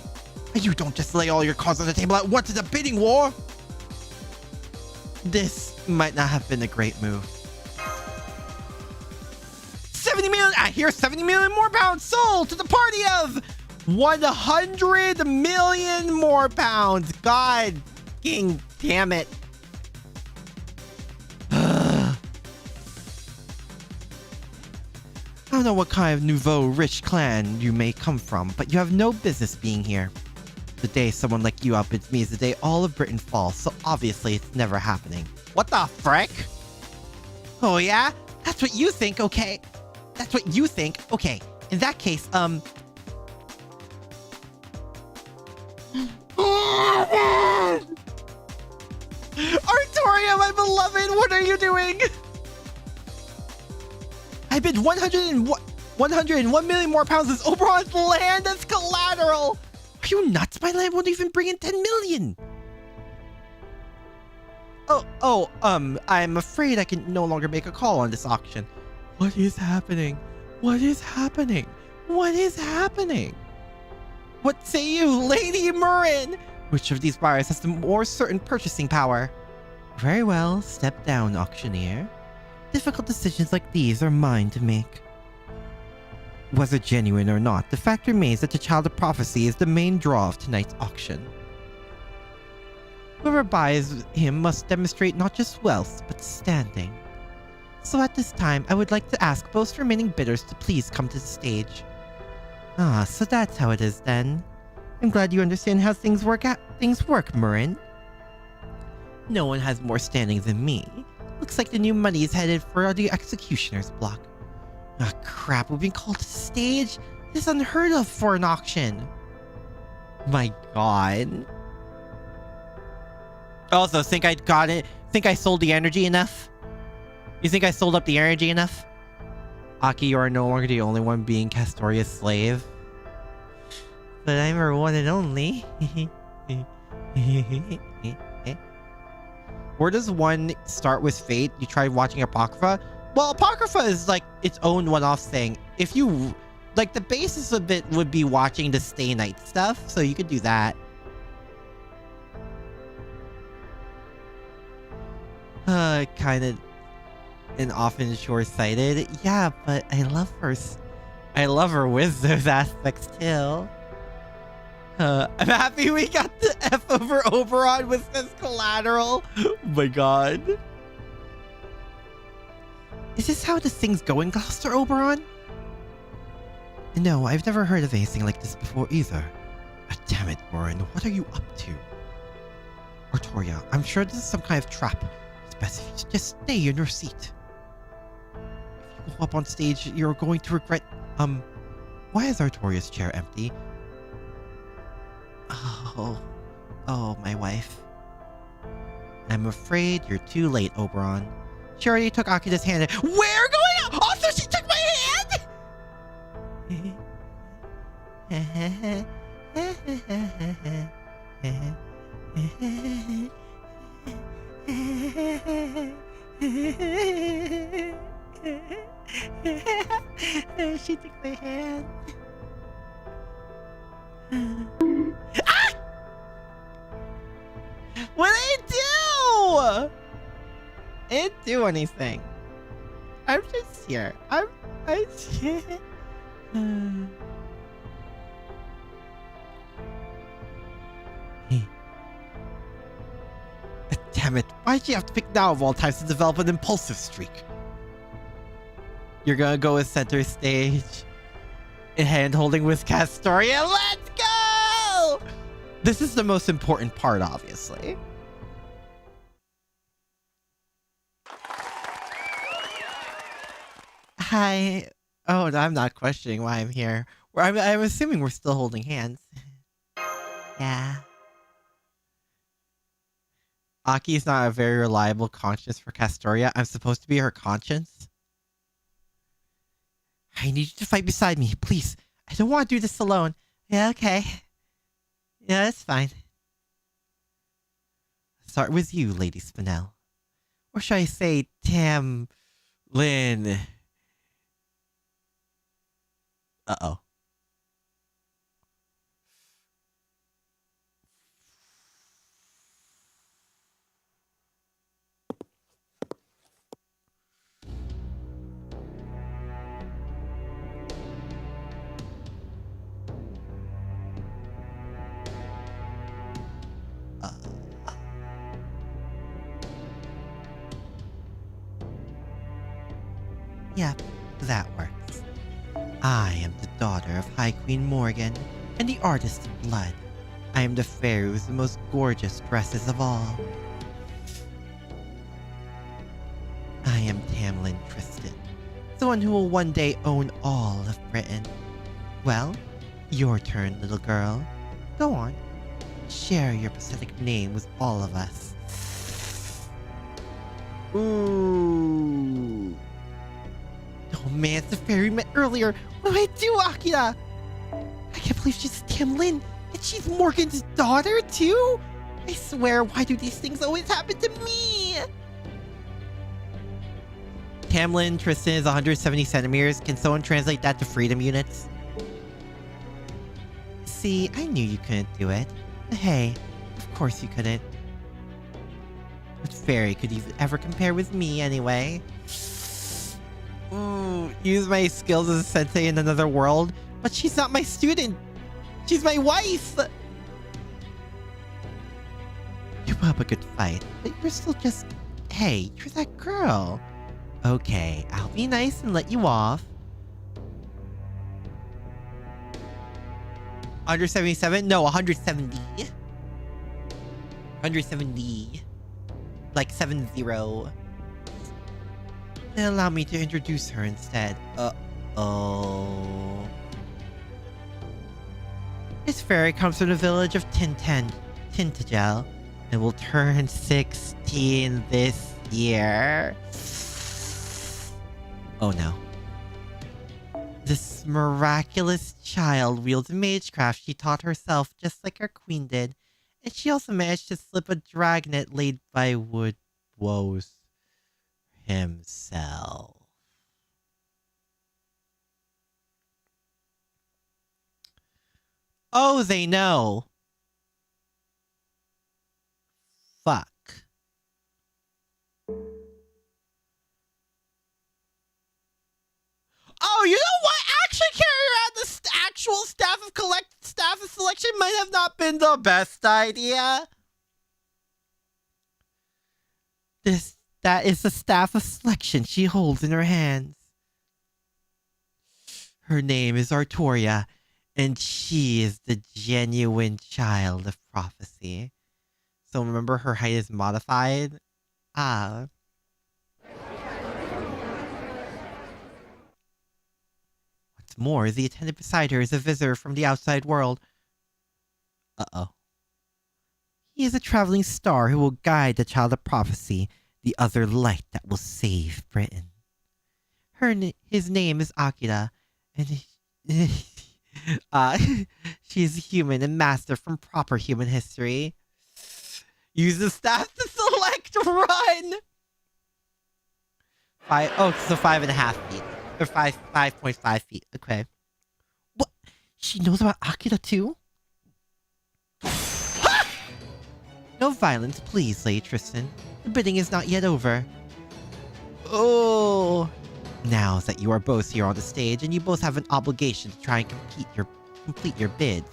Speaker 1: You don't just lay all your cards on the table at once in a bidding war. This might not have been a great move. 70 million. I hear 70 million more pounds sold to the party of 100 million more pounds. God damn it. I don't know what kind of nouveau rich clan you may come from, but you have no business being here. The day someone like you outbids me is the day all of Britain falls, so obviously it's never happening. What the frick? Oh yeah? That's what you think, okay? That's what you think. Okay, in that case, Artoria, my beloved, what are you doing? I bid 101 million more pounds as Oberon's land as collateral. Are you nuts? My land won't even bring in 10 million. I'm afraid I can no longer make a call on this auction. What is happening? What is happening? What is happening? What say you, Lady Murren? Which of these buyers has the more certain purchasing power? Very well, step down, auctioneer. Difficult decisions like these are mine to make.
Speaker 2: Whether genuine or not, the fact remains that the Child of Prophecy is the main draw of tonight's auction. Whoever buys him must demonstrate not just wealth, but standing. So at this time, I would like to ask both remaining bidders to please come to the stage. Ah, so that's how it is then. I'm glad you understand how things work, Murin. No one has more standing than me. Looks like the new money is headed for the executioner's block. Ah, crap, we've been called to the stage? This is unheard of for an auction. My god. Also, think I got it? Think I sold the energy enough? You think I sold up the energy enough? Aki, you are no longer the only one being Castoria's slave. But I'm her one and only. Where does one start with Fate? You tried watching Apocrypha? Well, Apocrypha is like its own one-off thing. If you... Like, the basis of it would be watching the Stay Night stuff, so you could do that. Kind of... and often short-sighted. Yeah, but I love her. I love her with those aspects too. I'm happy we got the F over Oberon with this collateral. Oh my god. Is this how the thing's going, Gloucester Oberon? No, I've never heard of anything like this before either. Ah, damn it, Warren, what are you up to? Artoria, I'm sure this is some kind of trap. It's best if you just stay in your seat. If you go up on stage, you're going to regret... why is Artoria's chair empty? Oh, my wife. I'm afraid you're too late, Oberon. She already took Akida's hand. Where going out? Also, she took my hand. She took my hand. Ah! What did I do? I didn't do anything. I'm just here. Damn it. Why'd you have to pick now of all times to develop an impulsive streak? You're gonna go with center stage. Hand holding with Castoria. Let's go! This is the most important part, obviously. Hi. Oh, I'm not questioning why I'm here. I'm assuming we're still holding hands. Yeah. Aki is not a very reliable conscience for Castoria. I'm supposed to be her conscience? I need you to fight beside me, please. I don't want to do this alone. Yeah, okay. Yeah, that's fine. Start with you, Lady Spinel. Or should I say Tam... Lynn... Uh-oh. Yep, that works. I am the daughter of High Queen Morgan and the artist of blood. I am the fair with the most gorgeous dresses of all. I am Tamlin Tristan, the one who will one day own all of Britain. Well, your turn, little girl. Go on. Share your pathetic name with all of us. Ooh. Oh man, it's the fairy we met earlier. What do I do, Akira? I can't believe she's Tamlin, and she's Morgan's daughter too? I swear, why do these things always happen to me? Tamlin Tristan is 170 centimeters. Can someone translate that to freedom units? See, I knew you couldn't do it. But hey, of course you couldn't. What fairy could even ever compare with me anyway? Use my skills as a sensei in another world, but she's not my student. She's my wife. You put up a good fight, but you're still just... Hey, you're that girl. Okay, I'll be nice and let you off. 177? No, 170. 170. Like 70. Then allow me to introduce her instead. Uh-oh. This fairy comes from the village of Tintagel and will turn 16 this year. Oh no. This miraculous child wields magecraft she taught herself just like our queen did. And she also managed to slip a dragnet laid by Woes himself. Oh, they know. Fuck. Oh, you know what? Actually carrying around the actual staff of selection might have not been the best idea. That is the staff of selection she holds in her hands. Her name is Artoria, and she is the genuine child of prophecy. So remember, her height is modified? Ah. What's more, the attendant beside her is a visitor from the outside world. Uh-oh. He is a traveling star who will guide the child of prophecy, the other light that will save Britain. His name is Akira, and she is a human and master from proper human history. Use the staff to select run! So 5.5 feet. Or 5.5 feet. Okay. What? She knows about Akira too? Ha! No violence, please, Lady Tristan. The bidding is not yet over. Oh. Now that you are both here on the stage and you both have an obligation to try and complete your bids.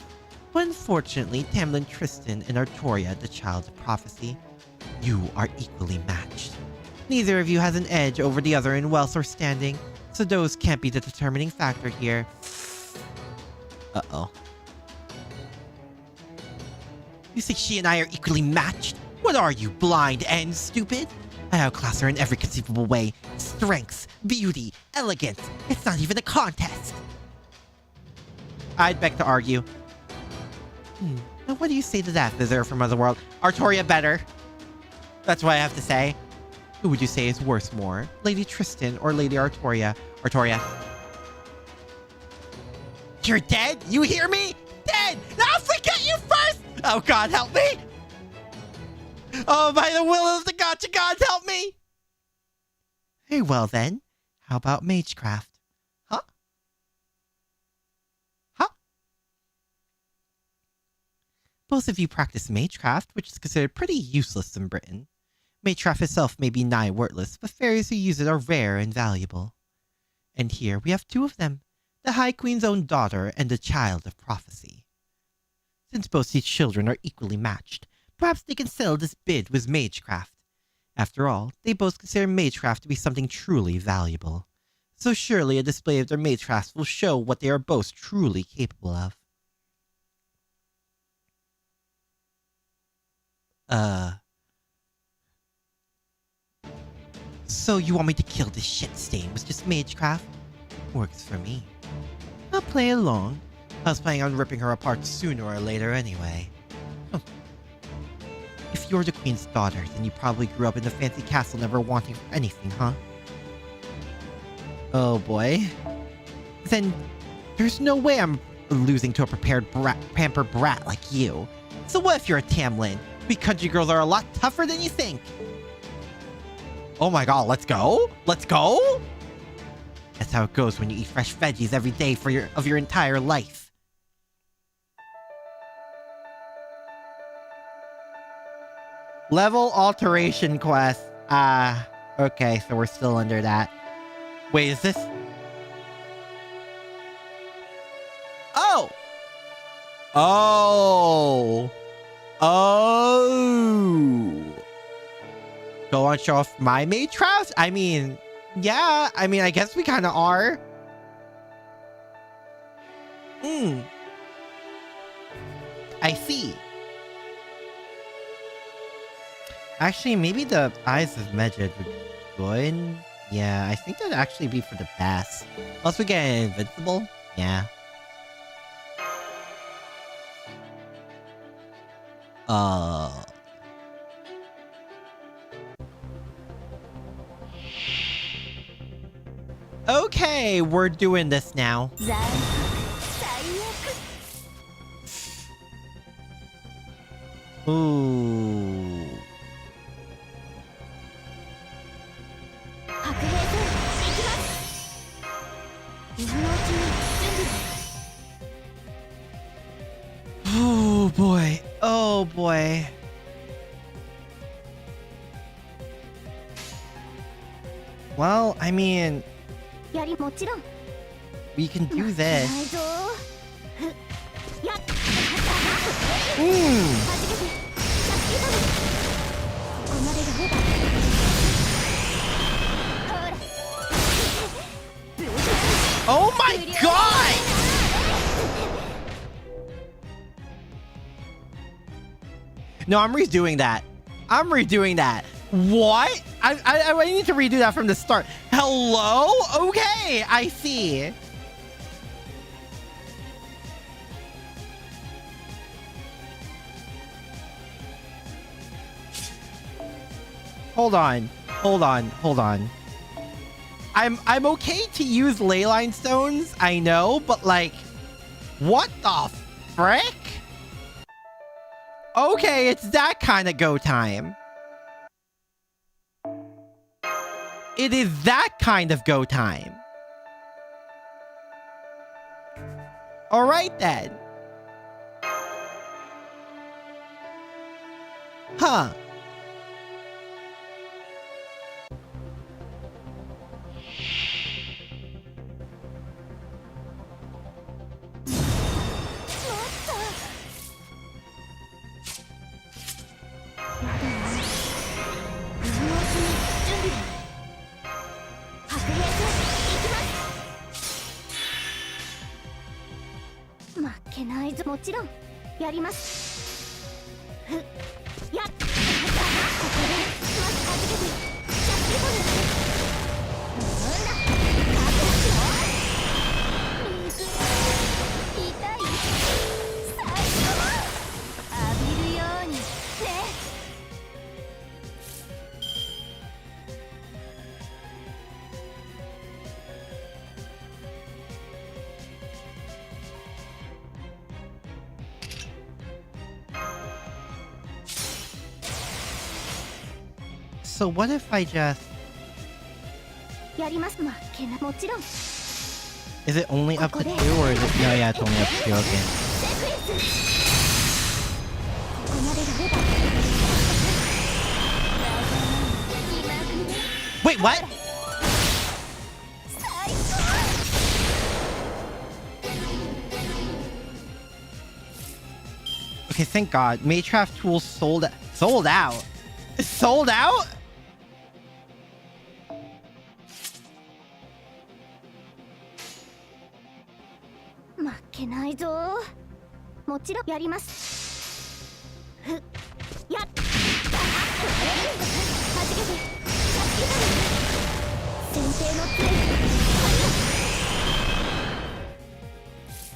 Speaker 2: But unfortunately, Tamlin Tristan and Artoria, the child of prophecy, you are equally matched. Neither of you has an edge over the other in wealth or standing, so those can't be the determining factor here. Uh-oh. You think she and I are equally matched? What are you, blind and stupid? I outclass her in every conceivable way. Strengths, beauty, elegance. It's not even a contest. I'd beg to argue. Now what do you say to that, visitor from Otherworld? Artoria better. That's what I have to say. Who would you say is worth more? Lady Tristan or Lady Artoria? Artoria. You're dead? You hear me? Dead! Now forget you first! Oh God, help me! Oh, by the will of the gotcha gods, help me! Very well then. How about magecraft? Huh? Huh? Both of you practice magecraft, which is considered pretty useless in Britain. Magecraft itself may be nigh worthless, but fairies who use it are rare and valuable. And here we have two of them, the High Queen's own daughter and the child of prophecy. Since both these children are equally matched, perhaps they can settle this bid with magecraft. After all, they both consider magecraft to be something truly valuable. So surely a display of their magecraft will show what they are both truly capable of. So you want me to kill this shit stain with just magecraft? Works for me. I'll play along. I was planning on ripping her apart sooner or later anyway. If you're the queen's daughter, then you probably grew up in a fancy castle never wanting for anything, huh? Oh boy. Then there's no way I'm losing to a pampered brat like you. So what if you're a Tamlin? We country girls are a lot tougher than you think. Oh my God, let's go? Let's go? That's how it goes when you eat fresh veggies every day of your entire life. Level alteration quest. Okay, so we're still under that. Wait, is this? Oh! Oh! Oh! Go on, show off my mage craft? I mean, yeah. I mean, I guess we kind of are. I see. Actually, maybe the Eyes of Medjed would be good. Yeah, I think that'd actually be for the best. Plus we get invincible. Yeah. Okay, we're doing this now. Ooh. Oh boy. Oh boy. Well, I mean, we can do this. Oh my god! No, I'm redoing that. I'm redoing that. What? I need to redo that from the start. Hello? Okay, I see. Hold on. Hold on. Hold on. I'm okay to use leyline stones, I know, but like, what the frick? Okay, it's that kind of go time. It is that kind of go time. All right then. Huh. So what if I just... Is it only up to 2 or is it... No, yeah, it's only up to 2, okay. Wait, what? Okay, thank God. Magecraft tools sold out. Sold out? Sold out?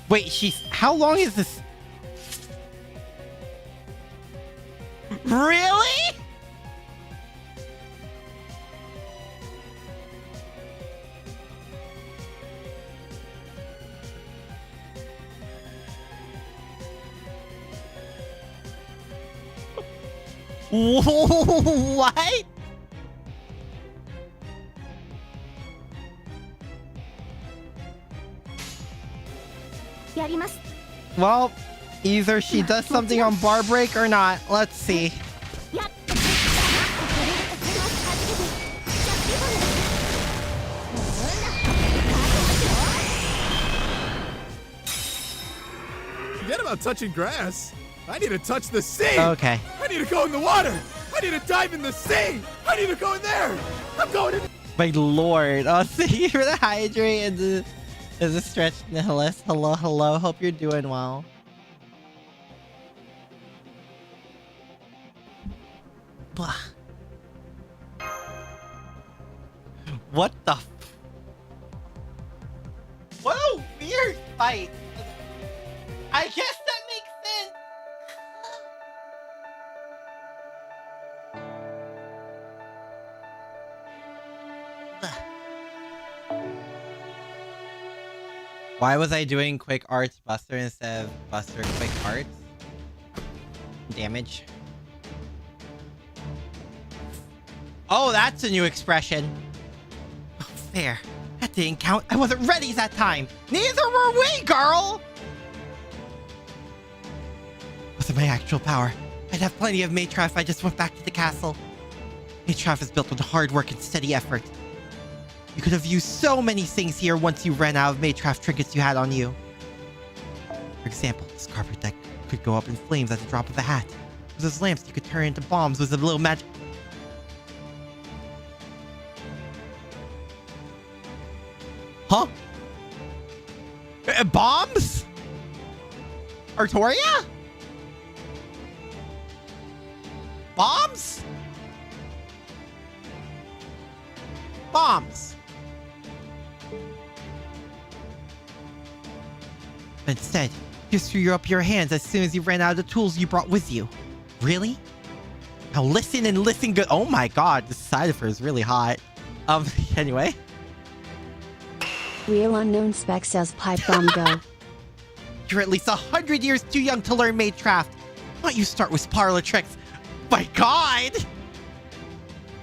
Speaker 2: Wait, she's... How long is this? Really? What? Well, either she does something on bar break or not. Let's see.
Speaker 4: Forget about touching grass. I need to touch the sea.
Speaker 2: Okay.
Speaker 4: I need to go in the water. I need to dive in the sea. I need to go in there. I'm going in.
Speaker 2: My lord. Oh, thank you for the hydrate and the stretch, Nicholas. Hello, hello. Hope you're doing well. Blah. What the what a weird fight. I guess that makes sense. Why was I doing quick arts Buster instead of Buster quick arts? Damage. Oh, that's a new expression. Oh, fair. That didn't count. I wasn't ready that time. Neither were we, girl! Wasn't my actual power. I'd have plenty of Matraf if I just went back to the castle. Matraf is built on hard work and steady effort. You could have used so many things here once you ran out of Matraf trinkets you had on you. For example, this carpet deck could go up in flames at the drop of a hat. With those lamps you could turn into bombs with a little magic. Huh? Bombs? Artoria? Bombs? Bombs. Instead, you threw up your hands as soon as you ran out of the tools you brought with you. Really? Now listen and listen good. Oh my god, the cipher is really hot. Anyway.
Speaker 5: Real unknown spec says pipe bomb go.
Speaker 2: You're at least 100 years too young to learn Magecraft. Why don't you start with parlor tricks? My god!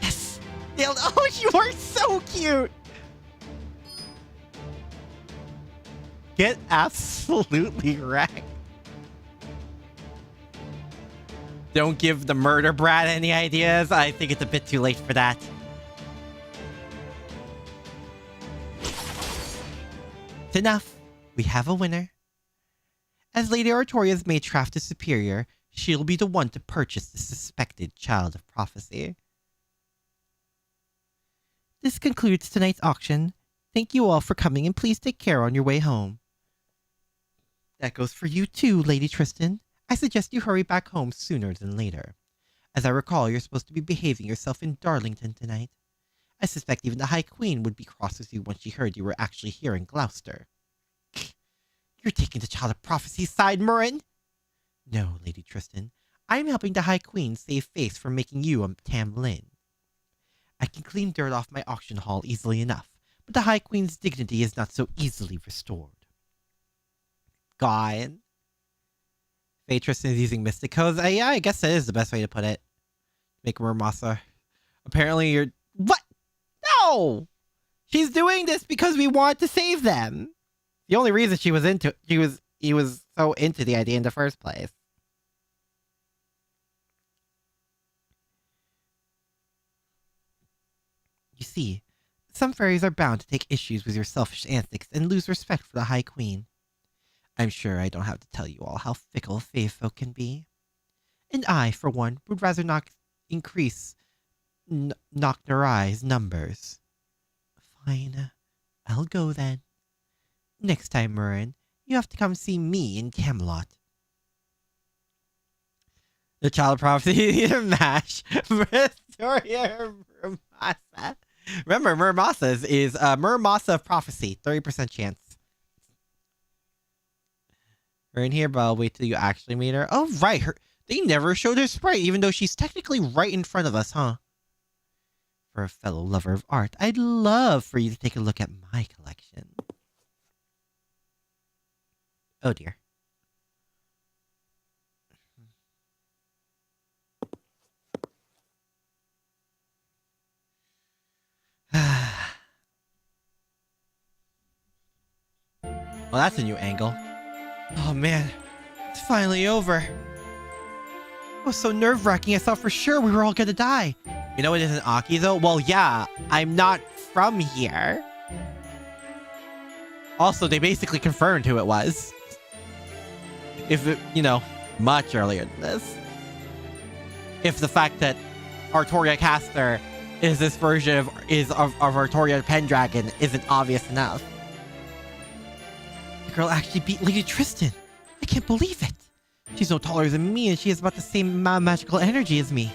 Speaker 2: Yes! Nailed. Oh, you are so cute! Get absolutely wrecked. Don't give the murder brat any ideas. I think it's a bit too late for that. It's enough. We have a winner. As Lady Artoria's Magecraft is superior, she'll be the one to purchase the suspected child of prophecy. This concludes tonight's auction. Thank you all for coming and please take care on your way home. That goes for you too, Lady Tristan. I suggest you hurry back home sooner than later. As I recall, you're supposed to be behaving yourself in Darlington tonight. I suspect even the High Queen would be cross with you once she heard you were actually here in Gloucester. You're taking the Child of Prophecy's side, Murrin? No, Lady Tristan. I'm helping the High Queen save face from making you a Tam Lin. I can clean dirt off my auction hall easily enough, but the High Queen's dignity is not so easily restored. God. Faye Tristan is using Mystic Codes. Yeah, I guess that is the best way to put it. Make Murmasa. Apparently you're... What? No! She's doing this because we want to save them. The only reason he was so into the idea in the first place. You see, some fairies are bound to take issues with your selfish antics and lose respect for the High Queen. I'm sure I don't have to tell you all how fickle fae folk can be. And I, for one, would rather not increase Nocturai's numbers. Fine, I'll go then. Next time, Murrin, you have to come see me in Camelot. The Child of Prophecy MASH. Victoria Murmasa. Remember, Murmasa's is Murmasa of Prophecy. 30% chance. We're in here, but I'll wait till you actually meet her. Oh, right. They never showed her sprite, even though she's technically right in front of us, huh? For a fellow lover of art, I'd love for you to take a look at my collection. Oh, dear. Well, that's a new angle. Oh, man. It's finally over. It was so nerve-wracking, I thought for sure we were all gonna die. You know it isn't Aki, though? Well, yeah. I'm not from here. Also, they basically confirmed who it was. if it, you know, much earlier than this. If the fact that Artoria Caster is this version of Artoria Pendragon isn't obvious enough. The girl actually beat Lady Tristan. I can't believe it. She's no taller than me and she has about the same amount of magical energy as me.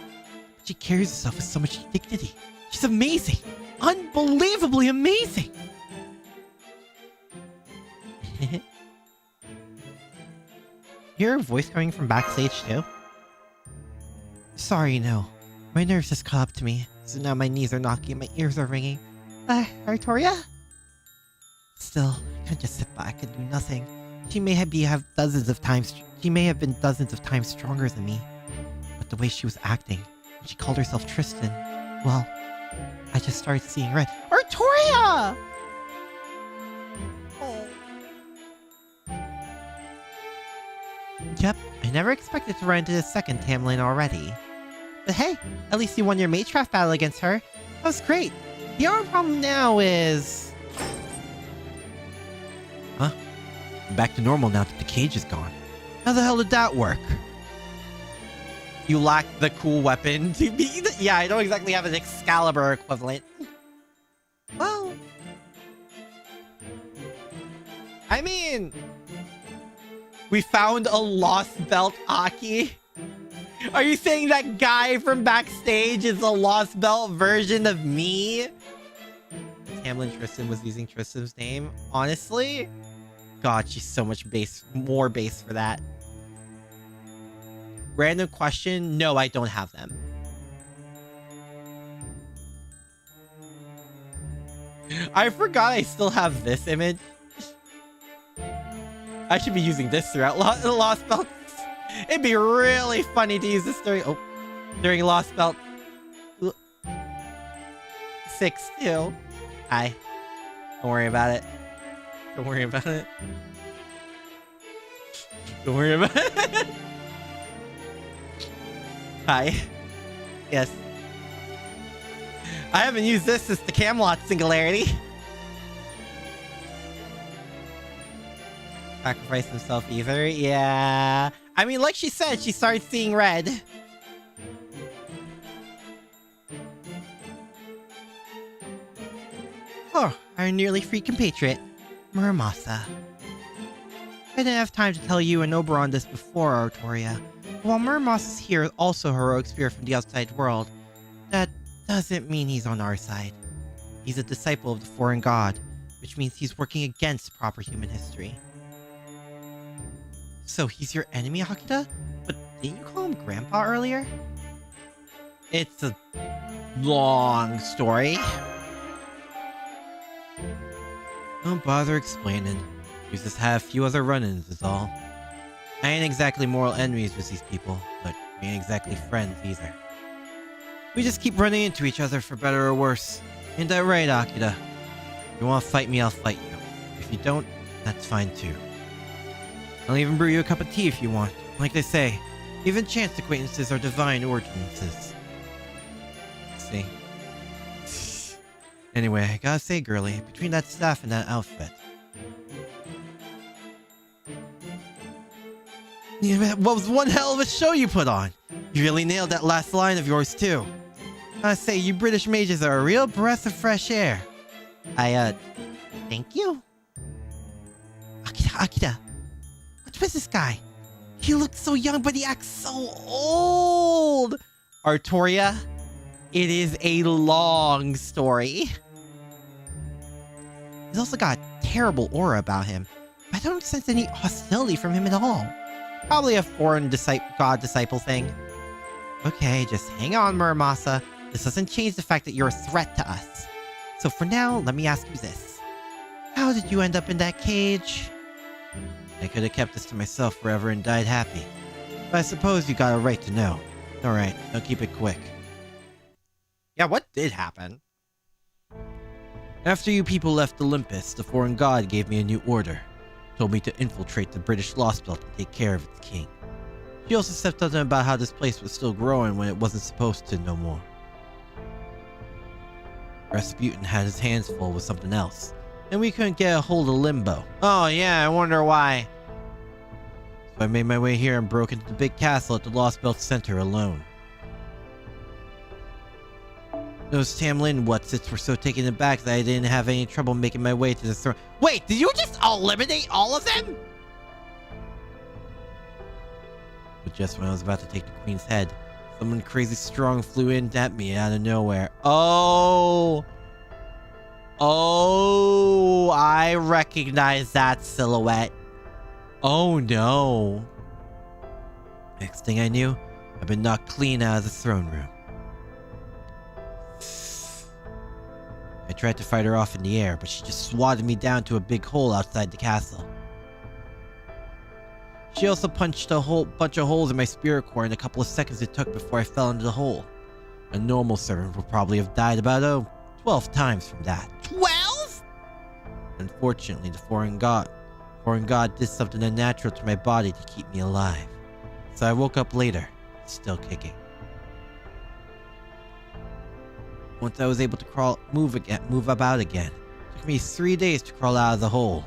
Speaker 2: But she carries herself with so much dignity. She's amazing. Unbelievably amazing.
Speaker 1: Hear a voice coming from backstage too? Sorry, no. My nerves just caught up to me, so now my knees are knocking and my ears are ringing. Artoria? Still, I can't just sit back and do nothing. She may have been dozens of times stronger than me. But the way she was acting, when she called herself Tristan, well, I just started seeing red. Artoria! Oh. Yep, I never expected to run into the second Tamlin already. But hey, at least you won your Magecraft battle against her. That was great. The only problem now is...
Speaker 2: Huh? I'm back to normal now that the cage is gone. How the hell did that work?
Speaker 1: You lack the cool weapon to be... Yeah, I don't exactly have an Excalibur equivalent. Well... I mean... We found a lost belt Aki. Are you saying that guy from backstage is a lost belt version of me? Tamlin Tristan was using Tristan's name. Honestly? God, she's so much more base for that. Random question. No, I don't have them. I forgot I still have this image. I should be using this throughout Lost Belts. It'd be really funny to use this during Lost Belt 6 too. Hi. Don't worry about it. Don't worry about it. Don't worry about it. Hi. Yes. I haven't used this since the Camelot Singularity. Sacrifice himself either. Yeah. I mean, like she said, she started seeing red. Oh, our nearly free compatriot, Muramasa. I didn't have time to tell you and Oberon this before, Artoria. While Muramasa's here, also a heroic spirit from the outside world, that doesn't mean he's on our side. He's a disciple of the foreign god, which means he's working against proper human history. So he's your enemy, Akira? But didn't you call him Grandpa earlier? It's a long story.
Speaker 2: Don't bother explaining. We just have a few other run-ins is all. I ain't exactly mortal enemies with these people, but we ain't exactly friends either. We just keep running into each other for better or worse. Ain't that right, Akira? If you want to fight me, I'll fight you. If you don't, that's fine too. I'll even brew you a cup of tea if you want. Like they say, even chance acquaintances are divine ordinances. See? Anyway, I gotta say, girlie, between that staff and that outfit. Yeah, what was one hell of a show you put on? You really nailed that last line of yours too. I say, you British mages are a real breath of fresh air.
Speaker 1: Thank you. Akira. What's with this guy? He looks so young, but he acts so old. Artoria, it is a long story. He's also got a terrible aura about him, but I don't sense any hostility from him at all. Probably a foreign god disciple thing. Okay, just hang on, Muramasa. This doesn't change the fact that you're a threat to us. So for now, let me ask you this. How did you end up in that cage?
Speaker 2: I could have kept this to myself forever and died happy. But I suppose you got a right to know. Alright, I'll keep it quick.
Speaker 1: Yeah, what did happen?
Speaker 2: After you people left Olympus, the foreign god gave me a new order. Told me to infiltrate the British Lost Belt and take care of its king. She also said something about how this place was still growing when it wasn't supposed to no more. Rasputin had his hands full with something else, and we couldn't get a hold of Limbo.
Speaker 1: Oh yeah, I wonder why.
Speaker 2: So I made my way here and broke into the big castle at the Lost Belt Center alone. Those Tamlin Whatsits were so taken aback that I didn't have any trouble making my way to the throne. Wait, did you just eliminate all of them? But just when I was about to take the queen's head, someone crazy strong flew in at me out of nowhere. Oh, I recognize that silhouette. Oh no. Next thing I knew, I'd been knocked clean out of the throne room. I tried to fight her off in the air, but she just swatted me down to a big hole outside the castle. She also punched a whole bunch of holes in my spirit core in a couple of seconds it took before I fell into the hole. A normal servant would probably have died about 12 times from that. 12? Unfortunately, the foreign god did something unnatural to my body to keep me alive. So I woke up later, still kicking. Once I was able to move about again, it took me 3 days to crawl out of the hole.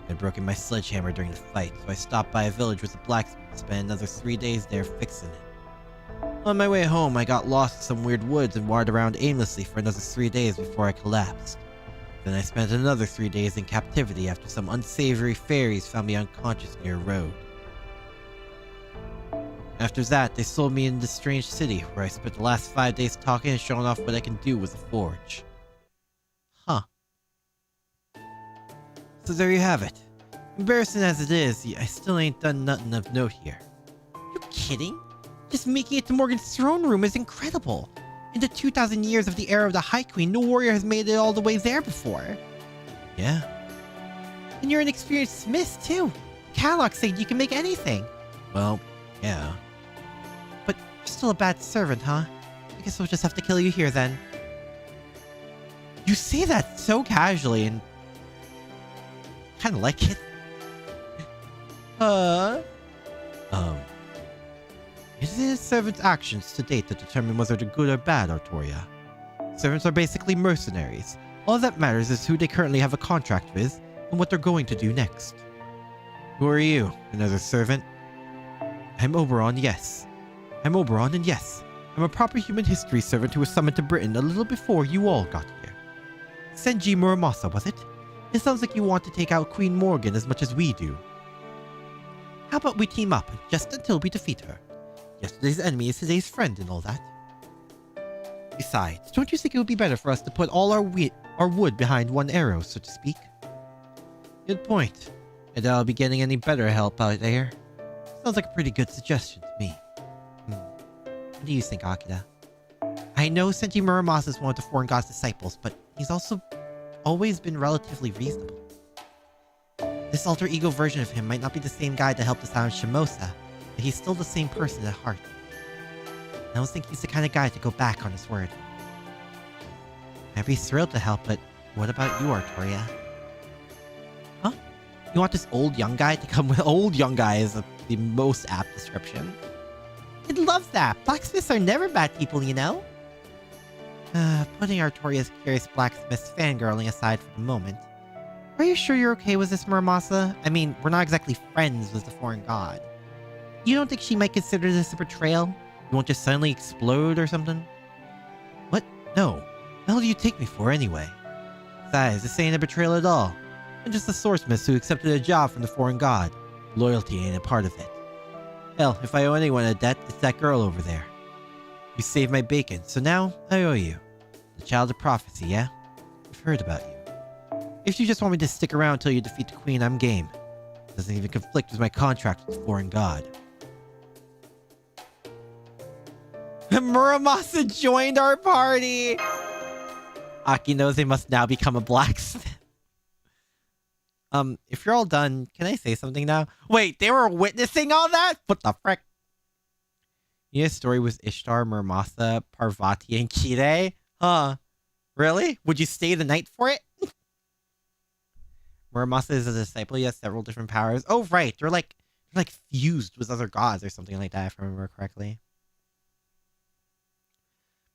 Speaker 2: I'd broken my sledgehammer during the fight, so I stopped by a village with a blacksmith and spent another 3 days there fixing it. On my way home, I got lost in some weird woods and wandered around aimlessly for another 3 days before I collapsed. Then I spent another 3 days in captivity after some unsavory fairies found me unconscious near a road. After that, they sold me into this strange city, where I spent the last 5 days talking and showing off what I can do with a forge. Huh. So there you have it. Embarrassing as it is, I still ain't done nothing of note here. You kidding? Just making it to Morgan's throne room is incredible. In the 2,000 years of the era of the High Queen, no warrior has made it all the way there before. Yeah. And you're an experienced smith, too. Akira Lux said you can make anything. Well, yeah. But you're still a bad servant, huh? I guess we'll just have to kill you here, then. You say that so casually, and kind of like it. It is servants' actions to date that determine whether they're good or bad, Artoria. Servants are basically mercenaries. All that matters is who they currently have a contract with, and what they're going to do next. Who are you? Another servant? I'm Oberon, yes. I'm Oberon, and yes, I'm a proper human history servant who was summoned to Britain a little before you all got here. Senji Muramasa, was it? It sounds like you want to take out Queen Morgan as much as we do. How about we team up, just until we defeat her? Yesterday's enemy is today's friend and all that. Besides, don't you think it would be better for us to put all our wood behind one arrow, so to speak? Good point. And I'll be getting any better help out there. Sounds like a pretty good suggestion to me. What do you think, Akira? I know Senji Muramasa is one of the foreign god's disciples, but he's also always been relatively reasonable. This alter ego version of him might not be the same guy that helped us out in Shimosa, but he's still the same person at heart. I don't think he's the kind of guy to go back on his word. I'd be thrilled to help, but what about you, Artoria? Huh? You want this old young guy to come with— old young guy is the most apt description. I'd love that. Blacksmiths are never bad people, you know? Putting Artoria's curious blacksmith's fangirling aside for the moment, are you sure you're okay with this, Muramasa? I mean, we're not exactly friends with the foreign god. You don't think she might consider this a betrayal? You won't just suddenly explode or something? What? No. The hell do you take me for anyway? Besides, this ain't a betrayal at all. I'm just a swordsmith who accepted a job from the foreign god. Loyalty ain't a part of it. Hell, if I owe anyone a debt, it's that girl over there. You saved my bacon, so now I owe you. The child of prophecy, yeah? I've heard about you. If you just want me to stick around until you defeat the queen, I'm game. It doesn't even conflict with my contract with the foreign god. Muramasa joined our party! Akinose must now become a blacksmith. If you're all done, can I say something now? Wait, they were witnessing all that? What the frick? You know, story with Ishtar, Muramasa, Parvati, and Kire? Huh. Really? Would you stay the night for it? Muramasa is a disciple. He has several different powers. Oh, right. They're like fused with other gods or something like that, if I remember correctly.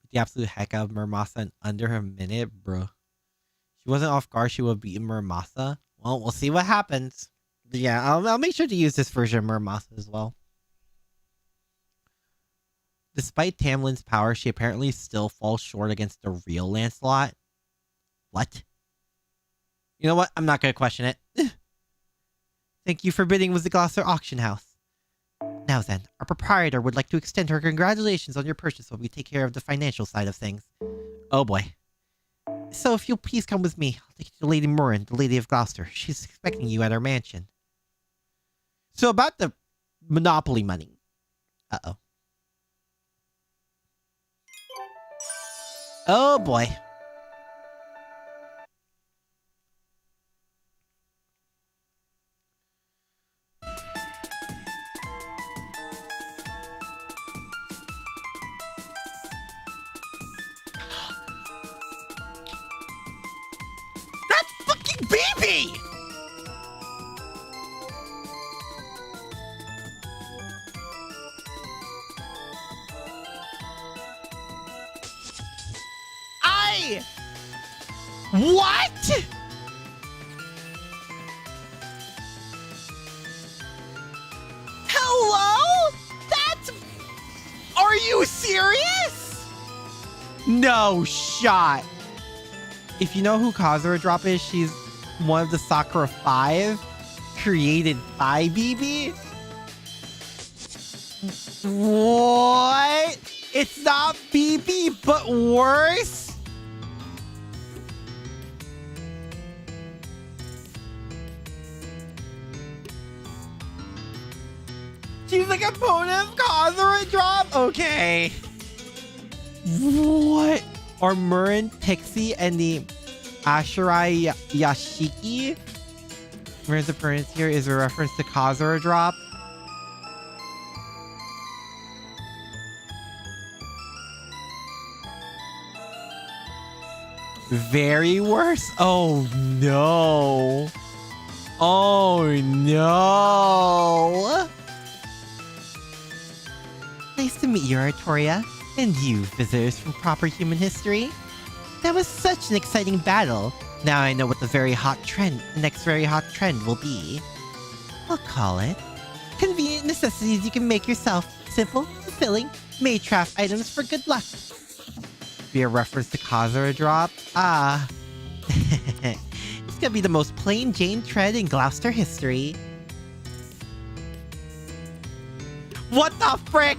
Speaker 2: But the absolute heck out of Muramasa in under a minute, bro. She wasn't off guard. She would have beaten Muramasa. Well, we'll see what happens. Yeah, I'll make sure to use this version of Murmasa as well. Despite Tamlin's power, she apparently still falls short against the real Lancelot. What? You know what? I'm not going to question it. Thank you for bidding with the Gloucester Auction House. Now then, our proprietor would like to extend her congratulations on your purchase while we take care of the financial side of things. Oh boy. So if you'll please come with me, I'll take you to Lady Murrin, the Lady of Gloucester. She's expecting you at her mansion. So about the Monopoly money. Uh-oh. Oh boy.
Speaker 1: That's fucking BB! What? Hello? That's... Are you serious?
Speaker 2: No shot. If you know who Kazura Drop is, she's one of the Sakura 5 created by BB.
Speaker 1: What? It's not BB, but worse? She's like a opponent of Kazura Drop? Okay.
Speaker 2: What? Are Murrin, Pixie, and the Ashirai Yashiki? Murrin's appearance here is a reference to Kazura Drop. Very worse? Oh no. Oh no. Nice to meet you, Artoria. And you, visitors from proper human history. That was such an exciting battle. Now I know what the next very hot trend will be. I'll call it convenient necessities you can make yourself. Simple, fulfilling, mage-craft items for good luck. Be a reference to Kazura Drop? Ah. It's gonna be the most plain Jane trend in Gloucester history.
Speaker 1: What the frick?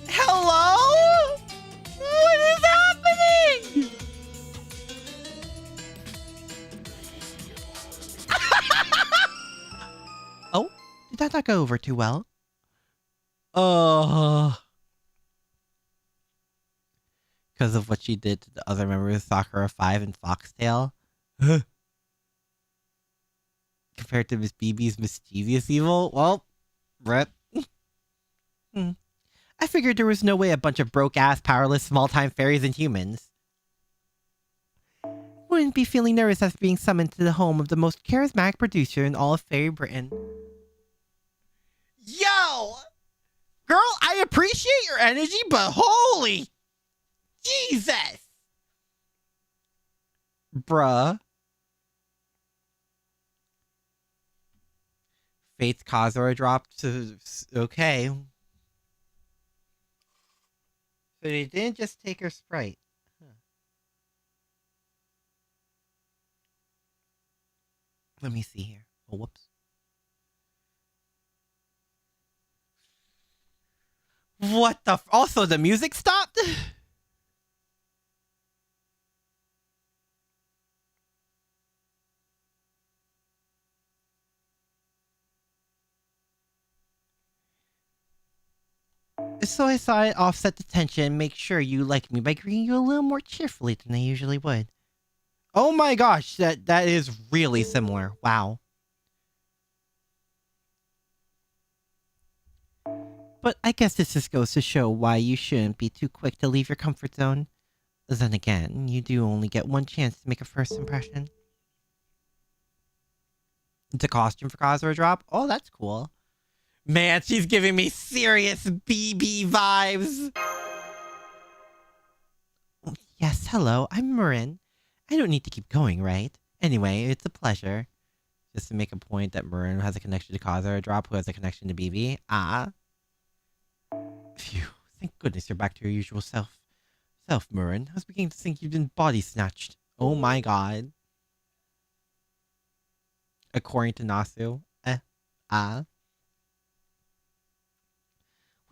Speaker 1: Hello? What is happening?
Speaker 2: Oh, did that not go over too well? Because of what she did to the other members of Sakura 5 and Foxtail? Compared to Miss BB's mischievous evil? Well, rip. I figured there was no way a bunch of broke-ass, powerless, small-time fairies and humans wouldn't be feeling nervous after being summoned to the home of the most charismatic producer in all of Fairy Britain.
Speaker 1: Yo! Girl, I appreciate your energy, but holy Jesus!
Speaker 2: Bruh. Fate's Kazura dropped to... Okay. So they didn't just take her sprite. Huh. Let me see here. Oh, whoops.
Speaker 1: What the... Also, the music stopped?
Speaker 2: So I thought I'd offset the tension and make sure you like me by greeting you a little more cheerfully than I usually would. Oh my gosh, that is really similar. Wow. But I guess this just goes to show why you shouldn't be too quick to leave your comfort zone. Then again, you do only get one chance to make a first impression. It's a costume for Kazura Drop? Oh, that's cool.
Speaker 1: Man, she's giving me serious BB vibes.
Speaker 2: Yes, hello, I'm Murrin. I don't need to keep going, right? Anyway, it's a pleasure. Just to make a point that Murren has a connection to Kaza, Drop, who has a connection to BB. Phew. Thank goodness you're back to your usual self, Murren. I was beginning to think you'd been body snatched. Oh my god. According to Nasu. What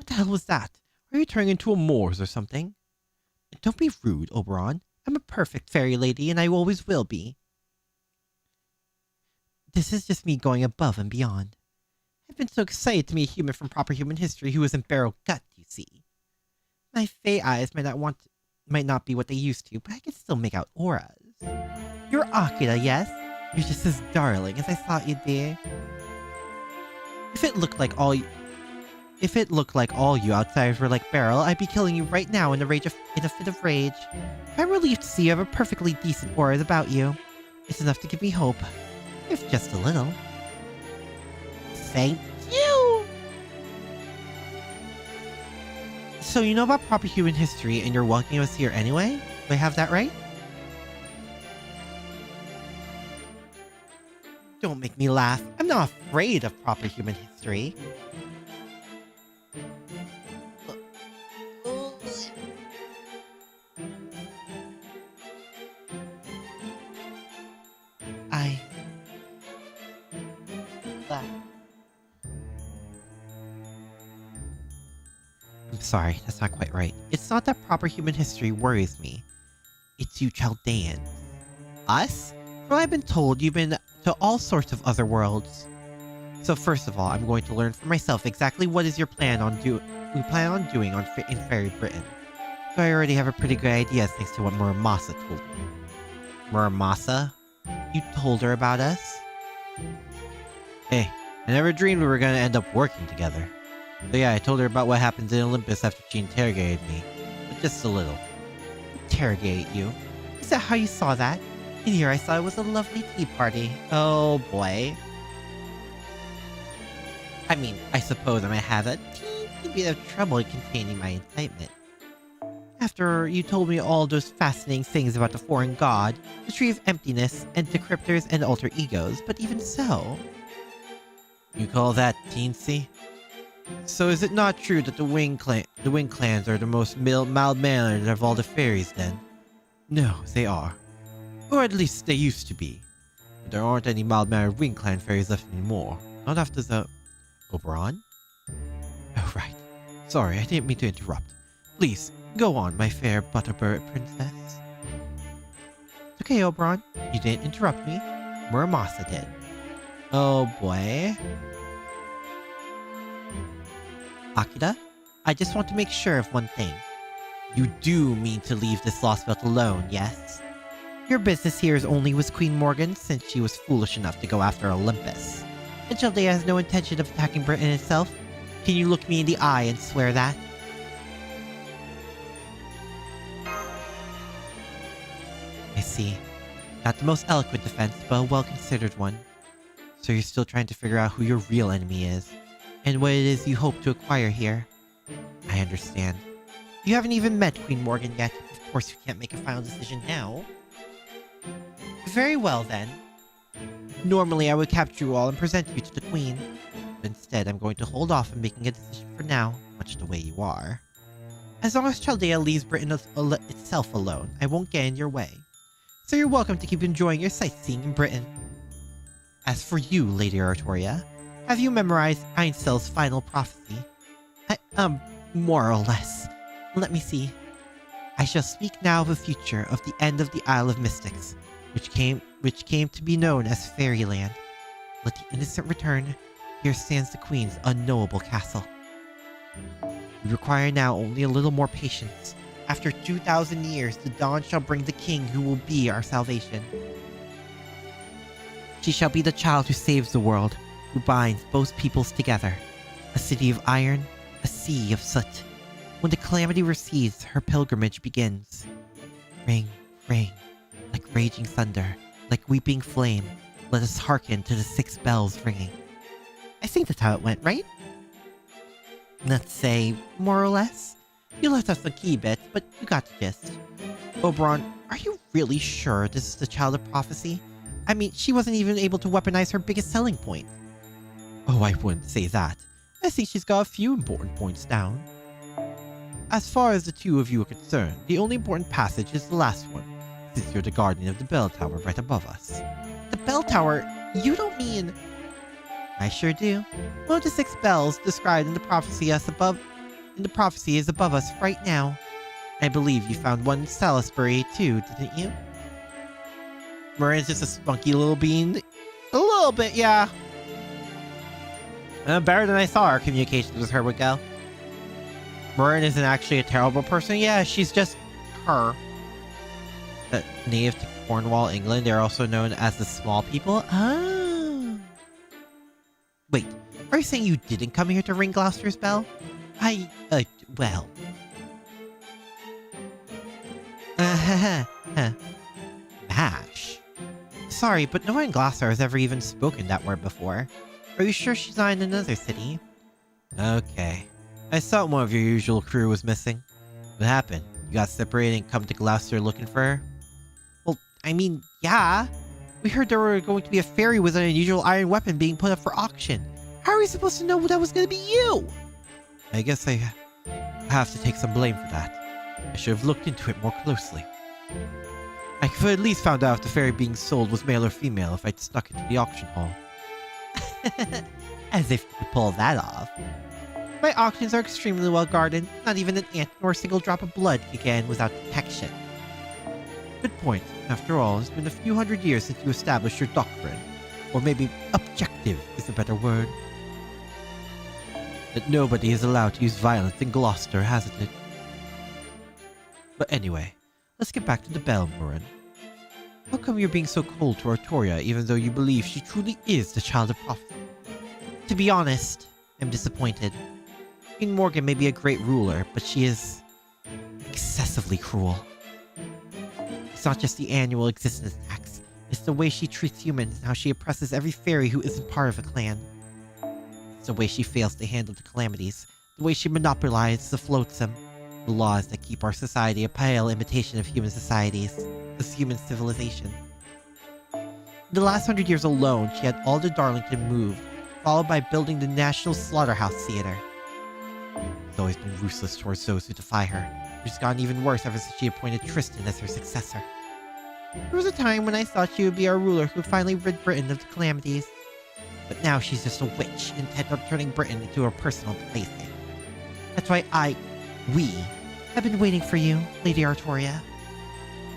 Speaker 2: the hell was that? Are you turning into a Moors or something? Don't be rude, Oberon. I'm a perfect fairy lady and I always will be. This is just me going above and beyond. I've been so excited to meet a human from proper human history who isn't barrel gut, you see. My fey eyes might not be what they used to, but I can still make out auras. You're Akira, yes? You're just as darling as I thought you'd be. If it looked like all you outsiders were like Beryl, I'd be killing you right now in a fit of rage. I'm relieved to see you have a perfectly decent aura about you. It's enough to give me hope, if just a little. Thank you! So you know about proper human history and you're welcoming us here anyway? Do I have that right? Don't make me laugh. I'm not afraid of proper human history. I'm sorry, that's not quite right. It's not that proper human history worries me. It's you Chaldeans. Us? From what I've been told, you've been to all sorts of other worlds. So first of all, I'm going to learn for myself exactly what is your plan on doing in Fairy Britain. So I already have a pretty good idea thanks to what Muramasa told me. Muramasa? You told her about us? Hey, I never dreamed we were going to end up working together. So yeah, I told her about what happened in Olympus after she interrogated me. But just a little. Interrogate you? Is that how you saw that? And here I saw it was a lovely tea party. Oh boy. I mean, I suppose I might have a teeny bit of trouble containing my excitement. After you told me all those fascinating things about the foreign god, the tree of emptiness, and decryptors and alter egos, but even so... You call that teensy? So is it not true that the Wing clans are the most mild-mannered of all the fairies then? No, they are. Or at least they used to be. But there aren't any mild-mannered Wing clan fairies left anymore. Not after the... Oberon? Oh, right. Sorry, I didn't mean to interrupt. Please, go on, my fair butterbird princess. It's okay, Oberon. You didn't interrupt me. Muramasa did. Oh boy. Akira, I just want to make sure of one thing. You do mean to leave this lost belt alone, yes? Your business here is only with Queen Morgan since she was foolish enough to go after Olympus. And Chaldea has no intention of attacking Britain itself. Can you look me in the eye and swear that? I see. Not the most eloquent defense, but a well-considered one. So you're still trying to figure out who your real enemy is, and what it is you hope to acquire here. I understand. You haven't even met Queen Morgan yet. Of course you can't make a final decision now. Very well then. Normally I would capture you all and present you to the Queen. But instead I'm going to hold off on making a decision for now, much the way you are. As long as Chaldea leaves Britain itself alone, I won't get in your way. So you're welcome to keep enjoying your sightseeing in Britain. As for you, Lady Artoria, have you memorized Einstell's final prophecy? More or less. Let me see. I shall speak now of the future of the end of the Isle of Mystics, which came to be known as Fairyland. Let the innocent return. Here stands the Queen's unknowable castle. We require now only a little more patience. After 2,000 years, the dawn shall bring the king who will be our salvation. She shall be the child who saves the world, who binds both peoples together. A city of iron, a sea of soot. When the calamity recedes, her pilgrimage begins. Ring, ring, like raging thunder, like weeping flame, let us hearken to the 6 bells ringing. I think that's how it went, right? Let's say, more or less. You left us some key bits, but you got the gist. Oberon, are you really sure this is the child of prophecy? I mean, she wasn't even able to weaponize her biggest selling point. Oh, I wouldn't say that. I think she's got a few important points down. As far as the two of you are concerned, the only important passage is the last one, since you're the guardian of the bell tower right above us. The bell tower? You don't mean... I sure do. One of the 6 bells described in the prophecy is above us right now. I believe you found one in Salisbury too, didn't you? Marin's just a spunky little bean. A little bit, yeah. Better than I thought our communications with her would go. Marin isn't actually a terrible person. Yeah, she's just her. Native to Cornwall, England, they're also known as the Small People. Oh. Wait, are you saying you didn't come here to ring Gloucester's bell? Well. Mash. Sorry, but no one in Gloucester has ever even spoken that word before. Are you sure she's not in another city? Okay. I thought one of your usual crew was missing. What happened? You got separated and come to Gloucester looking for her? Well, I mean, yeah. We heard there were going to be a fairy with an unusual iron weapon being put up for auction. How are we supposed to know that was going to be you? I guess I have to take some blame for that. I should have looked into it more closely. I could have at least found out if the fairy being sold was male or female if I'd snuck into the auction hall. As if you could pull that off. My auctions are extremely well guarded. Not even an ant nor a single drop of blood can get in without detection. Good point. After all, it's been a few hundred years since you established your doctrine. Or maybe objective is a better word. That nobody is allowed to use violence in Gloucester, hasn't it? But anyway, let's get back to the bell, Marin. How come you're being so cold to Artoria even though you believe she truly is the child of prophecy? To be honest, I'm disappointed. Queen Morgan may be a great ruler, but she is excessively cruel. It's not just the annual existence tax, it's the way she treats humans and how she oppresses every fairy who isn't part of a clan. It's the way she fails to handle the calamities, the way she monopolizes the flotsam, the laws that keep our society a pale imitation of human societies, this human civilization. In the last 100 years alone, she had all the Darlington moved, followed by building the National Slaughterhouse Theater. She's always been ruthless towards those who defy her, which has gotten even worse ever since she appointed Tristan as her successor. There was a time when I thought she would be our ruler who finally rid Britain of the calamities. But now she's just a witch, intent on turning Britain into her personal plaything. That's why we have been waiting for you, Lady Artoria.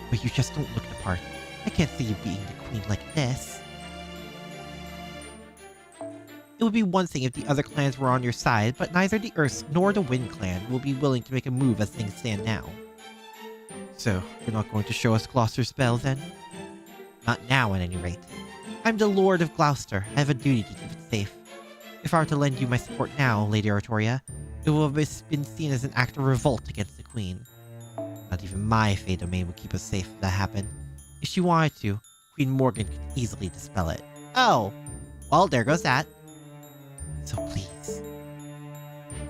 Speaker 2: But you just don't look the part. I can't see you being the queen like this. It would be one thing if the other clans were on your side, but neither the Earth nor the Wind clan will be willing to make a move as things stand now. So, you're not going to show us Gloucester's spell then? Not now, at any rate. I'm the Lord of Gloucester. I have a duty to keep it safe. If I were to lend you my support now, Lady Artoria, it will have been seen as an act of revolt against the Queen. Not even my Fey Domain would keep us safe if that happened. If she wanted to, Queen Morgan could easily dispel it. Oh, well, there goes that. So please,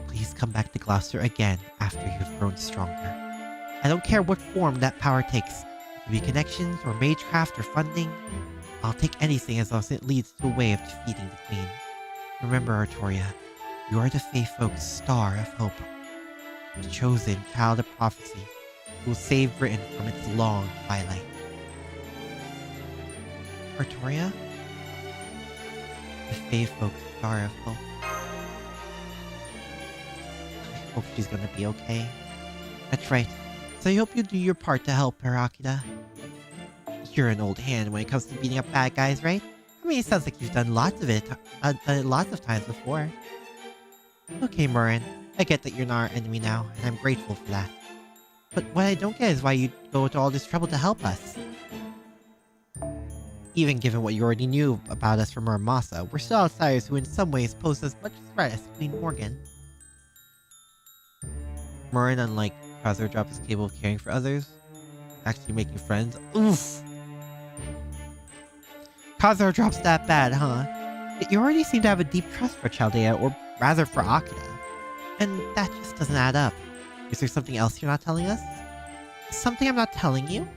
Speaker 2: please come back to Gloucester again after you've grown stronger. I don't care what form that power takes. Maybe connections, or magecraft, or funding. I'll take anything as long as it leads to a way of defeating the Queen. Remember, Artoria, you are the Fey Folk's star of hope. The chosen child of prophecy who will save Britain from its long twilight. Artoria? The Fey Folk's star of hope. I hope she's gonna be okay. That's right. So I hope you do your part to help her, Akira. You're an old hand when it comes to beating up bad guys, right? I mean, it sounds like you've done lots of it, lots of times before. Okay, Marin. I get that you're not our enemy now, and I'm grateful for that. But what I don't get is why you go to all this trouble to help us. Even given what you already knew about us from Masa, we're still outsiders who in some ways pose as much threat as Queen Morgan. Marin, unlike Khazar, dropped his cable of caring for others, actually making friends. Oof! Khazar drops that bad, huh? Yet you already seem to have a deep trust for Chaldea, or rather for Akira. And that just doesn't add up. Is there something else you're not telling us? Something I'm not telling you?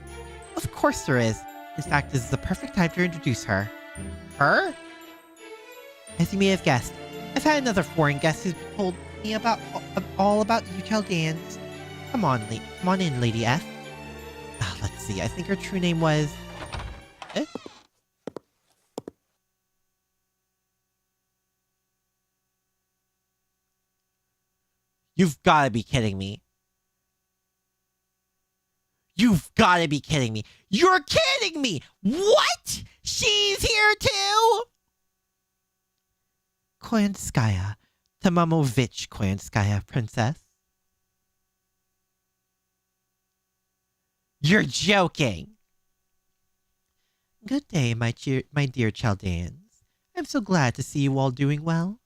Speaker 2: Of course there is. In fact, this is the perfect time to introduce her. Her? As you may have guessed, I've had another foreign guest who's told me about all about you Chaldeans. Come on in, Lady F. Let's see, I think her true name was... You've gotta be kidding me. You've gotta be kidding me. You're kidding me! What? She's here too? Koyanskaya. Tamamovich Koyanskaya, princess. You're joking. Good day, my dear Chaldeans. I'm so glad to see you all doing well.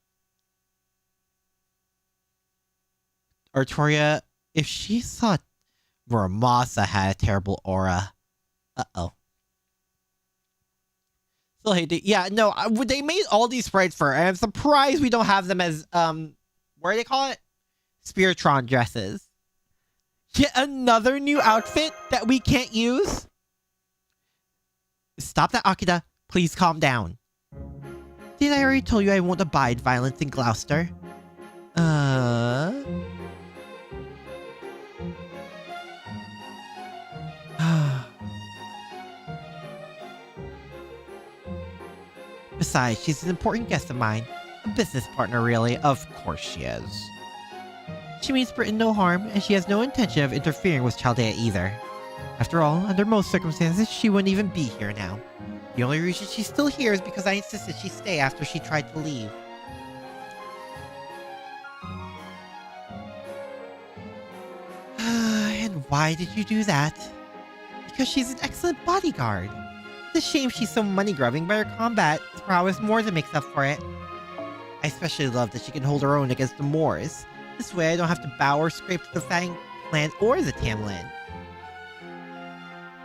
Speaker 2: Artoria, if she saw Muramasa had a terrible aura. Uh-oh. So, hey, yeah, no, they made all these sprites for her, and I'm surprised we don't have them as, what do they call it? Spiritron dresses. Yet another new outfit that we can't use? Stop that, Akira. Please calm down. Did I already tell you I won't abide violence in Gloucester? Besides, she's an important guest of mine. A business partner, really. Of course she is. She means Britain no harm, and she has no intention of interfering with Chaldea either. After all, under most circumstances, she wouldn't even be here now. The only reason she's still here is because I insisted she stay after she tried to leave. And why did you do that? Because she's an excellent bodyguard. It's a shame she's so money-grubbing, but her combat prowess more than makes up for it. I especially love that she can hold her own against the Moors. This way I don't have to bow or scrape to the Fang clan or the Tamlin.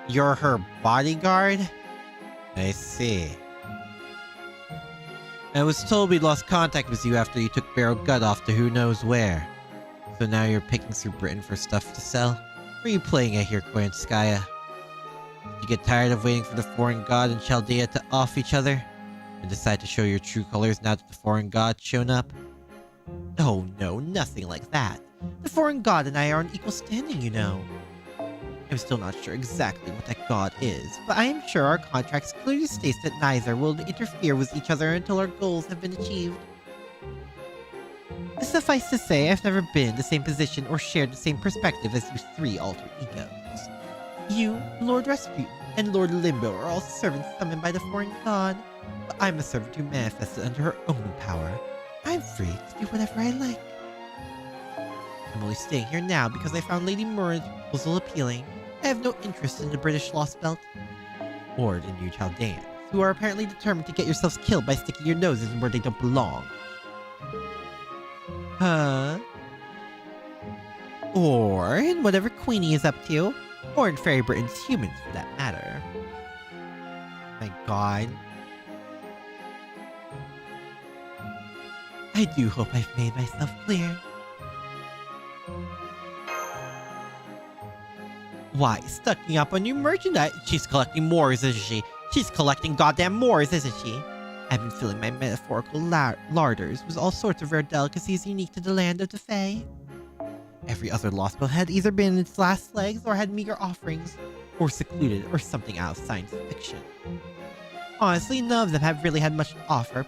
Speaker 2: You're her bodyguard? I see. I was told we lost contact with you after you took Barrow Gut off to who knows where. So now you're picking through Britain for stuff to sell? Or are you playing it here, Koyanskaya? You get tired of waiting for the foreign god and Chaldea to off each other? And decide to show your true colors now that the foreign god's shown up? Oh no, nothing like that. The foreign god and I are on equal standing, you know. I'm still not sure exactly what that god is, but I am sure our contracts clearly states that neither will interfere with each other until our goals have been achieved. Suffice to say, I've never been in the same position or shared the same perspective as you three alter egos. You, Lord Rasputin, and Lord Limbo are all servants summoned by the foreign god, but I'm a servant who manifested under her own power. I'm free to do whatever I like. I'm only staying here now because I found Lady Murren's proposal appealing. I have no interest in the British Lost Belt, or in you Chaldeans, who are apparently determined to get yourselves killed by sticking your noses where they don't belong. Huh? Or in whatever Queenie is up to, or in Fairy Britain's humans for that matter. My god. I do hope I've made myself clear. Why, stocking up on new merchandise? She's collecting Moors, isn't she? She's collecting goddamn Moors, isn't she? I've been filling my metaphorical larders with all sorts of rare delicacies unique to the land of the Fae. Every other Lost Belt had either been in its last legs or had meager offerings, or secluded, or something out of science fiction. Honestly, none of them have really had much to offer.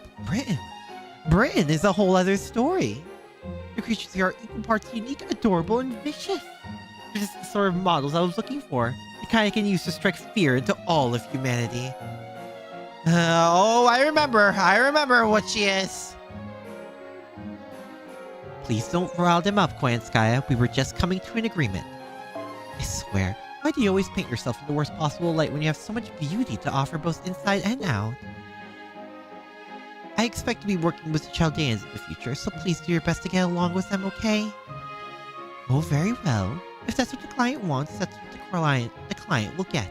Speaker 2: Britain is a whole other story. The creatures here are equal parts unique, adorable, and vicious. They're just the sort of models I was looking for. The kind I can use to strike fear into all of humanity. Oh, I remember what she is. Please don't rile them up, Koyanskaya. We were just coming to an agreement. I swear, why do you always paint yourself in the worst possible light when you have so much beauty to offer both inside and out? I expect to be working with the Chaldeans in the future, so please do your best to get along with them, okay? Oh, very well. If that's what the client wants, that's what the client will get.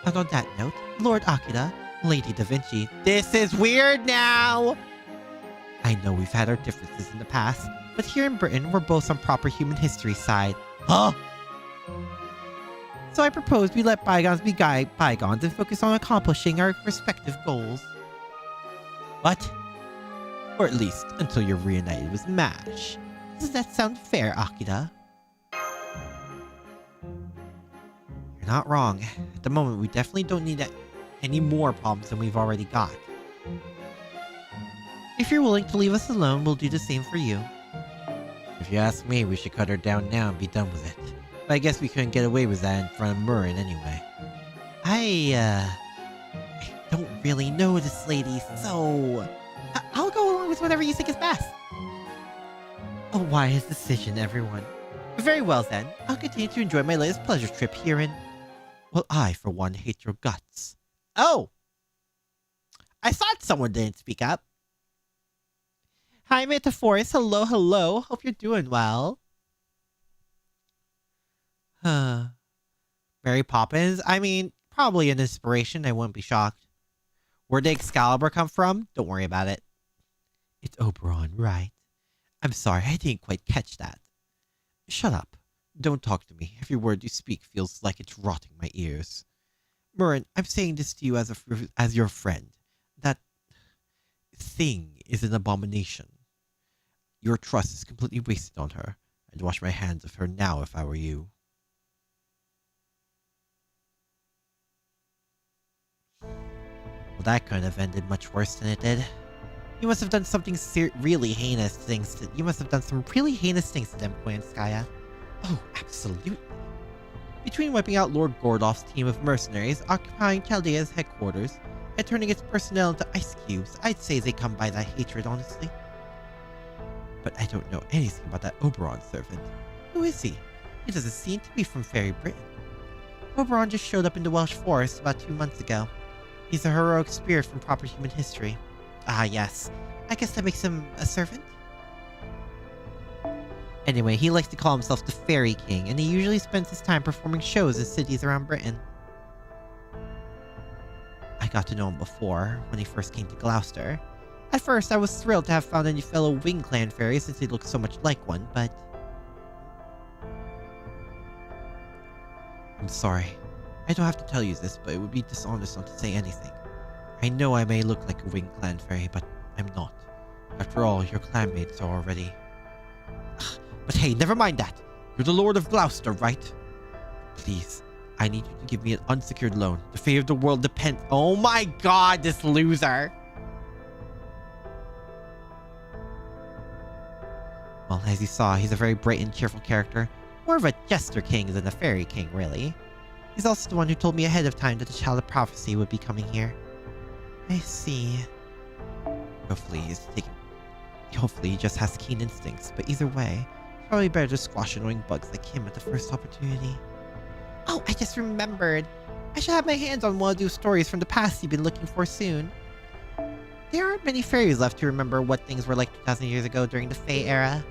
Speaker 2: And on that note, Lord Akira, Lady Da Vinci, this is weird now! I know we've had our differences in the past, but here in Britain, we're both on proper human history side. Huh? So I propose we let bygones be bygones and focus on accomplishing our respective goals. What? Or at least until you're reunited with Mage. Does that sound fair, Akira? You're not wrong. At the moment, we definitely don't need any more problems than we've already got. If you're willing to leave us alone, we'll do the same for you. If you ask me, we should cut her down now and be done with it. But I guess we couldn't get away with that in front of Murren anyway. I don't really know this lady, so I'll go along with whatever you think is best. A wise decision, everyone. Very well then, I'll continue to enjoy my latest pleasure trip here in... Well, I, for one, hate your guts. Oh! I thought someone didn't speak up. Hi, Metaphorus. Hello, hello. Hope you're doing well. Mary Poppins? I mean, probably an inspiration. I wouldn't be shocked. Where'd the Excalibur come from? Don't worry about it. It's Oberon, right? I'm sorry, I didn't quite catch that. Shut up. Don't talk to me. Every word you speak feels like it's rotting my ears. Murren, I'm saying this to you as your friend. That thing is an abomination. Your trust is completely wasted on her. I'd wash my hands of her now if I were you. Well, that couldn't have ended much worse than it did. You must have done something really heinous things to... You must have done some really heinous things to them, Koyanskaya. Oh, absolutely. Between wiping out Lord Gordolf's team of mercenaries, occupying Chaldea's headquarters, and turning its personnel into ice cubes, I'd say they come by that hatred, honestly. But I don't know anything about that Oberon servant. Who is he? He doesn't seem to be from Fairy Britain. Oberon just showed up in the Welsh forest about 2 months ago. He's a heroic spirit from proper human history. Ah, yes. I guess that makes him a servant? Anyway, he likes to call himself the Fairy King, and he usually spends his time performing shows in cities around Britain. I got to know him before, when he first came to Gloucester. At first, I was thrilled to have found any fellow Wing Clan fairy since he looked so much like one, but... I'm sorry. I don't have to tell you this, but it would be dishonest not to say anything. I know I may look like a Wing Clan fairy, but I'm not. After all, your clanmates are already... But hey, never mind that. You're the Lord of Gloucester, right? Please, I need you to give me an unsecured loan. The fate of the world depends... Oh my god, this loser! Well, as you saw, he's a very bright and cheerful character. More of a jester king than a fairy king, really. He's also the one who told me ahead of time that the Child of Prophecy would be coming here. I see. Hopefully he just has keen instincts, but either way, probably better to squash annoying bugs like him at the first opportunity. Oh, I just remembered. I should have my hands on one of those stories from the past you've been looking for soon. There aren't many fairies left to remember what things were like 2,000 years ago during the Fae era.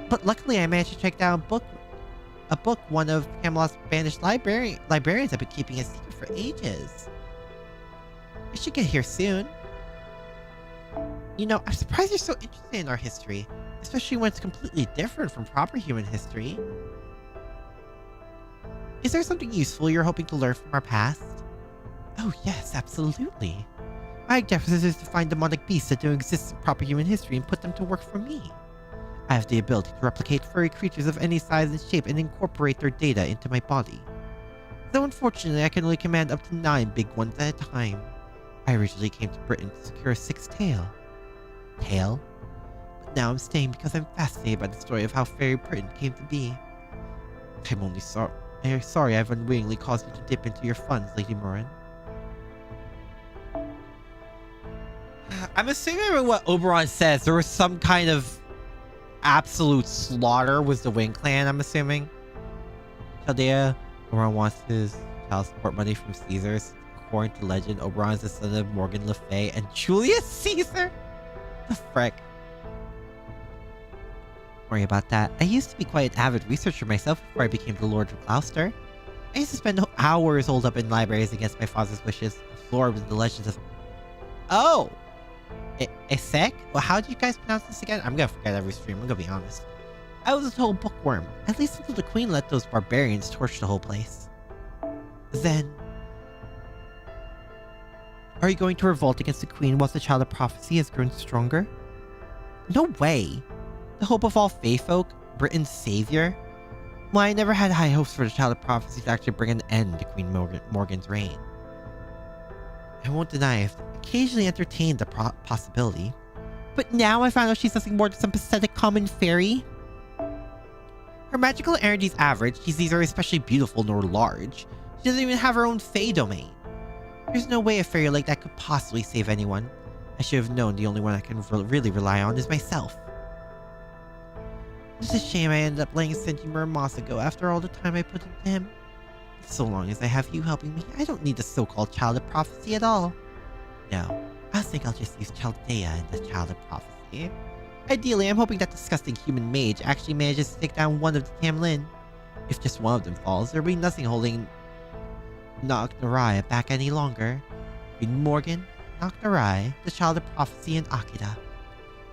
Speaker 2: But luckily I managed to track down a book one of Camelot's banished librarians have been keeping a secret for ages. It should get here soon. You know, I'm surprised you're so interested in our history, especially when it's completely different from proper human history. Is there something useful you're hoping to learn from our past? Oh yes, absolutely. My objective is to find demonic beasts that don't exist in proper human history and put them to work for me. I have the ability to replicate furry creatures of any size and shape and incorporate their data into my body. Though unfortunately I can only command up to 9 big ones at a time. I originally came to Britain to secure a 6th tail. Tail? But now I'm staying because I'm fascinated by the story of how Fairy Britain came to be. I'm only sorry I've unwittingly caused you to dip into your funds, Lady Murren. I'm assuming what Oberon says, there was some kind of absolute slaughter with the Wing Clan, I'm assuming. Chaldea, Oberon wants his child support money from Caesars. According to legend, Oberon is the son of Morgan Le Fay and Julius Caesar? The frick? Don't worry about that. I used to be quite an avid researcher myself before I became the Lord of Gloucester. I used to spend hours holed up in libraries against my father's wishes, absorbed in the legends of... Oh! Isek? Well, how do you guys pronounce this again? I'm gonna forget every stream, I'm gonna be honest. I was a total bookworm, at least until the Queen let those barbarians torch the whole place. Then... Are you going to revolt against the queen whilst the child of prophecy has grown stronger? No way! The hope of all fae folk, Britain's savior? Well, I never had high hopes for the child of prophecy to actually bring an end to Queen Morgan's reign. I won't deny I've occasionally entertained the possibility. But now I found out she's nothing more than some pathetic common fairy. Her magical energy's average, she's neither especially beautiful nor large. She doesn't even have her own fae domain. There's no way a fairy like that could possibly save anyone. I should have known the only one I can really rely on is myself. It's a shame I ended up letting Senji Muramasa go after all the time I put into him. So long as I have you helping me, I don't need the so-called child of prophecy at all. No, I think I'll just use Chaldea in the child of prophecy. Ideally, I'm hoping that disgusting human mage actually manages to take down one of the Tamlin. If just one of them falls, there'll be nothing holding Narai back any longer. Queen Morgan, Narai, the child of prophecy, and Akira.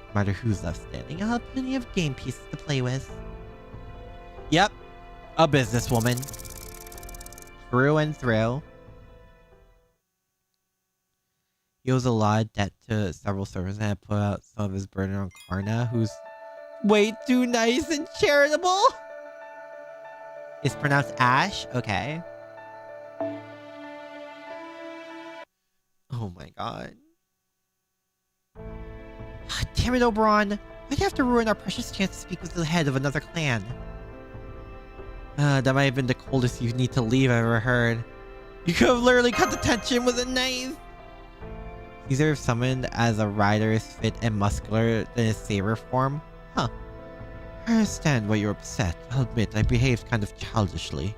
Speaker 2: No matter who's left standing, I'll have plenty of game pieces to play with. Yep, a businesswoman. Through and through. He owes a lot of debt to several servants and had put out some of his burden on Karna, who's way too nice and charitable. It's pronounced Ash? Okay. Oh my god. Damn it, Oberon. Why'd you have to ruin our precious chance to speak with the head of another clan? That might have been the coldest you need to leave I've ever heard. You could have literally cut the tension with a knife. Caesar, if summoned as a rider, is fit and muscular than his saber form? Huh. I understand why you're upset. I'll admit I behaved kind of childishly.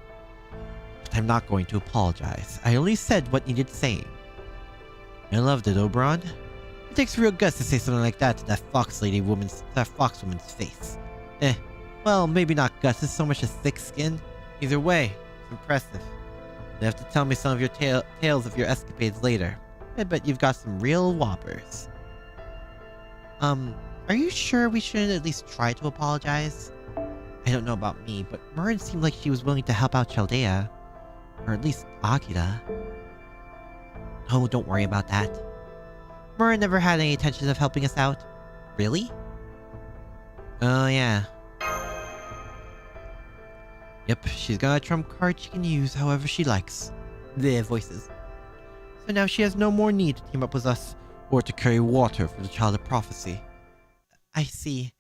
Speaker 2: But I'm not going to apologize. I only said what needed saying. I loved it, Oberon. It takes real guts to say something like that to that fox woman's face. Well, maybe not guts, it's so much as thick skin. Either way, it's impressive. You have to tell me some of your tales of your escapades later. I bet you've got some real whoppers. Are you sure we shouldn't at least try to apologize? I don't know about me, but Murren seemed like she was willing to help out Chaldea. Or at least Akira. Oh, don't worry about that. Murren never had any intention of helping us out. Really? Oh, yeah. Yep, she's got a trump card she can use however she likes. Their voices. So now she has no more need to team up with us, or to carry water for the child of prophecy. I see.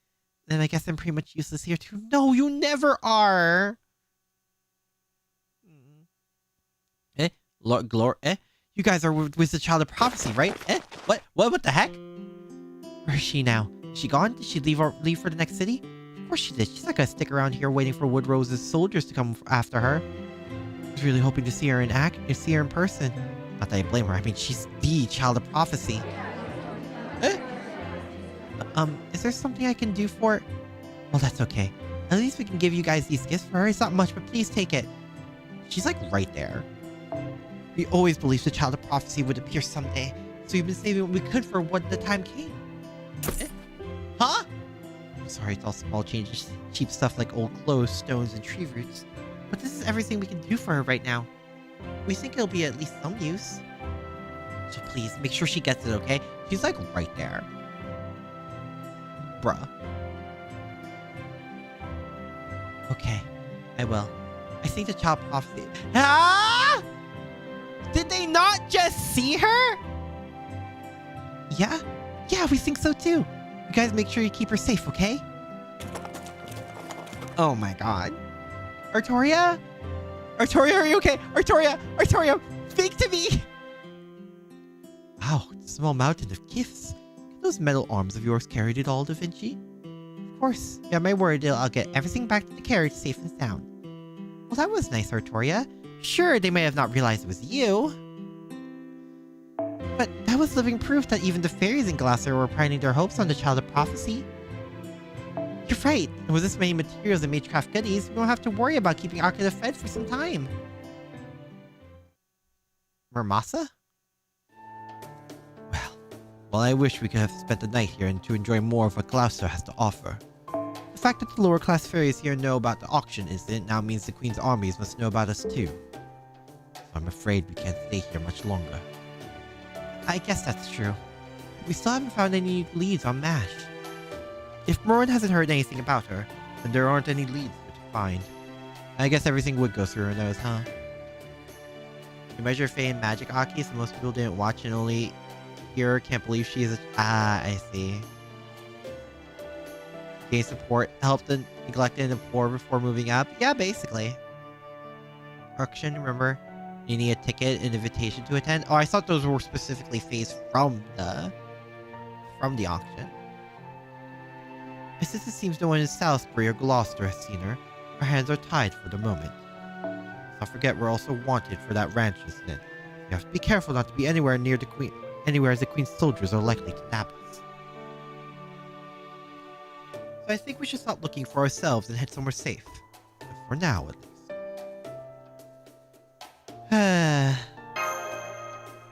Speaker 2: Then I guess I'm pretty much useless here too. No, you never are! You guys are with the child of prophecy, right? What the heck? Where is she now? Is she gone? Did she leave for the next city? Of course she did. She's not gonna stick around here waiting for Woodrose's soldiers to come after her. I was really hoping to see her in person. Not that I blame her. I mean, she's the child of prophecy. Is there something I can do for... Well, that's okay. At least we can give you guys these gifts for her. It's not much, but please take it. She's like right there. We always believed the child of prophecy would appear someday, so we've been saving what we could for when the time came. Huh? I'm sorry, it's all small changes, cheap stuff like old clothes, stones, and tree roots. But this is everything we can do for her right now. We think it'll be at least some use. So please, make sure she gets it, okay? She's like right there. Bruh. Okay, I will. I think the child prophecy... Ah! Did they not just see her? Yeah? Yeah, we think so too. You guys make sure you keep her safe, okay? Oh my god. Artoria? Artoria, are you okay? Artoria, speak to me! Wow, it's a small mountain of gifts. Can those metal arms of yours carry it all, Da Vinci? Of course. Yeah, my word, I'll get everything back to the carriage safe and sound. Well, that was nice, Artoria. Sure, they may have not realized it was you. But that was living proof that even the fairies in Glasser were pining their hopes on the child of prophecy. You're right. And with this many materials and magecraft goodies, we won't have to worry about keeping Akira fed for some time. Muramasa? Well, I wish we could have spent the night here and to enjoy more of what Gloucester has to offer. The fact that the lower class fairies here know about the auction incident now means the Queen's armies must know about us too. So I'm afraid we can't stay here much longer. I guess that's true. We still haven't found any leads on Mash. If Morin hasn't heard anything about her, then there aren't any leads to find. I guess everything would go through her nose, huh? You measure Faye in magic Aki, so most people didn't watch and only hear her. Can't believe she is a... Ah, I see. Gain support, help the neglected and poor before moving up. Yeah, basically. Auction, remember? You need a ticket, an invitation to attend. Oh, I thought those were specifically phased from the auction. Since it seems no one in Salisbury or Gloucester has seen her, our hands are tied for the moment. Don't forget we're also wanted for that ranch incident. You have to be careful not to be anywhere near the Queen, anywhere as the Queen's soldiers are likely to nab us. So I think we should stop looking for ourselves and head somewhere safe. For now, at least.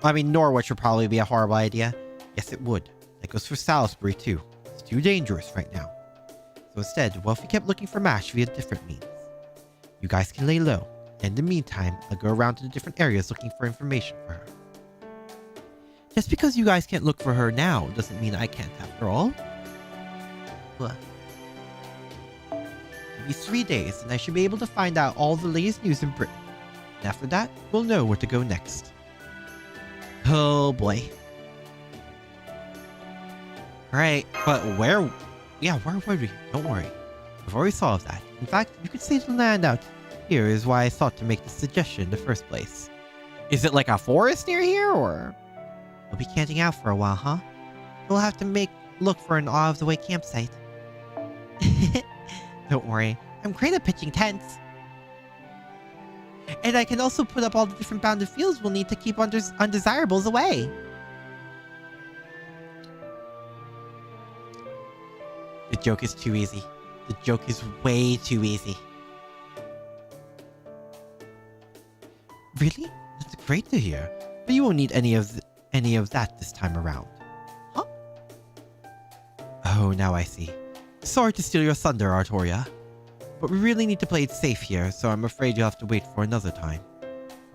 Speaker 2: I mean, Norwich would probably be a horrible idea. Yes, it would. That goes for Salisbury, too. It's too dangerous right now. So instead, what if we kept looking for Mash via different means? You guys can lay low. In the meantime, I'll go around to the different areas looking for information for her. Just because you guys can't look for her now doesn't mean I can't after all. What? Maybe 3 days, and I should be able to find out all the latest news in Britain. And after that, we'll know where to go next. Oh boy. Alright, but where... Yeah, where were we? Don't worry. I've already solved that. In fact, you could see the land out here is why I thought to make the suggestion in the first place. Is it like a forest near here, or...? We'll be camping out for a while, huh? We'll have to look for an out-of-the-way campsite. Don't worry, I'm great at pitching tents. And I can also put up all the different bounded fields we'll need to keep undesirables away. The joke is too easy. The joke is way too easy. Really? That's great to hear. But you won't need any of that this time around. Huh? Oh, now I see. Sorry to steal your thunder, Artoria. But we really need to play it safe here, so I'm afraid you'll have to wait for another time.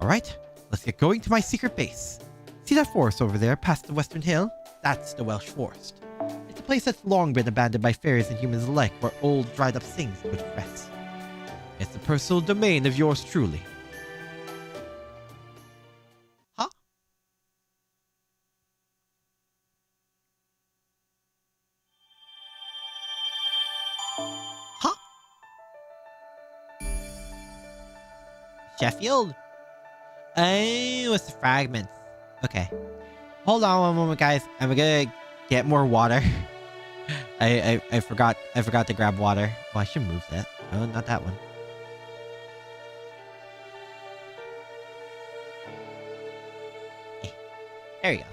Speaker 2: Alright, let's get going to my secret base. See that forest over there, past the western hill? That's the Welsh Forest. It's a place that's long been abandoned by fairies and humans alike, where old, dried-up things would rest. It's the personal domain of yours truly. Huh? Huh? Sheffield? Oh, it's the fragments. Okay. Hold on one moment, guys. I'm gonna get more water. I forgot to grab water. Oh, I should move that. Oh, not that one. There you go.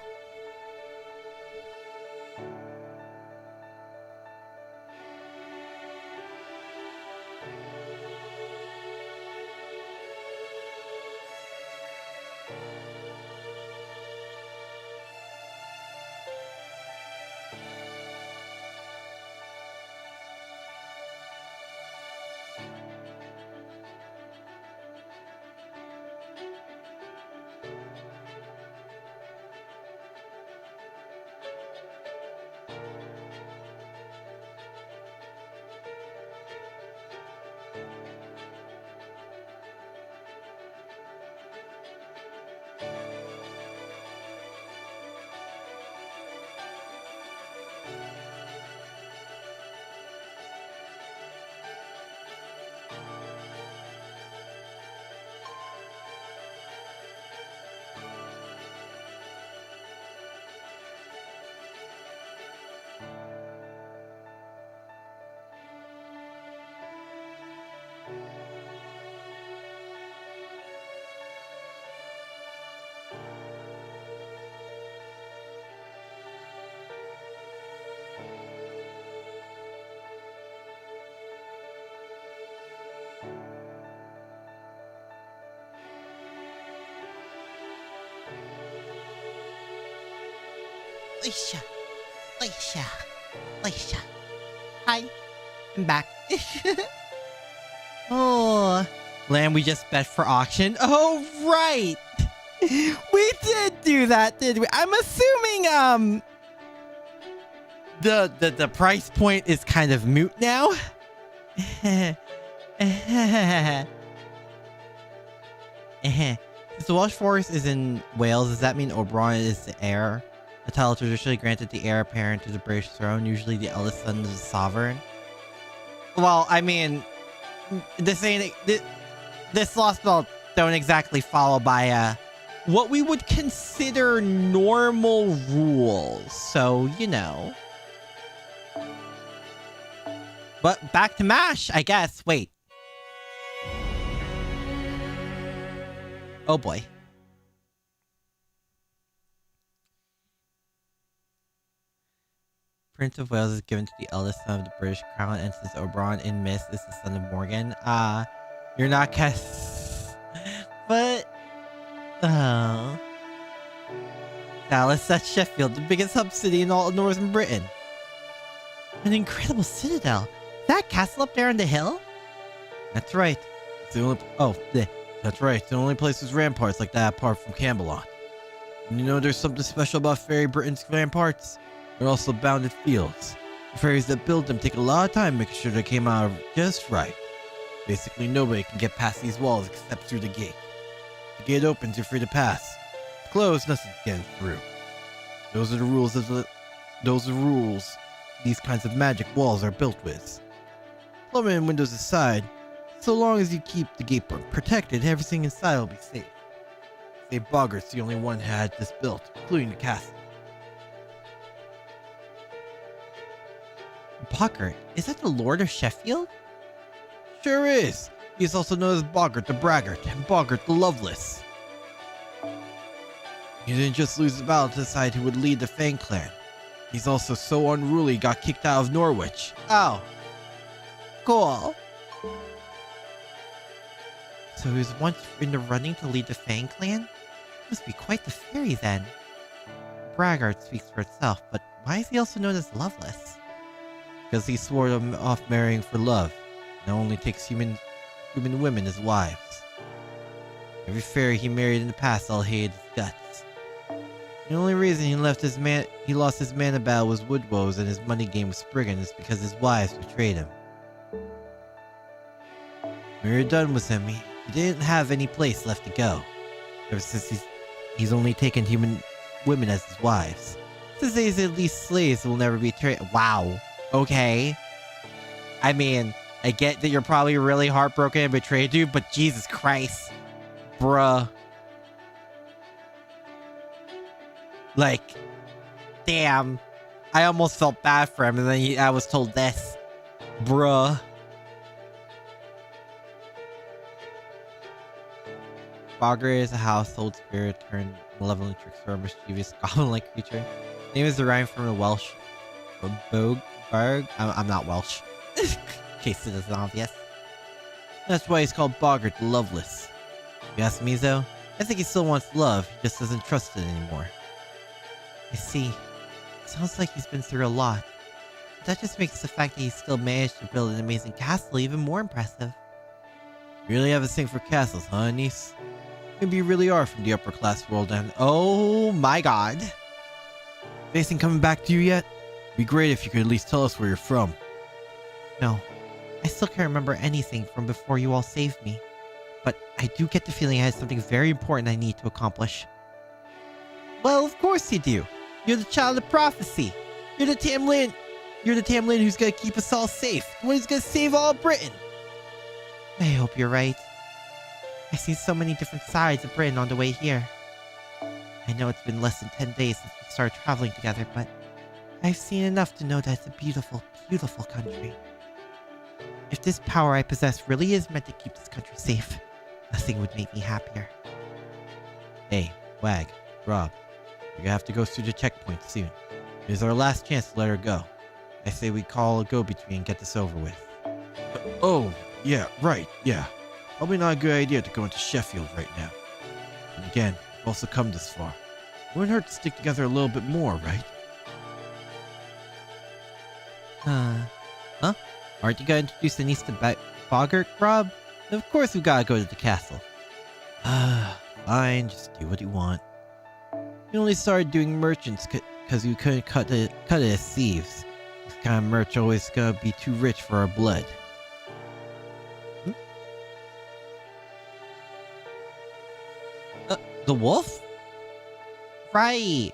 Speaker 2: Alicia. Alicia. Alicia. Hi. I'm back. Oh. Land we just bet for auction. Oh, right.
Speaker 1: We did do that, did we? I'm assuming the price point is kind of moot now. Since the Welsh Forest is in Wales, does that mean Oberon is the heir? A title traditionally granted the heir apparent to the British throne, usually the eldest son of the sovereign. Well, I mean, this law spell don't exactly follow by what we would consider normal rules. So, you know. But back to MASH, I guess. Wait. Oh boy. Prince of Wales is given to the eldest son of the British crown, and since Oberon in Mist is the son of Morgan, you're not but Dallas, that's Sheffield, the biggest hub city in all of northern Britain. An incredible citadel. Is that castle up there on the hill? That's right. It's the only that's right. The only place with ramparts like that apart from Camelot. And you know there's something special about Fairy Britain's ramparts? They're also bounded fields. The fairies that build them take a lot of time making sure they came out just right. Basically nobody can get past these walls except through the gate. The gate opens, you're free to pass. It's closed, nothing's getting through. Those are the rules these kinds of magic walls are built with. Plumbing and windows aside, so long as you keep the gate protected, everything inside will be safe. St. Boggart's the only one who had this built, including the castle. Boggart? Is that the Lord of Sheffield? Sure is. He is also known as Boggart the Braggart and Boggart the Loveless. He didn't just lose the battle to decide who would lead the Fang clan. He's also so unruly he got kicked out of Norwich. Oh. Cool. So he was once in the running to lead the Fang clan? Must be quite the fairy then. Braggart speaks for itself, but why is he also known as Loveless? Because he swore off marrying for love, and only takes human women as wives. Every fairy he married in the past all hated his guts. The only reason he lost his mana battle was wood woes and his money game with Spriggan is because his wives betrayed him. When we were done with him, he didn't have any place left to go. Ever since he's only taken human women as his wives. To say he's at least slaves will never be traded. Wow. Okay. I mean, I get that you're probably really heartbroken and betrayed, dude, but Jesus Christ. Bruh. Like, damn. I almost felt bad for him, and then I was told this. Bruh. Boggart is a household spirit turned malevolent trickster or mischievous goblin-like creature. Name is derived from the Welsh Berg. I'm not Welsh. In case it isn't obvious. That's why he's called Boggart the Loveless. If you ask me though, I think he still wants love, he just doesn't trust it anymore. I see. Sounds like he's been through a lot. That just makes the fact that he still managed to build an amazing castle even more impressive. You really have a thing for castles, huh, niece? Maybe you really are from the upper class world and oh my god. Anything coming back to you yet? It'd be great if you could at least tell us where you're from. No, I still can't remember anything from before you all saved me. But I do get the feeling I had something very important I need to accomplish. Well, of course you do. You're the child of prophecy. You're the Tamlin. You're the Tamlin who's gonna keep us all safe. The one who's gonna save all of Britain. I hope you're right. I see so many different sides of Britain on the way here. I know it's been less than 10 days since we started traveling together, but I've seen enough to know that it's a beautiful, beautiful country. If this power I possess really is meant to keep this country safe, nothing would make me happier. Hey, Wag, Rob, we're gonna have to go through the checkpoint soon. It is our last chance to let her go. I say we call a go-between and get this over with. Oh, yeah, right, yeah. Probably not a good idea to go into Sheffield right now. And again, we've also come this far. It wouldn't hurt to stick together a little bit more, right? Huh? Aren't you gonna introduce the niece to Boggart, Rob? Of course we gotta go to the castle.
Speaker 2: Fine, just do what you want. You only started doing merchants because you couldn't cut it as thieves. This kind of merch always gonna be too rich for our blood.
Speaker 1: The wolf? Right.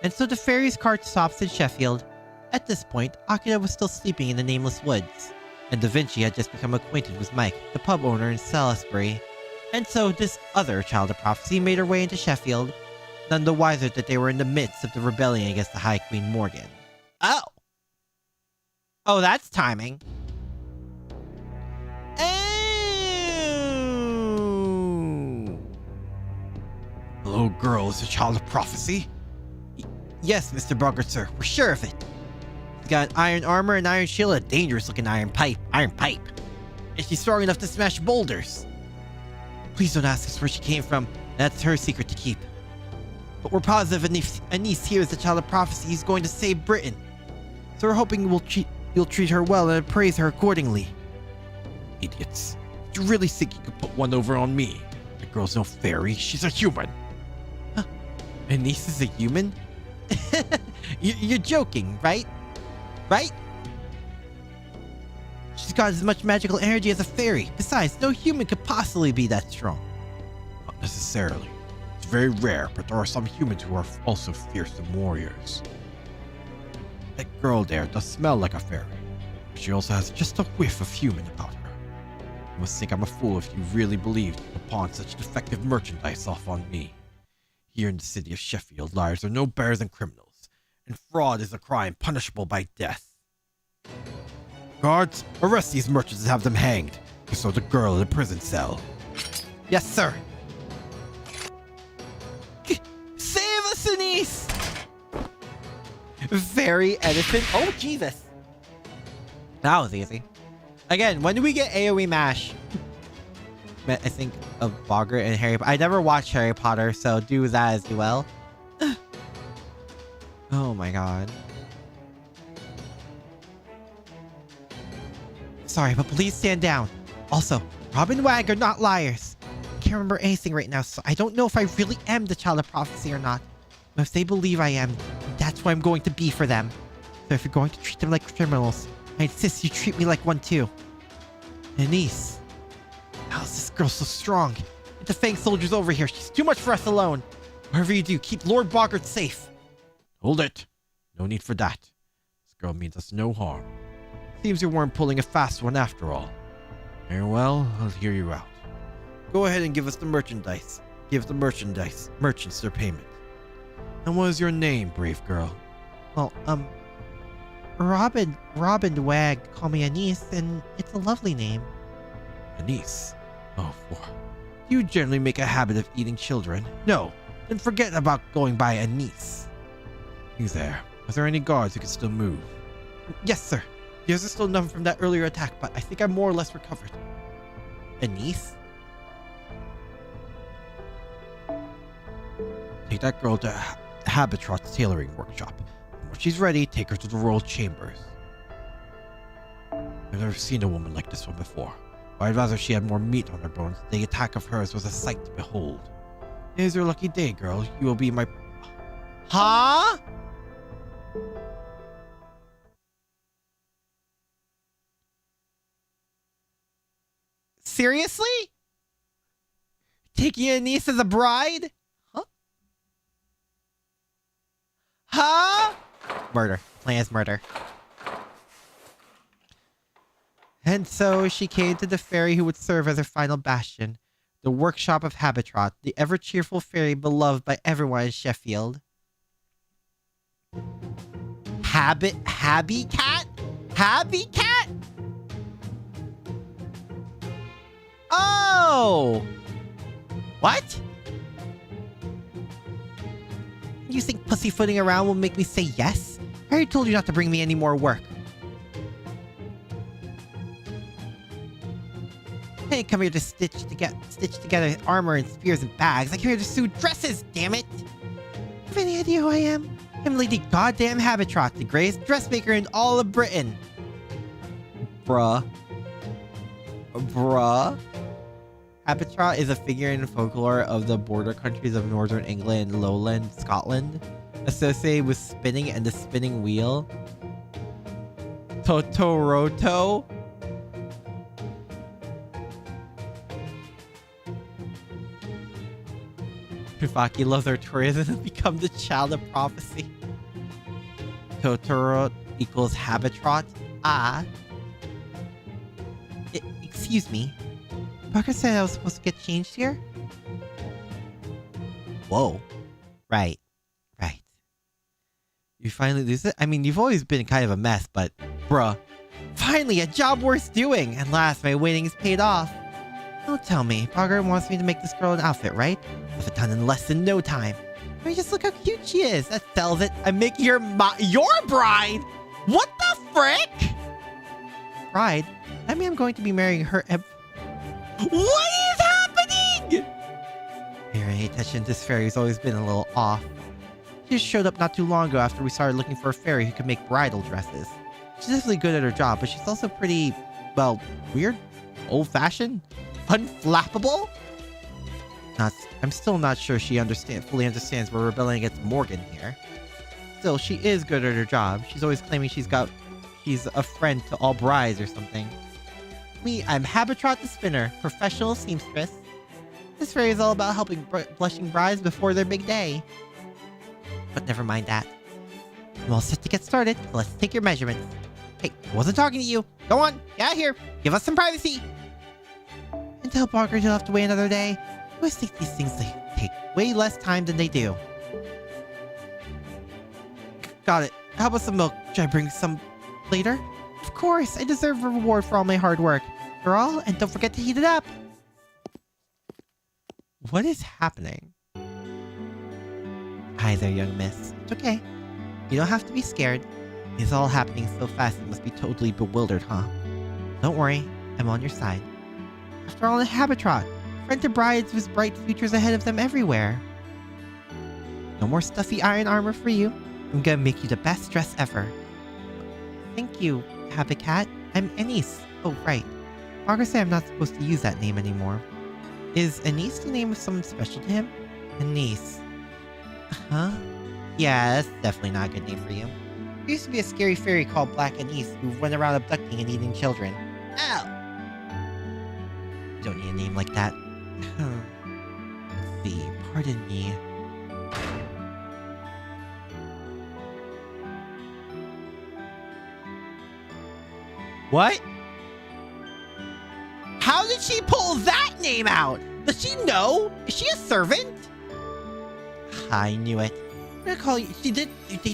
Speaker 1: And so the ferry's cart stops in Sheffield. At this point, Akira was still sleeping in the nameless woods, and Da Vinci had just become acquainted with Mike, the pub owner in Salisbury. And so this other child of prophecy made her way into Sheffield, none the wiser that they were in the midst of the rebellion against the High Queen Morgan. Oh! Oh, that's timing. Oh!
Speaker 2: Hello, girl, is a child of prophecy?
Speaker 1: Yes, Mr. Bogart, sir. We're sure of it. He's got an iron armor and iron shield, a dangerous-looking iron pipe. And she's strong enough to smash boulders. Please don't ask us where she came from. That's her secret to keep. But we're positive Anise here is the child of prophecy who's going to save Britain. So we're hoping you'll treat her well and praise her accordingly.
Speaker 2: Idiots. You really think you could put one over on me? The girl's no fairy, she's a human.
Speaker 1: Huh? Anise is a human? You're joking, right? Right? She's got as much magical energy as a fairy. Besides, no human could possibly be that strong.
Speaker 2: Not necessarily. It's very rare, but there are some humans who are also fearsome warriors. That girl there does smell like a fairy. She also has just a whiff of human about her. You must think I'm a fool if you really believed you could pawn such defective merchandise off on me. Here in the city of Sheffield, liars are no better than criminals, and fraud is a crime punishable by death. Guards, arrest these merchants and have them hanged. You saw the girl in the prison cell.
Speaker 1: Yes, sir. Save us, Anise! Very Edison. Oh, Jesus. That was easy. Again, when do we get AoE MASH? I think of Bogart and Harry Potter. I never watched Harry Potter, so do that as well. Oh my god. Sorry, but please stand down. Also, Rob and Wag are not liars. I can't remember anything right now, so I don't know if I really am the child of prophecy or not. But if they believe I am, that's what I'm going to be for them. So if you're going to treat them like criminals, I insist you treat me like one too. Anise. How is this girl so strong? Get the Fang soldiers over here. She's too much for us alone. Whatever you do, keep Lord Bogart safe.
Speaker 2: Hold it. No need for that. This girl means us no harm. Seems you weren't pulling a fast one after all. Very well, I'll hear you out. Go ahead and give us the merchandise. Give the merchants their payment. And what is your name, brave girl?
Speaker 1: Well, Robin Wag call me Anise, and it's a lovely name.
Speaker 2: Anise? Oh, boy. Do you generally make a habit of eating children? No, then forget about going by Anise. You there. Are there any guards who can still move?
Speaker 1: Yes, sir. Yours is still numb from that earlier attack, but I think I'm more or less recovered. Anise?
Speaker 2: Take that girl to Habitrot's tailoring workshop. And when she's ready, take her to the royal chambers. I've never seen a woman like this one before. But I'd rather she had more meat on her bones. The attack of hers was a sight to behold. Here's your lucky day, girl. You will be my...
Speaker 1: Huh? Seriously? Taking Anise as a bride? Huh? Huh? Murder. Plan is murder. And so she came to the fairy who would serve as her final bastion, the workshop of Habitrot, the ever-cheerful fairy beloved by everyone in Sheffield. Habby Cat? Oh! What? You think pussyfooting around will make me say yes? I already told you not to bring me any more work. I didn't come here to stitch together armor and spears and bags. I came here to sew dresses, damn it! Have any idea who I am? I'm Lady Goddamn Habitrot, the greatest dressmaker in all of Britain. Bruh.
Speaker 2: Habitat is a figure in folklore of the border countries of northern England and lowland Scotland, associated with spinning and the spinning wheel. Totoroto. Rifaki loves her tourism and become the child of prophecy. Totoro equals habitat. Ah. Excuse me. Parker said I was supposed to get changed here? Whoa. Right. You finally lose it? I mean, you've always been kind of a mess, but bruh. Finally, a job worth doing! And last, my waiting's paid off. Don't tell me. Parker wants me to make this girl an outfit, right? I'll have it done in less than no time. I mean, just look how cute she is. That sells it. I'm making her your bride! What the frick? Bride? I mean, I'm going to be marrying her. What is happening? Paying attention, this fairy's always been a little off. She just showed up not too long ago after we started looking for a fairy who could make bridal dresses. She's definitely good at her job, but she's also pretty, well, weird, old-fashioned, unflappable. I'm still not sure she fully understands we're rebelling against Morgan here. Still, she is good at her job. She's always claiming she's a friend to all brides or something. Me, I'm Habitat the Spinner, professional seamstress. This fairy is all about helping blushing brides before their big day. But never mind that. I'm all set to get started. Let's take your measurements. Hey, I wasn't talking to you. Go on, get out here. Give us some privacy. And tell Parker you'll have to wait another day. I always think these things take way less time than they do. Got it. How about some milk? Should I bring some later? Of course, I deserve a reward for all my hard work. For all, and don't forget to heat it up. What is happening? Hi there, young miss. It's okay. You don't have to be scared. It's all happening so fast it must be totally bewildered, huh? Don't worry, I'm on your side. After all, in Habitat, friend to brides with bright futures ahead of them everywhere. No more stuffy iron armor for you. I'm gonna make you the best dress ever. Thank you, Habitat. I'm Anise. Oh, right. Margaret said I'm not supposed to use that name anymore. Is Anise the name of someone special to him? Anise. Huh? Yeah, that's definitely not a good name for you. There used to be a scary fairy called Black Anise who went around abducting and eating children. Ow! You don't need a name like that. Let's see. Pardon me. What? How did she pull that name out? Does she know? Is she a servant? I knew it. I'm gonna call you. They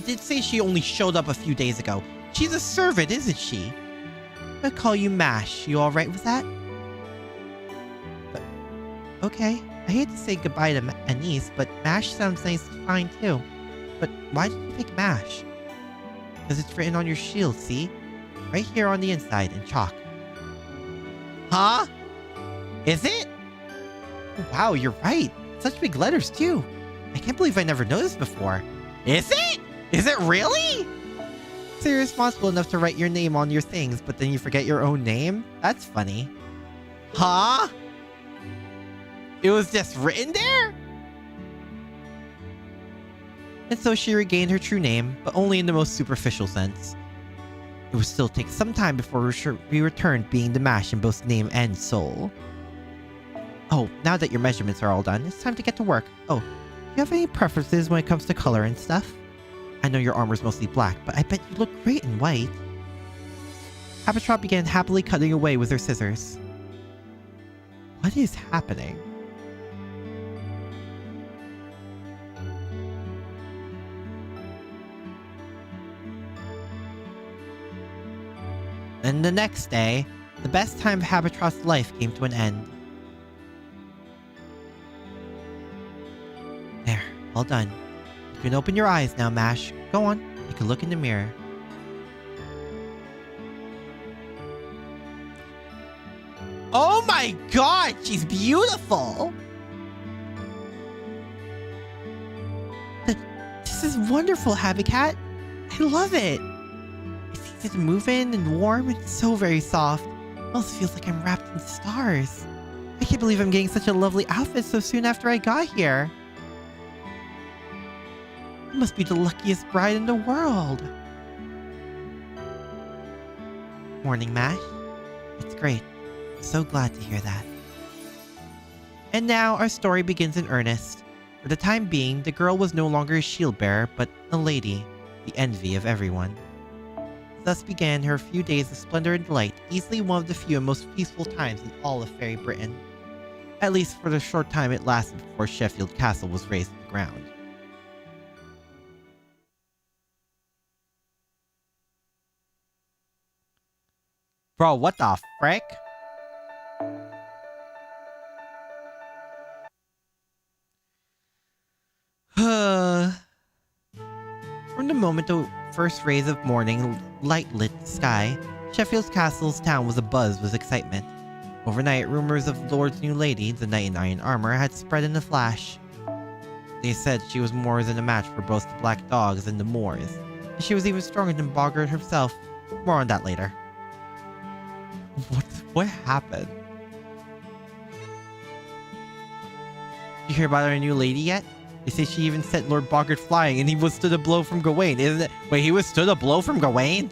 Speaker 2: did say she only showed up a few days ago. She's a servant, isn't she? I'm gonna call you Mash. You alright with that? But, okay. I hate to say goodbye to Anise, but Mash sounds nice and fine too. But why did you pick Mash? Because it's written on your shield, see? Right here on the inside in chalk. Huh? Is it? Wow, you're right. Such big letters too. I can't believe I never noticed before. Is it? Is it really? So you're responsible enough to write your name on your things, but then you forget your own name? That's funny. Huh? It was just written there? And so she regained her true name, but only in the most superficial sense. It would still take some time before we returned being the Mash in both name and soul. Oh, now that your measurements are all done, it's time to get to work. Oh, do you have any preferences when it comes to color and stuff? I know your armor's mostly black, but I bet you look great in white. Habitat began happily cutting away with her scissors. What is happening? Then the next day, the best time of Habitat's life came to an end. There, all done. You can open your eyes now, Mash. Go on, you can look in the mirror. Oh my god, she's beautiful! This is wonderful, Habitat. I love it. It's easy to move in and warm and so very soft. It almost feels like I'm wrapped in stars. I can't believe I'm getting such a lovely outfit so soon after I got here. I must be the luckiest bride in the world. Morning, Mash. It's great. I'm so glad to hear that. And now our story begins in earnest. For the time being, the girl was no longer a shield bearer, but a lady, the envy of everyone. Thus began her few days of splendor and delight, easily one of the few and most peaceful times in all of Fairy Britain. At least for the short time it lasted before Sheffield Castle was razed to the ground. Bro, what the frick? From the moment the first rays of morning light lit the sky, Sheffield's castle's town was abuzz with excitement. Overnight, rumors of the Lord's new lady, the knight in iron armor, had spread in a flash. They said she was more than a match for both the black dogs and the Moors, and she was even stronger than Boggart herself. More on that later. What happened? Did you hear about our new lady yet? They say she even sent Lord Boggart flying and he withstood a blow from Gawain, isn't it? Wait, he withstood a blow from Gawain?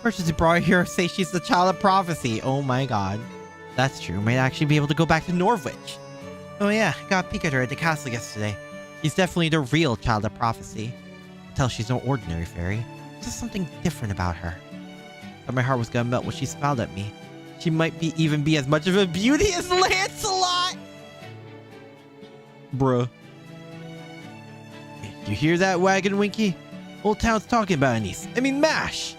Speaker 2: Merchants who brought her here say she's the child of prophecy. Oh my god. That's true. Might actually be able to go back to Norwich. Oh yeah, got a peek at her at the castle yesterday. She's definitely the real child of prophecy. I can tell she's no ordinary fairy. There's just something different about her. But my heart was gonna melt when she smiled at me. She might even be as much of a beauty as Lancelot! Bruh. You hear that, Wagon Winky? Old town's talking about Anise. I mean Mash!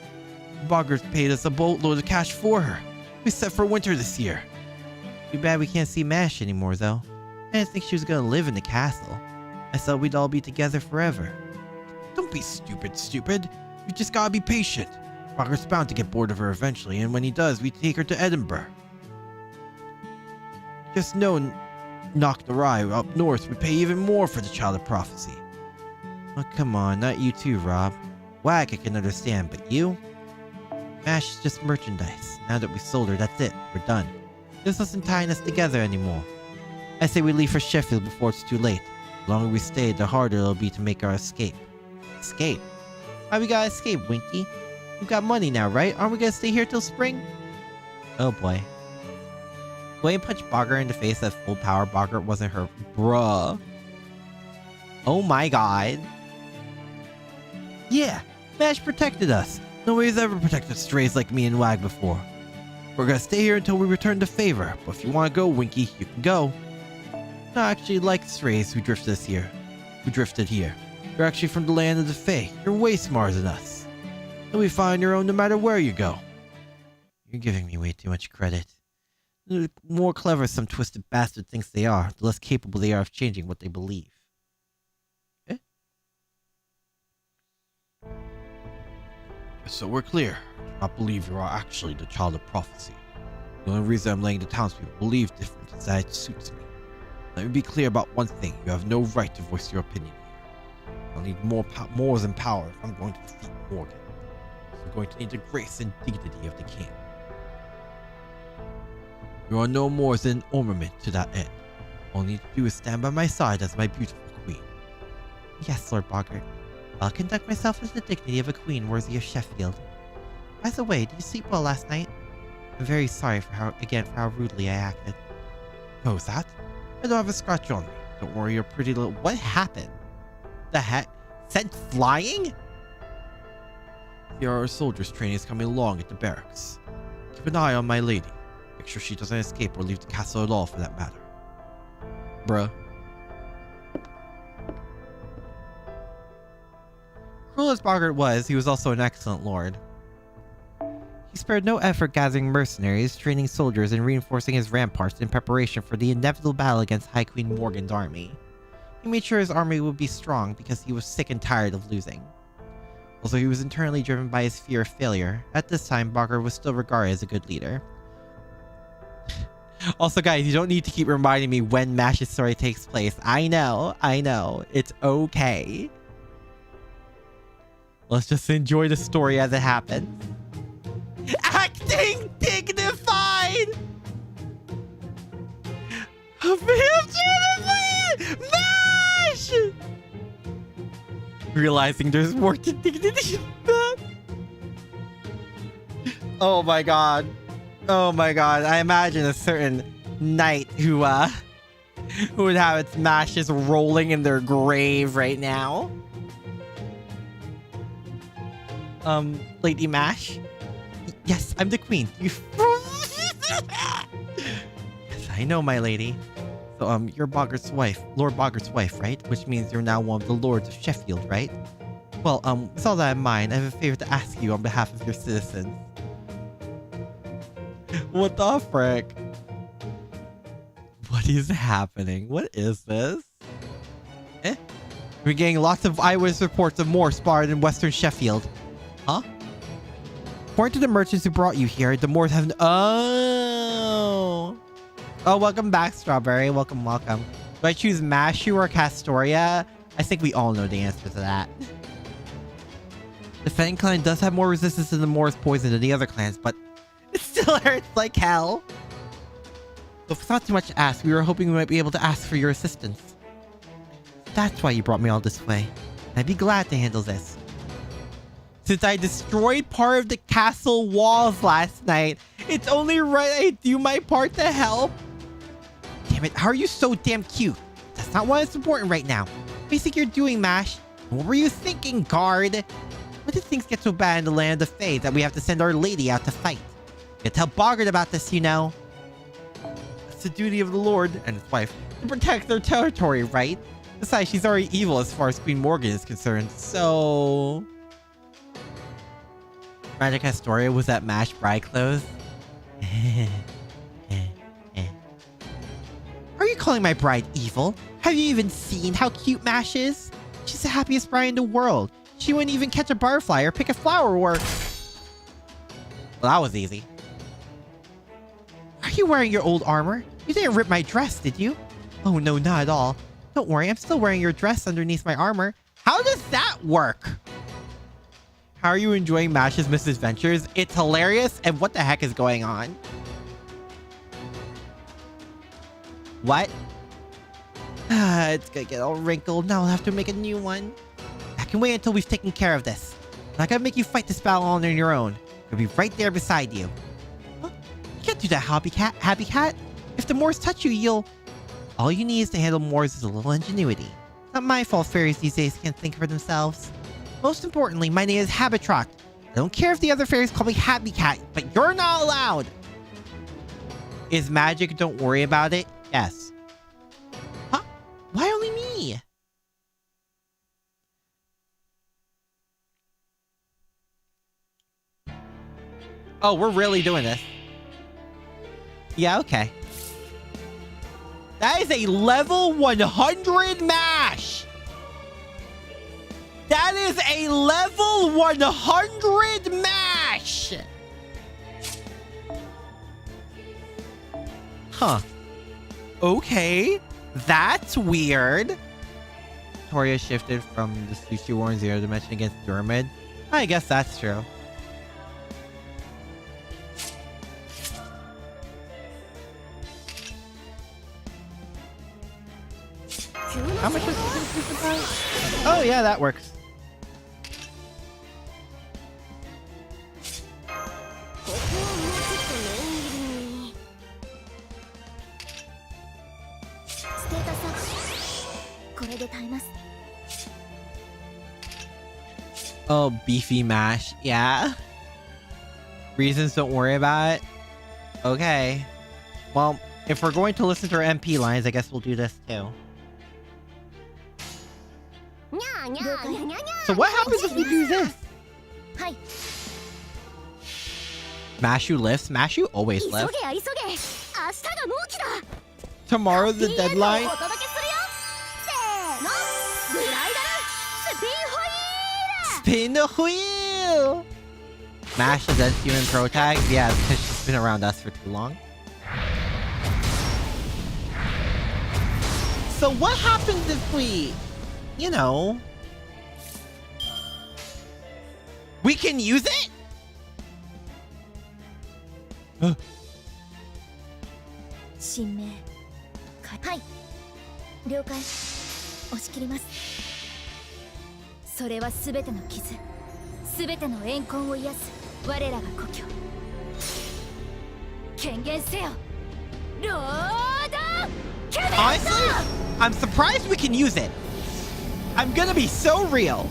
Speaker 2: Boggart's paid us a boatload of cash for her. We set for winter this year. Too bad we can't see Mash anymore, though. I didn't think she was gonna live in the castle. I thought we'd all be together forever. Don't be stupid. You just gotta be patient. Boggart's bound to get bored of her eventually, and when he does, we take her to Edinburgh. Just know, Knock the Rye up north would pay even more for the Child of Prophecy. Oh, come on, not you too, Rob. Wag I can understand, but you? Mash is just merchandise. Now that we sold her, that's it. We're done. This isn't tying us together anymore. I say we leave for Sheffield before it's too late. The longer we stay, the harder it'll be to make our escape. Escape? Why we gotta escape, Winky? We've got money now, right? Aren't we gonna stay here till spring? Oh boy. Gawain punched Boggart in the face at full power. Boggart wasn't her. Bruh. Oh my god. Yeah, Mash protected us. Nobody's ever protected strays like me and Wag before. We're gonna stay here until we return the favor, but if you wanna go, Winky, you can go. No, I actually like strays who drifted here. You're actually from the land of the Fae. You're way smarter than us. You'll be fine on your own no matter where you go. You're giving me way too much credit. The more clever some twisted bastard thinks they are, the less capable they are of changing what they believe. Eh? So we're clear. I believe you are actually the Child of Prophecy. The only reason I'm letting the townspeople believe different is that it suits me. Let me be clear about one thing. You have no right to voice your opinion here. I'll need more than power if I'm going to defeat Morgan. I'm going to need the grace and dignity of the king. You are no more than an ornament to that end. All you need to do is stand by my side as my beautiful queen. Yes, Lord Boggart. I'll conduct myself with the dignity of a queen worthy of Sheffield. By the way, did you sleep well last night? I'm very sorry for how rudely I acted. Oh, is that? I don't have a scratch on me. Don't worry, your pretty little... What happened? The heck? Sent flying? Here are our soldiers' trainees coming along at the barracks. Keep an eye on my lady. Make sure she doesn't escape or leave the castle at all for that matter. Bruh. Cruel as Boggart was, he was also an excellent lord. He spared no effort gathering mercenaries, training soldiers, and reinforcing his ramparts in preparation for the inevitable battle against High Queen Morgan's army. He made sure his army would be strong because he was sick and tired of losing. Also, he was internally driven by his fear of failure. At this time, Boggart was still regarded as a good leader. Also, guys, you don't need to keep reminding me when Mash's story takes place. I know. It's okay. Let's just enjoy the story as it happens. Acting dignified! Mash! Realizing there's more to dignity than that. Oh my god. Oh my god. I imagine a certain knight who would have its mashes rolling in their grave right now. Lady Mash? Yes, I'm the queen. You yes, I know, my lady. So, you're Boggart's wife, Lord Boggart's wife, right? Which means you're now one of the lords of Sheffield, right? Well, with all that in mind, I have a favor to ask you on behalf of your citizens. What the frick? What is happening? What is this? We're getting lots of eyewitness reports of more spotted in Western Sheffield. Huh? According to the merchants who brought you here, the Moors have... Oh, welcome back, Strawberry. Welcome, welcome. Do I choose Mashu or Castoria? I think we all know the answer to that. The Fang clan does have more resistance to the Moors poison than the other clans, but it still hurts like hell. So if it's not too much to ask, we were hoping we might be able to ask for your assistance. That's why you brought me all this way. I'd be glad to handle this. Since I destroyed part of the castle walls last night, it's only right I do my part to help. Damn it, how are you so damn cute? That's not what's important right now. What do you think you're doing, Mash? What were you thinking, guard? When did things get so bad in the land of Fae that we have to send our lady out to fight? You tell Boggart about this, you know. It's the duty of the Lord and his wife to protect their territory, right? Besides, she's already evil as far as Queen Morgan is concerned, so... Magic Astoria was that Mash bride clothes? Are you calling my bride evil? Have you even seen how cute Mash is? She's the happiest bride in the world. She wouldn't even catch a butterfly or pick a flower or... Well, that was easy. Are you wearing your old armor? You didn't rip my dress, did you? Oh no, not at all. Don't worry, I'm still wearing your dress underneath my armor. How does that work? How are you enjoying Mash's misadventures? It's hilarious, and what the heck is going on? What? It's gonna get all wrinkled. Now I'll have to make a new one. I can wait until we've taken care of this. I'm not gonna make you fight this battle on your own. I'll be right there beside you. Huh? You can't do that, Happy Cat. If the Moors touch you, you'll... All you need is to handle Moors is a little ingenuity. It's not my fault fairies these days can't think for themselves. Most importantly, my name is Habitrock. I don't care if the other fairies call me Happy Cat, but you're not allowed. Is magic don't worry about it? Yes. Huh? Why only me? Oh, we're really doing this. Yeah, okay. That is a level 100 Mash! That is a level 100 Mash! Huh. Okay. That's weird. Toria shifted from the Sushi War in Zero Dimension against Dermid. I guess that's true. How much is this? Oh yeah, that works. Oh, beefy Mash. Yeah. Reasons don't worry about it. Okay. Well, if we're going to listen to our MP lines, I guess we'll do this too. So what happens if we do this? Mashu lifts? Mashu always lifts. Tomorrow's the deadline? Spin the wheel! Mash is as human pro tag? Yeah, because she's been around us for too long. So what happens if we... You know... We can use it?
Speaker 3: はい了解押し切ります。それは全ての傷全ての怨恨を癒す我らが故郷。権限せよロードキャメロット。
Speaker 2: Honestly, I'm surprised we can use it. I'm gonna be so real.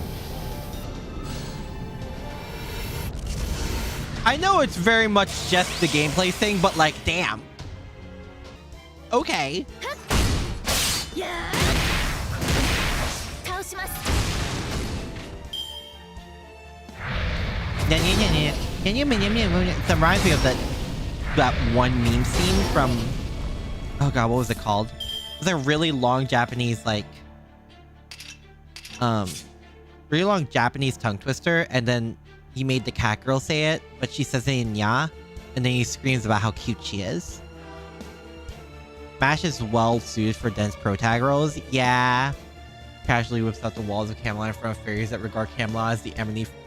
Speaker 2: I know it's very much just the gameplay thing, but like, damn. Okay.
Speaker 3: やー倒します。
Speaker 2: It reminds me of that one meme scene from, oh god, what was it called? It was a really long Japanese really long Japanese tongue twister, and then he made the cat girl say it, but she says it in ya, and then he screams about how cute she is. Smash is well suited for dense pro tag roles. Yeah. Casually whips out the walls of Camelot in front of fairies that regard Camelot as the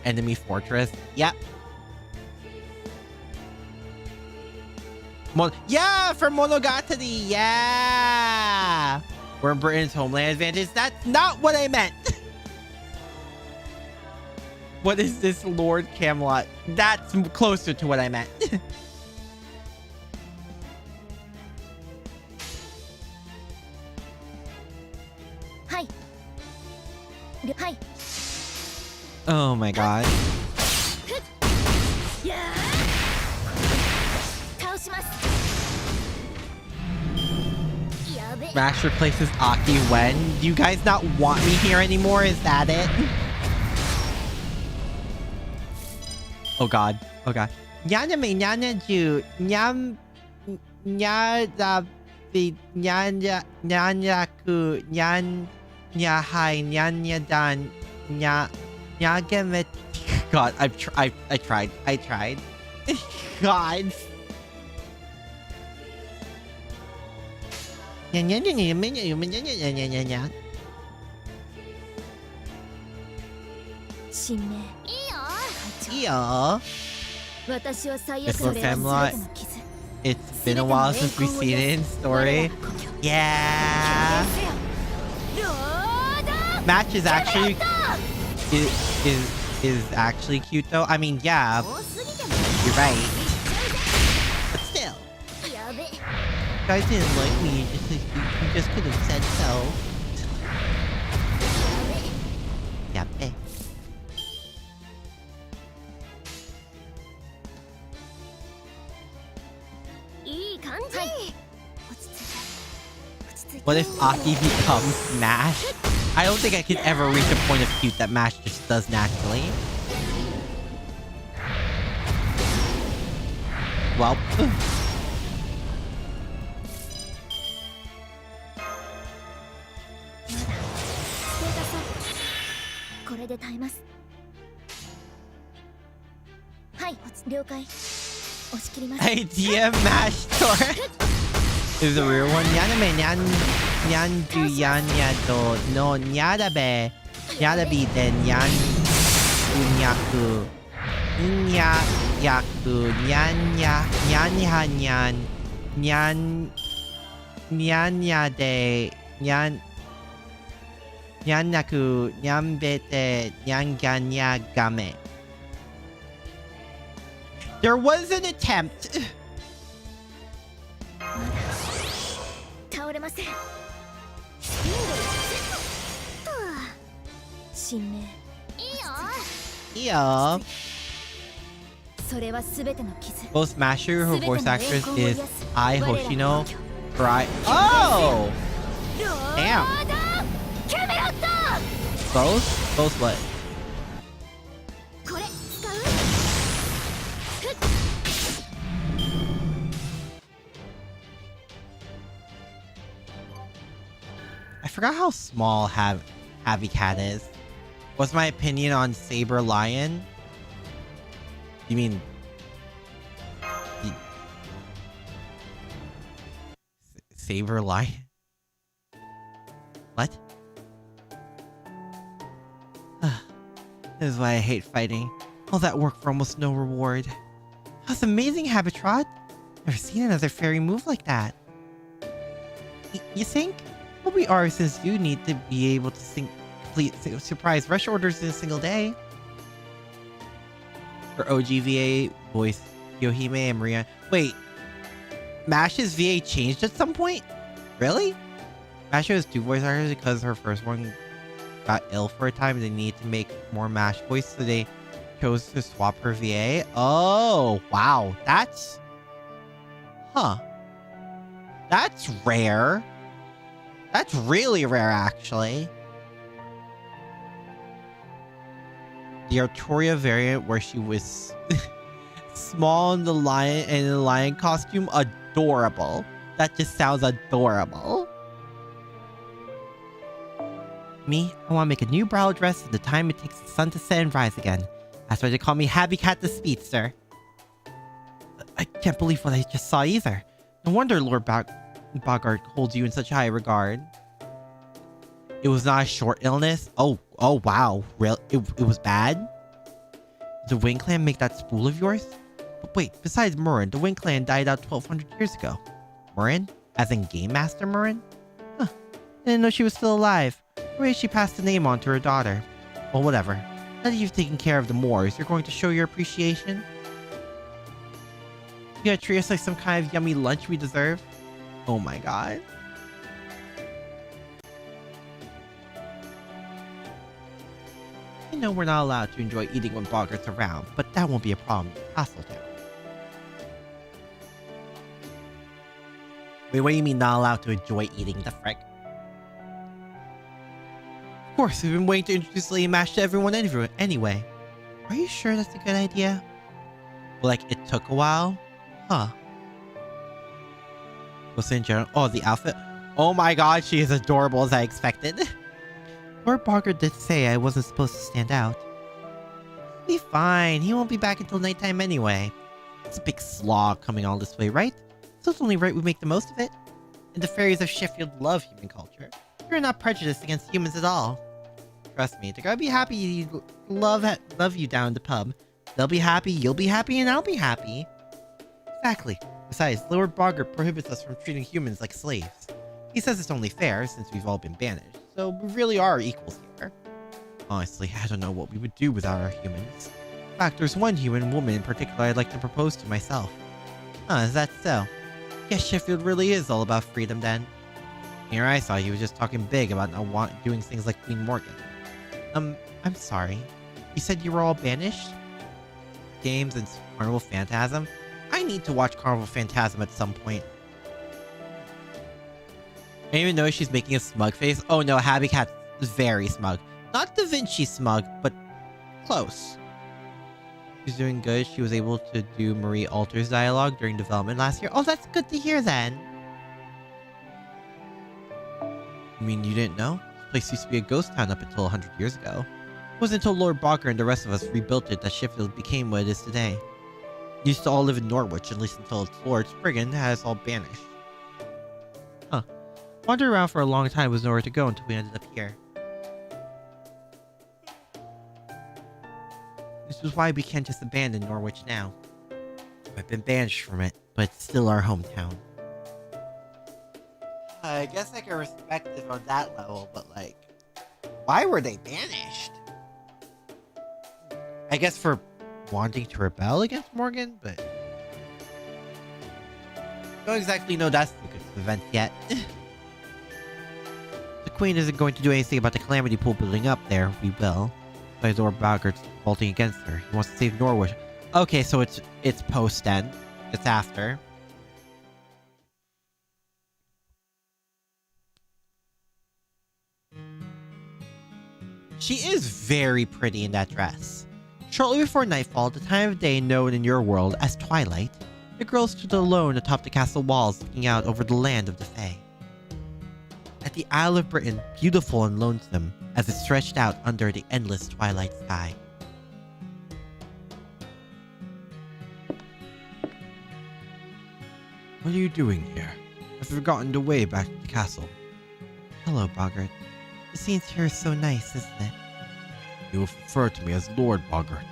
Speaker 2: enemy fortress. Yep. Yeah, for Monogatari. Yeah. We're in Britain's homeland advantage. That's not what I meant. What is this, Lord Camelot? That's closer to what I meant.
Speaker 3: Hi. Hi.
Speaker 2: Oh my god.
Speaker 3: Yeah. 倒します。やべ。
Speaker 2: Smash replaces Aki when? Do you guys not want me here anymore? Is that it? Oh god. Oh god. Nyaname nyanaju nyam nyada nyanya nyanyaku nyan nyahai nyanyadan nyagemet. God, I tried. God. Yeah. Mr. Camelot, it's been a while since we've seen it in story. Yeah. Match is actually is actually cute though. I mean, yeah. You're right. But still. You guys didn't like me. You just could have said so. Yep. What if Aki becomes Smash? I don't think I could ever reach a point of cute that Mash just does naturally. Well. Idea Mash Tour is the real one. Nyaname nyanju yanya do no nyadabe nyadabi de nyan unyaku yaku nyanya nyanya de nyanyaku nyambete nyanganya game. There was an attempt. Yeah. Both Masher, her voice actress, is Ai Hoshino. Oh! Damn. Both? Both what? I forgot how small Happy Cat is. What's my opinion on Saber Lion? You mean... Saber Lion? What? This is why I hate fighting. All that work for almost no reward. That's amazing, Habitrot. Never seen another fairy move like that. You think? Well, we are, since you need to be able to complete surprise rush orders in a single day. For OGVA voice Yohime and Maria. Wait, Mash's VA changed at some point? Really? Mash has 2 voice actors because her first one got ill for a time. They need to make more Mash voice, so they chose to swap her VA. Oh, wow. That's... Huh. That's rare. That's really rare, actually. The Arturia variant where she was small in the lion costume, adorable. That just sounds adorable. Me, I want to make a new brow dress at the time it takes the sun to set and rise again. That's why they call me Happy Cat the Speedster. I can't believe what I just saw either. No wonder Lord Bogart holds you in such high regard. It was not a short illness? Oh wow. It was bad? Did the Wing Clan make that spool of yours? But wait, besides Murren, the Wing Clan died out 1200 years ago. Murren? As in Game Master Murren? Huh. Didn't know she was still alive. Maybe she passed the name on to her daughter. Well, whatever. Now that you've taken care of the Moors, you're going to show your appreciation? You gonna treat us like some kind of yummy lunch we deserve? Oh my god. I know we're not allowed to enjoy eating when Bogart's around, but that won't be a problem in Castletown. Wait, what do you mean not allowed to enjoy eating, the frick? Of course, we've been waiting to introduce Lady Mash to everyone anyway. Are you sure that's a good idea? Well, like, it took a while? Huh. What's in general? Oh, the outfit? Oh my god, she is adorable as I expected. Lord Bogart did say I wasn't supposed to stand out. Be fine, he won't be back until nighttime anyway. It's a big slog coming all this way, right? So it's only right we make the most of it. And the fairies of Sheffield love human culture. They're not prejudiced against humans at all. Trust me, they're gonna be happy to love you down in the pub. They'll be happy, you'll be happy, and I'll be happy. Exactly. Besides, Lord Bogart prohibits us from treating humans like slaves. He says it's only fair, since we've all been banished. So we really are equals here. Honestly, I don't know what we would do without our humans. In fact, there's one human woman in particular I'd like to propose to myself. Huh, is that so? Guess Sheffield really is all about freedom then. Here I saw you was just talking big about not doing things like Queen Morgan. I'm sorry. You said you were all banished? Games and Carnival Phantasm? I need to watch Carnival Phantasm at some point. I even know she's making a smug face. Oh no, Happy Cat's very smug. Not Da Vinci smug, but close. She's doing good. She was able to do Marie Alter's dialogue during development last year. Oh, that's good to hear then. I mean, you didn't know? This place used to be a ghost town up until 100 years ago. It wasn't until Lord Bogart and the rest of us rebuilt it that Sheffield became what it is today. We used to all live in Norwich, at least until its Lord Spriggan had us all banished. Huh. Wandered around for a long time, was nowhere to go until we ended up here. This is why we can't just abandon Norwich now. I've been banished from it, but it's still our hometown. I guess I can respect it on that level, but like, why were they banished? I guess for wanting to rebel against Morgan, but don't exactly know that's the good event yet. The Queen isn't going to do anything about the calamity pool building up there. We will. But Lord Bogart's revolting against her. He wants to save Norwich. Okay, so it's post then. It's after. She is very pretty in that dress. Shortly before nightfall, the time of day known in your world as twilight, the girl stood alone atop the castle walls looking out over the land of the Fae. At the Isle of Britain, beautiful and lonesome, as it stretched out under the endless twilight sky.
Speaker 6: What are you doing here? I've forgotten the way back to the castle.
Speaker 2: Hello, Bogart. The scenes here are so nice, isn't it?
Speaker 6: You will refer to me as Lord Bogart.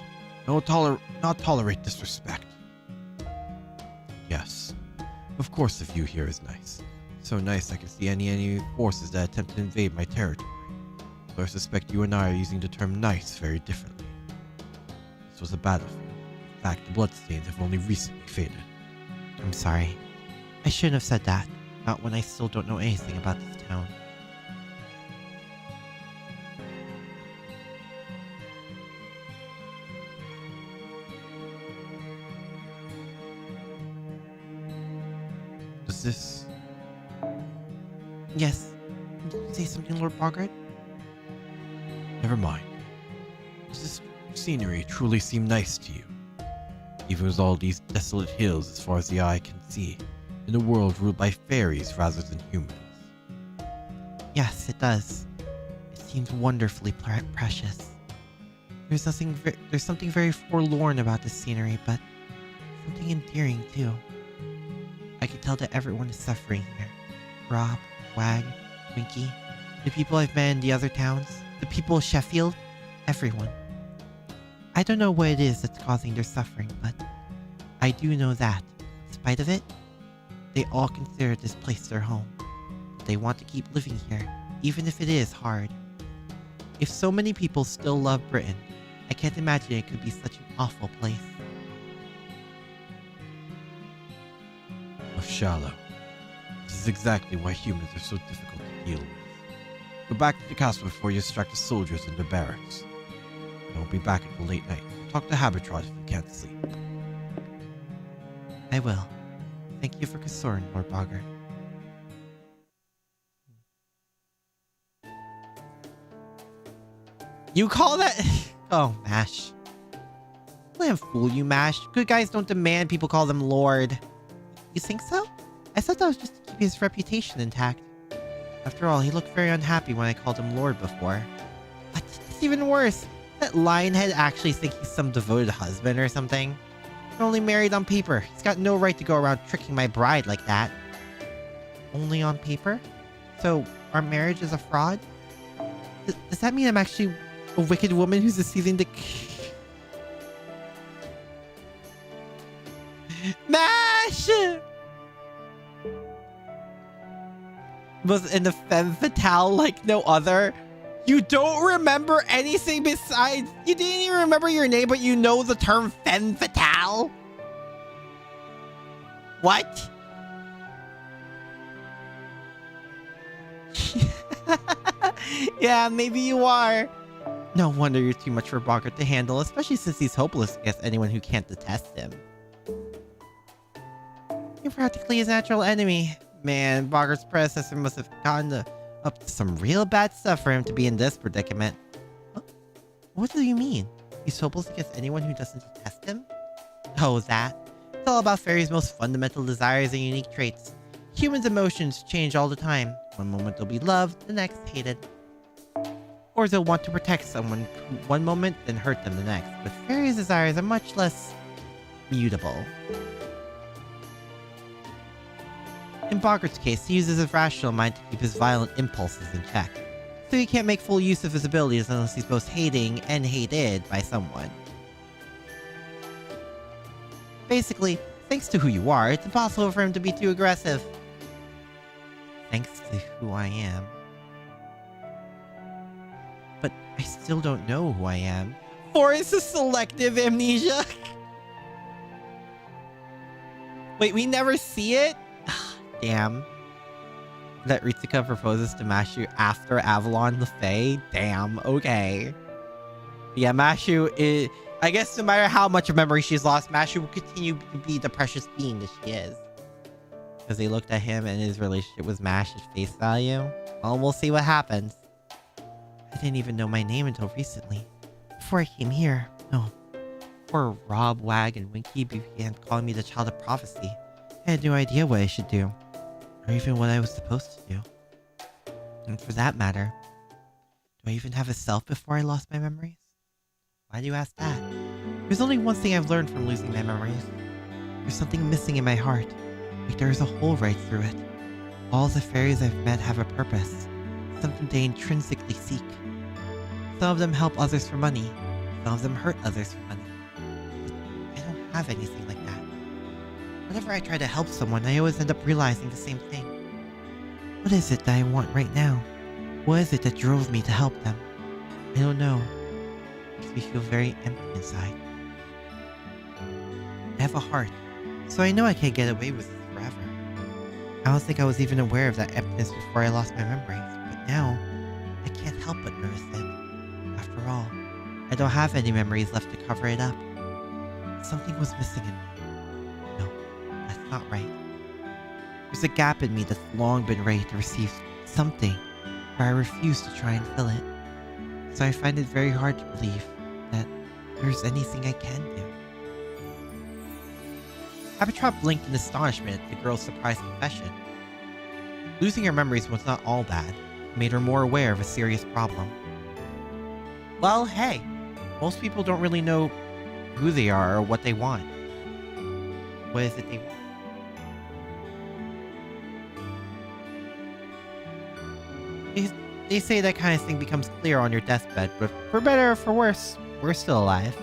Speaker 6: I will not tolerate disrespect. Yes, of course the view here is nice. So nice I can see any enemy forces that attempt to invade my territory. So I suspect you and I are using the term nice very differently. This was a battlefield. In fact, the bloodstains have only recently faded.
Speaker 2: I'm sorry. I shouldn't have said that. Not when I still don't know anything about this town.
Speaker 6: Does this...
Speaker 2: Yes. Did you say something, Lord Bogart?
Speaker 6: Never mind. Does this scenery truly seem nice to you? Even with all these desolate hills as far as the eye can see, in a world ruled by fairies rather than humans.
Speaker 2: Yes, it does. It seems wonderfully precious. There's something very forlorn about this scenery, but something endearing too. I can tell that everyone is suffering here. Rob, Wag, Winky, the people I've met in the other towns, the people of Sheffield, everyone. I don't know what it is that's causing their suffering, but I do know that, in spite of it, they all consider this place their home. They want to keep living here, even if it is hard. If so many people still love Britain, I can't imagine it could be such an awful place.
Speaker 6: Of shallow. This is exactly why humans are so difficult to deal with. Go back to the castle before you distract the soldiers in their barracks. I won't be back until late night. Talk to Habitrot if you can't sleep.
Speaker 2: I will. Thank you for concern, Lord Bogart. You call that... Oh, Mash. Let him fool you, Mash. Good guys don't demand people call them Lord. You think so? I thought that was just to keep his reputation intact. After all, he looked very unhappy when I called him Lord before. But it's even worse. That Lionhead actually thinks he's some devoted husband or something. We're only married on paper. He's got no right to go around tricking my bride like that. Only on paper? So, our marriage is a fraud? Does that mean I'm actually a wicked woman who's deceiving the... MASH! Was in the femme fatale like no other? You don't remember anything besides... You didn't even remember your name, but you know the term femme fatale? What? Yeah, maybe you are. No wonder you're too much for Bogart to handle, especially since he's hopeless against anyone who can't detest him. You're practically his natural enemy. Man, Bogart's predecessor must have gotten up to some real bad stuff for him to be in this predicament. Huh? What do you mean? He's hopeless against anyone who doesn't detest him? Oh, that? It's all about Fairy's most fundamental desires and unique traits. Humans' emotions change all the time. One moment they'll be loved, the next hated. Or they'll want to protect someone one moment, then hurt them the next. But Fairy's desires are much less mutable. In Bogart's case, he uses his rational mind to keep his violent impulses in check. So he can't make full use of his abilities unless he's both hating and hated by someone. Basically, thanks to who you are, it's impossible for him to be too aggressive. Thanks to who I am. But I still don't know who I am. Or is this selective amnesia? Wait, we never see it? Damn. That Ritsuka proposes to Mashu after Avalon the Fae? Damn, okay. Yeah, Mashu is... I guess no matter how much of memory she's lost, Mashu will continue to be the precious being that she is. Because they looked at him and his relationship with Mash at face value. Well, we'll see what happens. I didn't even know my name until recently. Before I came here. No. Before Rob, Wag, and Winky began calling me the Child of Prophecy. I had no idea what I should do. Or even what I was supposed to do. And for that matter, do I even have a self before I lost my memories? Why do you ask that? There's only one thing I've learned from losing my memories. There's something missing in my heart. Like there is a hole right through it. All the fairies I've met have a purpose. Something they intrinsically seek. Some of them help others for money. Some of them hurt others for money. But I don't have anything like that. Whenever I try to help someone, I always end up realizing the same thing.
Speaker 1: What is it that I want right now? What is it that drove me to help them? I don't know. It makes me feel very empty inside. I have a heart, so I know I can't get away with this forever. I don't think I was even aware of that emptiness before I lost my memories, but now, I can't help but notice it. After all, I don't have any memories left to cover it up. Something was missing in me. No, that's not right. There's a gap in me that's long been ready to receive something, but I refuse to try and fill it. So I find it very hard to believe that there's anything I can do. Abatrop blinked in astonishment at the girl's surprised confession. Losing her memories was not all bad. It made her more aware of a serious problem. Well, hey, most people don't really know who they are or what they want. What is it they want? They say that kind of thing becomes clear on your deathbed, but for better or for worse, we're still alive.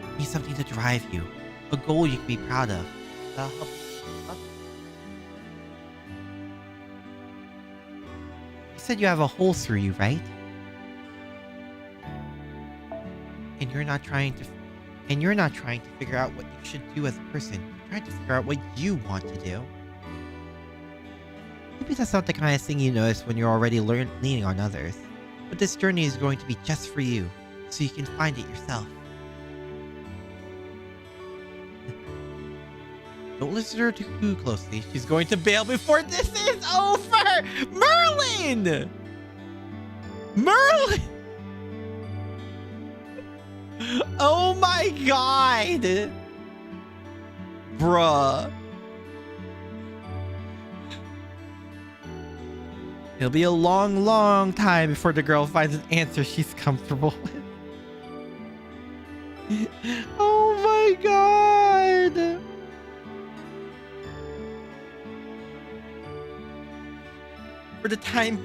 Speaker 1: You need something to drive you. A goal you can be proud of. That'll help you. You said you have a hole through you, right? And you're not trying to figure out what you should do as a person. You're trying to figure out what you want to do. Maybe that's not the kind of thing you notice when you're already leaning on others. But this journey is going to be just for you, so you can find it yourself. Don't listen to her too closely. She's going to bail before this is over! Merlin! Merlin! Oh my god! Bruh. It'll be a long, long time before the girl finds an answer she's comfortable with. Oh my god! For the time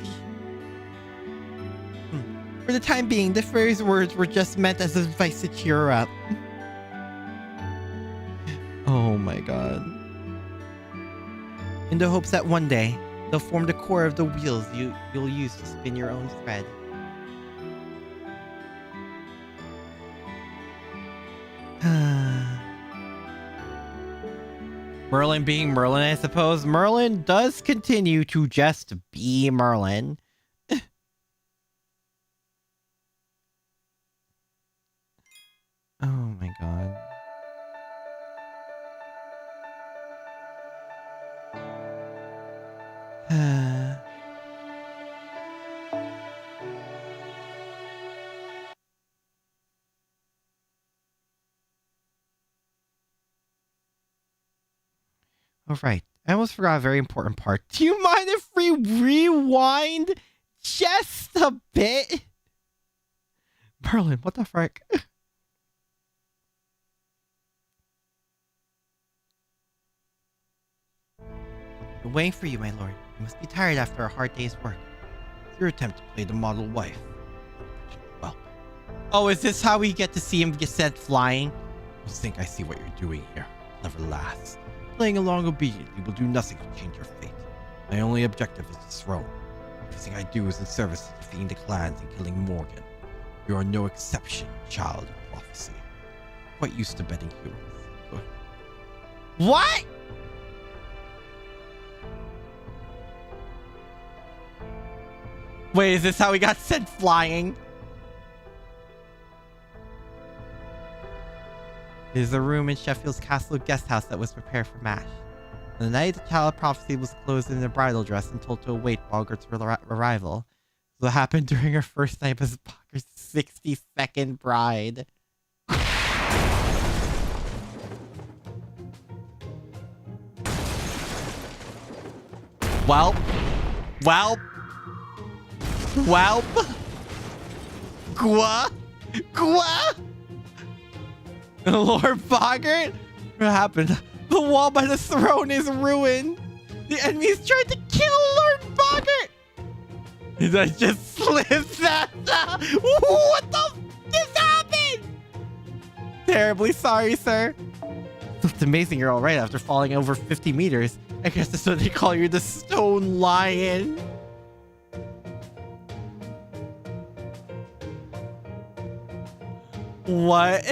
Speaker 1: being, the fairy's words were just meant as advice to cheer her up. Oh my god. In the hopes that one day, they'll form the core of the wheels you'll use to spin your own thread. Merlin being Merlin, I suppose. Merlin does continue to just be Merlin. Oh my god. All right. I almost forgot a very important part. Do you mind if we rewind just a bit? Merlin, what the frick? I'm waiting for you, my lord. You must be tired after a hard day's work. It's your attempt to play the model wife. Well. Oh, is this how we get to see him get sent flying? I think I see what you're doing here. Clever lass. Playing along obediently will do nothing to change your fate. My only objective is the throne. Everything I do is in service to defeating the clans and killing Morgan. You are no exception, child of prophecy. Quite used to betting heroes. What? Wait, is this how he got sent flying? It is a room in Sheffield's castle guest house that was prepared for MASH. On the night the child of prophecy was clothed in a bridal dress and told to await Balgurt's arrival. What happened during her first night as Balgurt's 62nd bride. Welp. Gwa. Lord Boggart? What happened? The wall by the throne is ruined. The enemies tried to kill Lord Boggart. I just slipped that. What the f just happened? Terribly sorry, sir. It's amazing you're all right after falling over 50 meters.
Speaker 2: I guess that's what they call you, the stone lion. What?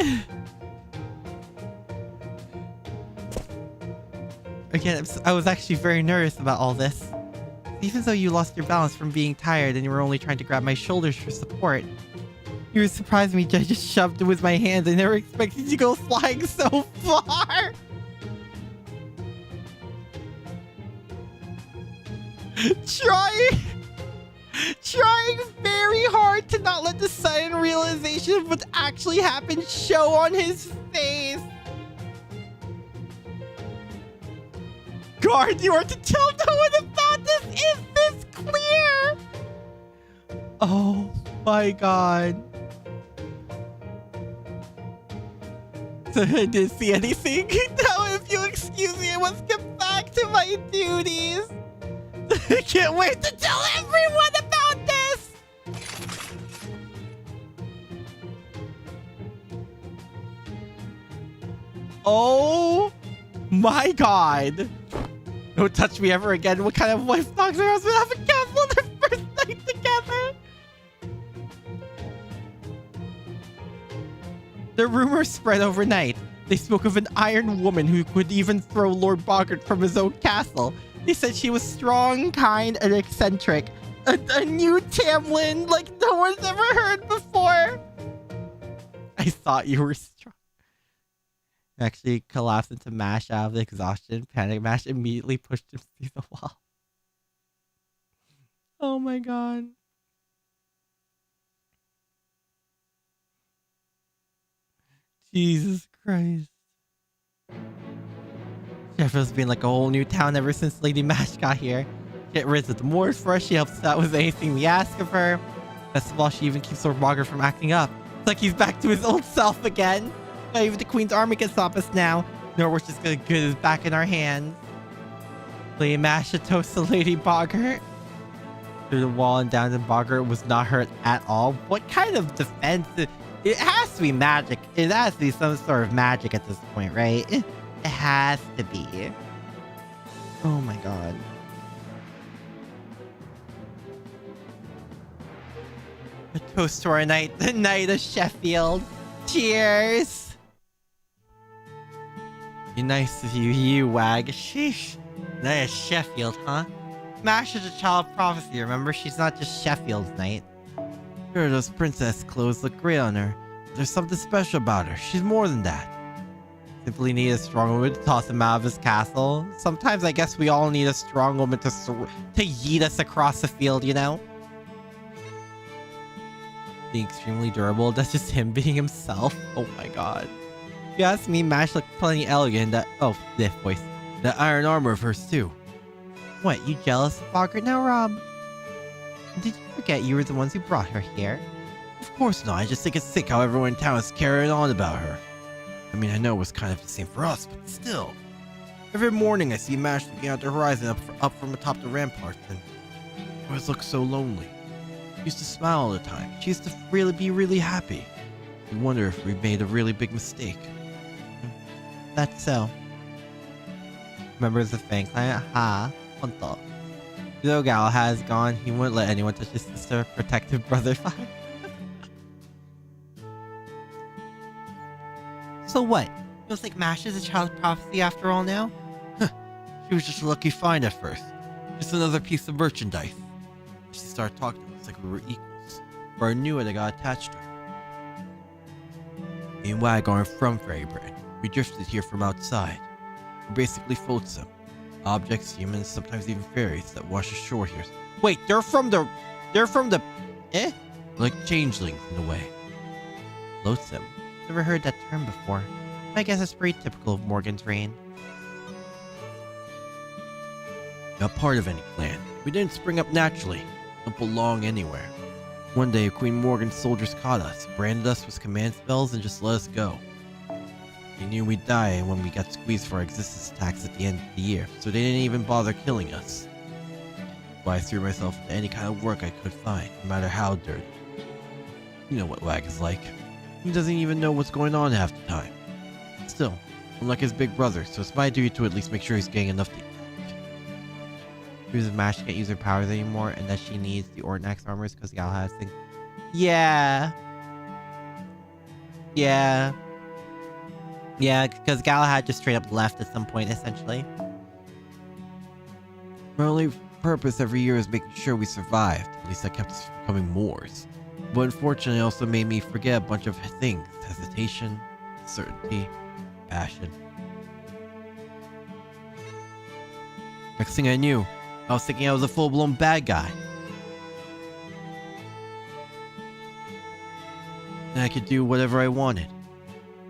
Speaker 2: Again, I was actually very nervous about all this. Even though you lost your balance from being tired and you were only trying to grab my shoulders for support, you were surprised me. I just shoved it with my hands. I never expected you to go flying so far. Trying very hard to not let the sudden realization of what actually happened show on his face. Guard, you are to tell no one about this. Is this clear? Oh my god. So I didn't see anything. Now, if you'll excuse me, I must get back to my duties. I can't wait to tell everyone about this! Oh my god. Don't touch me ever again. What kind of wife dogs are husband have a castle on their first night together? The rumors spread overnight. They spoke of an iron woman who could even throw Lord Boggart from his own castle. They said she was strong, kind, and eccentric. A new Tamlin like no one's ever heard before. I thought you were strong. Actually collapsed into Mash out of exhaustion. Panic Mash immediately pushed him through the wall. Oh my god. Jesus Christ. Sheffield's been like a whole new town ever since Lady Mash got here. She get rid of the Moors for us. She helps us out with anything we ask of her. Best of all, she even keeps Lord Boggart from acting up. It's like he's back to his old self again. Not even the Queen's army can stop us now. Norwich is gonna get his back in our hands. Lady Mash should toast to Lady Boggart. Through the wall and down, and Boggart was not hurt at all. What kind of defense? It has to be magic. It has to be some sort of magic at this point, right? It has to be. Oh my god. A toast to our night, the night of Sheffield. Cheers! Be nice of you wag. Sheesh. Night of Sheffield, huh? Mash is a child of prophecy, remember? She's not just Sheffield's knight. Sure, those princess clothes look great on her. But there's something special about her. She's more than that. Simply need a strong woman to toss him out of his castle. Sometimes I guess we all need a strong woman to yeet us across the field, you know? Being extremely durable, that's just him being himself. Oh my god. If you ask me, Mash looked plenty elegant. Oh, this voice. That iron armor of hers too. What, you jealous of Boggart now, Rob? Did you forget you were the ones who brought her here? Of course not. I just think it's sick how everyone in town is carrying on about her. I mean, I know it was kind of the same for us, but still. Every morning I see Mash looking out the horizon up from atop the ramparts, and it always looks so lonely. She used to smile all the time. She used to be really happy. You wonder if we made a really big mistake. That's so. Members of Fang Clan? Ha. What the? Though Gal has gone, he wouldn't let anyone touch his sister, protective brother. So what? Feels like Mash is a child of prophecy after all now? She was just a lucky find at first. Just another piece of merchandise. She started talking to us like we were equals. Or I knew it, I got attached to her. Me and Wag aren't from Fairy Britain. We drifted here from outside. We're basically flotsam. Objects, humans, sometimes even fairies that wash ashore here. Wait, they're from the... Like changelings in a way. Flotsam. Never heard that term before. I guess it's pretty typical of Morgan's reign. Not part of any clan. We didn't spring up naturally. Don't belong anywhere. One day, Queen Morgan's soldiers caught us, branded us with command spells, and just let us go. They knew we'd die when we got squeezed for our existence tax at the end of the year, so they didn't even bother killing us. So I threw myself into any kind of work I could find, no matter how dirty. You know what Wag is like. He doesn't even know what's going on half the time. Still, I'm like his big brother, so it's my duty to at least make sure he's getting enough to eat. Proves Mash can't use her powers anymore and that she needs the Ortnax armors because Galahad has things. Yeah. Yeah. Yeah, because Galahad just straight up left at some point, essentially.
Speaker 6: My only purpose every year is making sure we survived. At least that kept us from becoming Moors. But unfortunately, it also made me forget a bunch of things. Hesitation, certainty, passion. Next thing I knew, I was thinking I was a full-blown bad guy. And I could do whatever I wanted.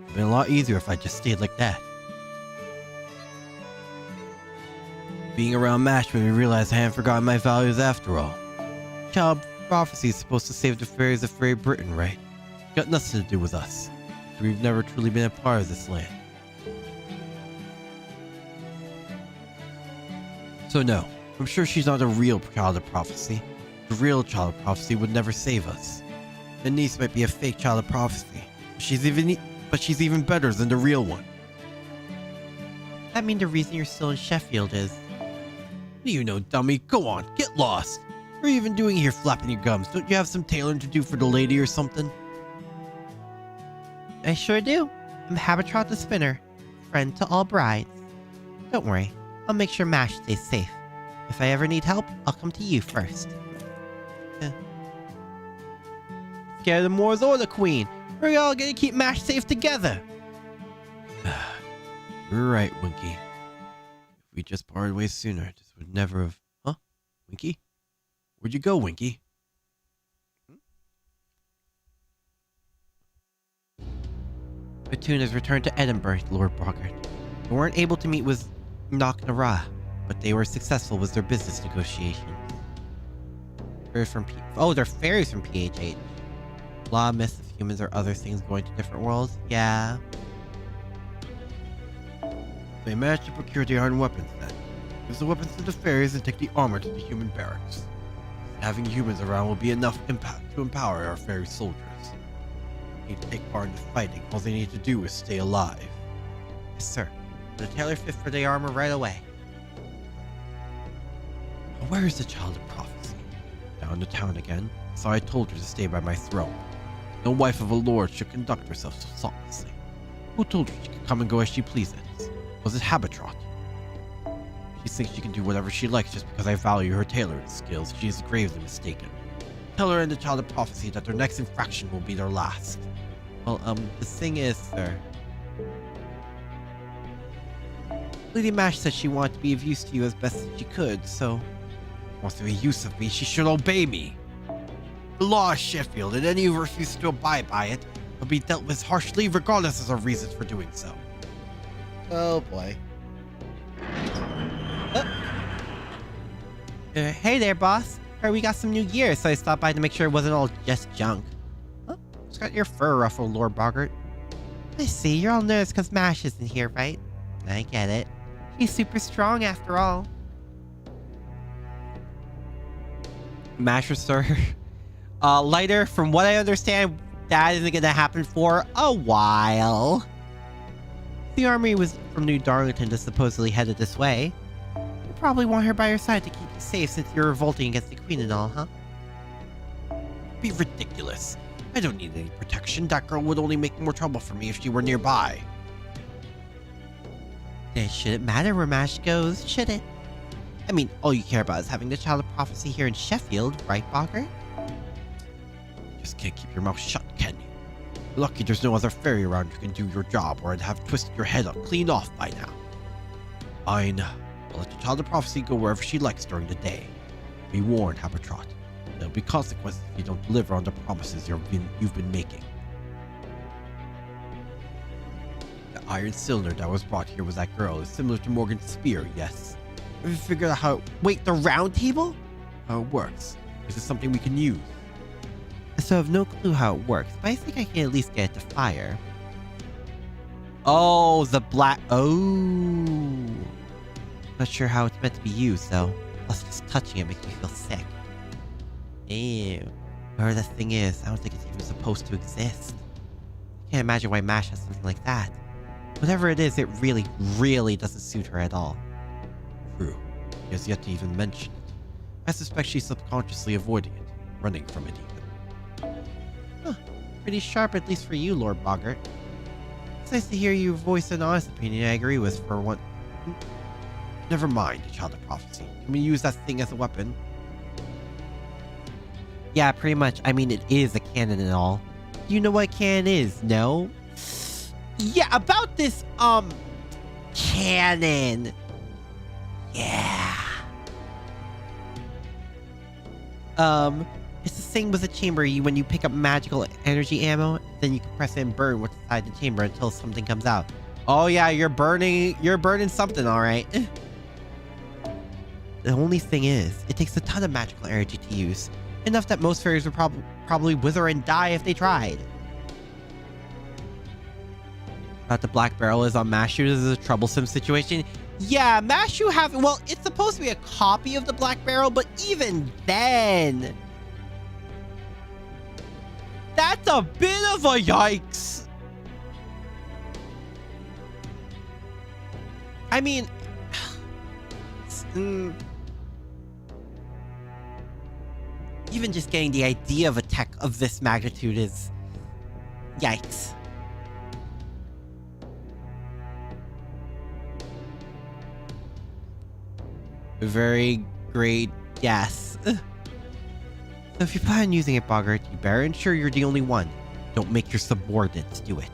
Speaker 6: It'd been a lot easier if I just stayed like that. Being around Mash made me realize I hadn't forgotten my values after all. Child prophecy is supposed to save the fairies of Fairy Britain, right? Got nothing to do with us. We've never truly been a part of this land. So no, I'm sure she's not a real child of prophecy. The real child of prophecy would never save us. The niece might be a fake child of prophecy. But she's even better than the real one.
Speaker 2: That mean the reason you're still in Sheffield is...
Speaker 6: What do you know, dummy? Go on, get lost. What are you even doing here flapping your gums? Don't you have some tailoring to do for the lady or something?
Speaker 2: I sure do. I'm Habitrot the Spinner, friend to all brides. Don't worry, I'll make sure Mash stays safe. If I ever need help, I'll come to you first.
Speaker 6: Scare the Moors or the Queen. We're all gonna keep Mash safe together. You're right, Winky. If we just parted ways sooner, this would never have... Huh? Winky? Where'd you go, Winky?
Speaker 2: Batoon has returned to Edinburgh, Lord Boggart. They weren't able to meet with Knocknara, but they were successful with their business negotiations. They're fairies from PHH. Law, myths of humans or other things going to different worlds? Yeah.
Speaker 6: They managed to procure the iron weapons then. Use the weapons to the fairies and take the armor to the human barracks. Having humans around will be enough impact to empower our fairy soldiers. They need to take part in the fighting. All they need to do is stay alive.
Speaker 2: Yes, sir. The tailor fit for the armor right away.
Speaker 6: Where is the child of prophecy? Down to town again, so I told her to stay by my throne. No wife of a lord should conduct herself so thoughtlessly. Who told her she could come and go as she pleases? Was it Habitrot? She thinks she can do whatever she likes just because I value her tailoring skills. She is gravely mistaken. Tell her and the child of prophecy that their next infraction will be their last.
Speaker 2: Well, the thing is, sir...
Speaker 6: Lady Mash said she wanted to be of use to you as best as she could, so... Wants to be use of me, she should obey me. The law is Sheffield, and any who refuses to abide by it will be dealt with harshly regardless of their reasons for doing so.
Speaker 2: Oh boy. Hey there, boss. Heard we got some new gear, so I stopped by to make sure it wasn't all just junk. Huh? Just got your fur ruffled, Lord Boggart. I see, you're all nervous because Mash isn't here, right? I get it. He's super strong after all. Masher, sir. Lighter, from what I understand, that isn't gonna happen for a while. The army was from New Darlington is supposedly headed this way. You probably want her by your side to keep you safe since you're revolting against the Queen and all, huh?
Speaker 6: Be ridiculous. I don't need any protection. That girl would only make more trouble for me if she were nearby.
Speaker 2: It shouldn't matter where Mash goes, should it? I mean, all you care about is having the child of prophecy here in Sheffield, right, Boggart?
Speaker 6: You just can't keep your mouth shut, can you? You're lucky there's no other fairy around who can do your job, or I'd have twisted your head up clean off by now. Fine. I'll let the child of prophecy go wherever she likes during the day. Be warned, Habitrot. There'll be consequences if you don't deliver on the promises you've been making. The iron cylinder that was brought here with that girl is similar to Morgan's spear, yes.
Speaker 2: Have you figured out how... Wait, the round table?
Speaker 6: How it works. Is this something we can use?
Speaker 2: So I have no clue how it works, but I think I can at least get it to fire. Oh, the black... Oh. Not sure how it's meant to be used, though. Plus, just touching it makes me feel sick. Ew. Whatever the thing is, I don't think it's even supposed to exist. I can't imagine why Mash has something like that. Whatever it is, it really, really doesn't suit her at all.
Speaker 6: True. He has yet to even mention it. I suspect she's subconsciously avoiding it, running from it even.
Speaker 2: Huh. Pretty sharp, at least for you, Lord Boggart. It's nice to hear you voice an honest opinion I agree with for one.
Speaker 6: Never mind, Child of Prophecy. Can we use that thing as a weapon?
Speaker 2: Yeah, pretty much. I mean, it is a cannon and all. You know what cannon is, no? Yeah, about this, cannon. Yeah. It's the same with the chamber. When you pick up magical energy ammo, then you can press it and burn what's inside the chamber until something comes out. Oh yeah, you're burning something, all right. The only thing is, it takes a ton of magical energy to use. Enough that most fairies would probably wither and die if they tried. But the black barrel is on Mashu. This is a troublesome situation. Yeah, Mashu well, it's supposed to be a copy of the black barrel, but even then, that's a bit of a yikes. I mean, even just getting the idea of a tech of this magnitude is yikes. A very great guess. So if you plan on using it, Boggart, you better ensure you're the only one. Don't make your subordinates do it.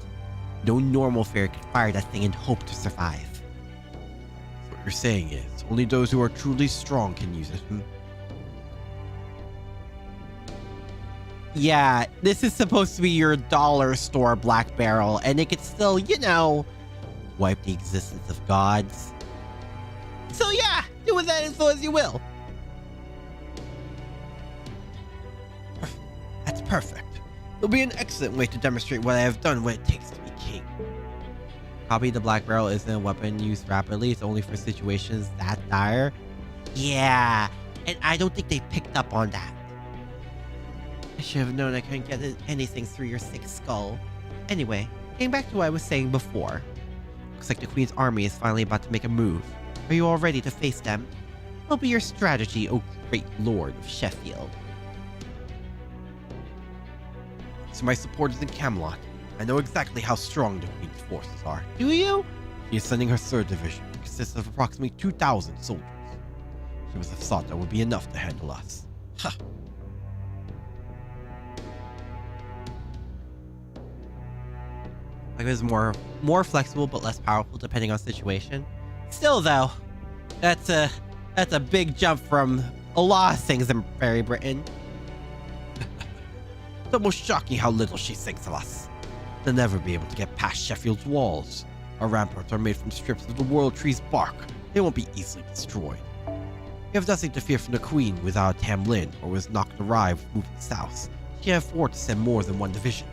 Speaker 2: No normal fairy can fire that thing and hope to survive.
Speaker 6: So what you're saying is, only those who are truly strong can use it.
Speaker 2: Yeah, this is supposed to be your dollar store black barrel, and it could still, wipe the existence of gods. So yeah, do with that as you will.
Speaker 6: That's perfect. It'll be an excellent way to demonstrate what I have done, what it takes to be king.
Speaker 2: Copy the black barrel isn't a weapon used rapidly. It's only for situations that dire. Yeah, and I don't think they picked up on that. I should have known I couldn't get anything through your thick skull. Anyway, getting back to what I was saying before. Looks like the Queen's army is finally about to make a move. Are you all ready to face them? What'll be your strategy, O great Lord of Sheffield?
Speaker 6: So my supporters in Camelot. I know exactly how strong the Queen's forces are.
Speaker 2: Do you?
Speaker 6: She is sending her 3rd division, which consists of approximately 2,000 soldiers. She must have thought that would be enough to handle us. Ha!
Speaker 2: Like it was more flexible but less powerful depending on situation. Still though, that's a big jump from a lot of things in Fairy Britain.
Speaker 6: It's almost shocking how little she thinks of us. They'll never be able to get past Sheffield's walls. Our ramparts are made from strips of the World Tree's bark. They won't be easily destroyed. We have nothing to fear from the Queen without Tamlin, or was not arrived moving south. She can afford to send more than one division.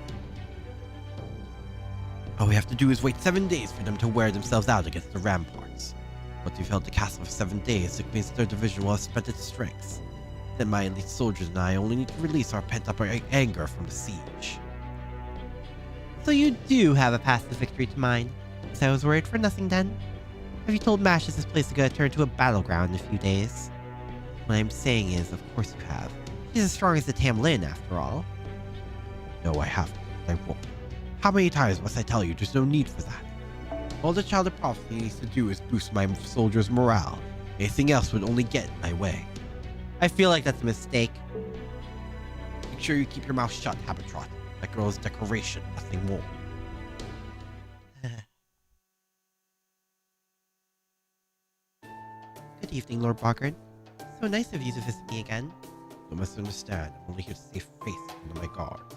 Speaker 6: All we have to do is wait 7 days for them to wear themselves out against the ramparts. Once we've held the castle for 7 days, the Queen's 3rd division will have spent its strength. Then my elite soldiers and I only need to release our pent-up anger from the siege.
Speaker 2: So you do have a path to victory to mine. So I was worried for nothing then. Have you told Mash this place is going to turn to a battleground in a few days? What I'm saying is, of course you have. She's as strong as the Tamlin, after all.
Speaker 6: No, I haven't. I won't. How many times must I tell you there's no need for that? All the Child of Prophecy needs to do is boost my soldiers' morale. Anything else would only get in my way.
Speaker 2: I feel like that's a mistake.
Speaker 6: Make sure you keep your mouth shut, Habitrot. That girl is decoration, nothing more.
Speaker 2: Good evening, Lord Boggart. So nice of you to visit me again.
Speaker 6: Don't misunderstand. I'm only here to save face under my guards.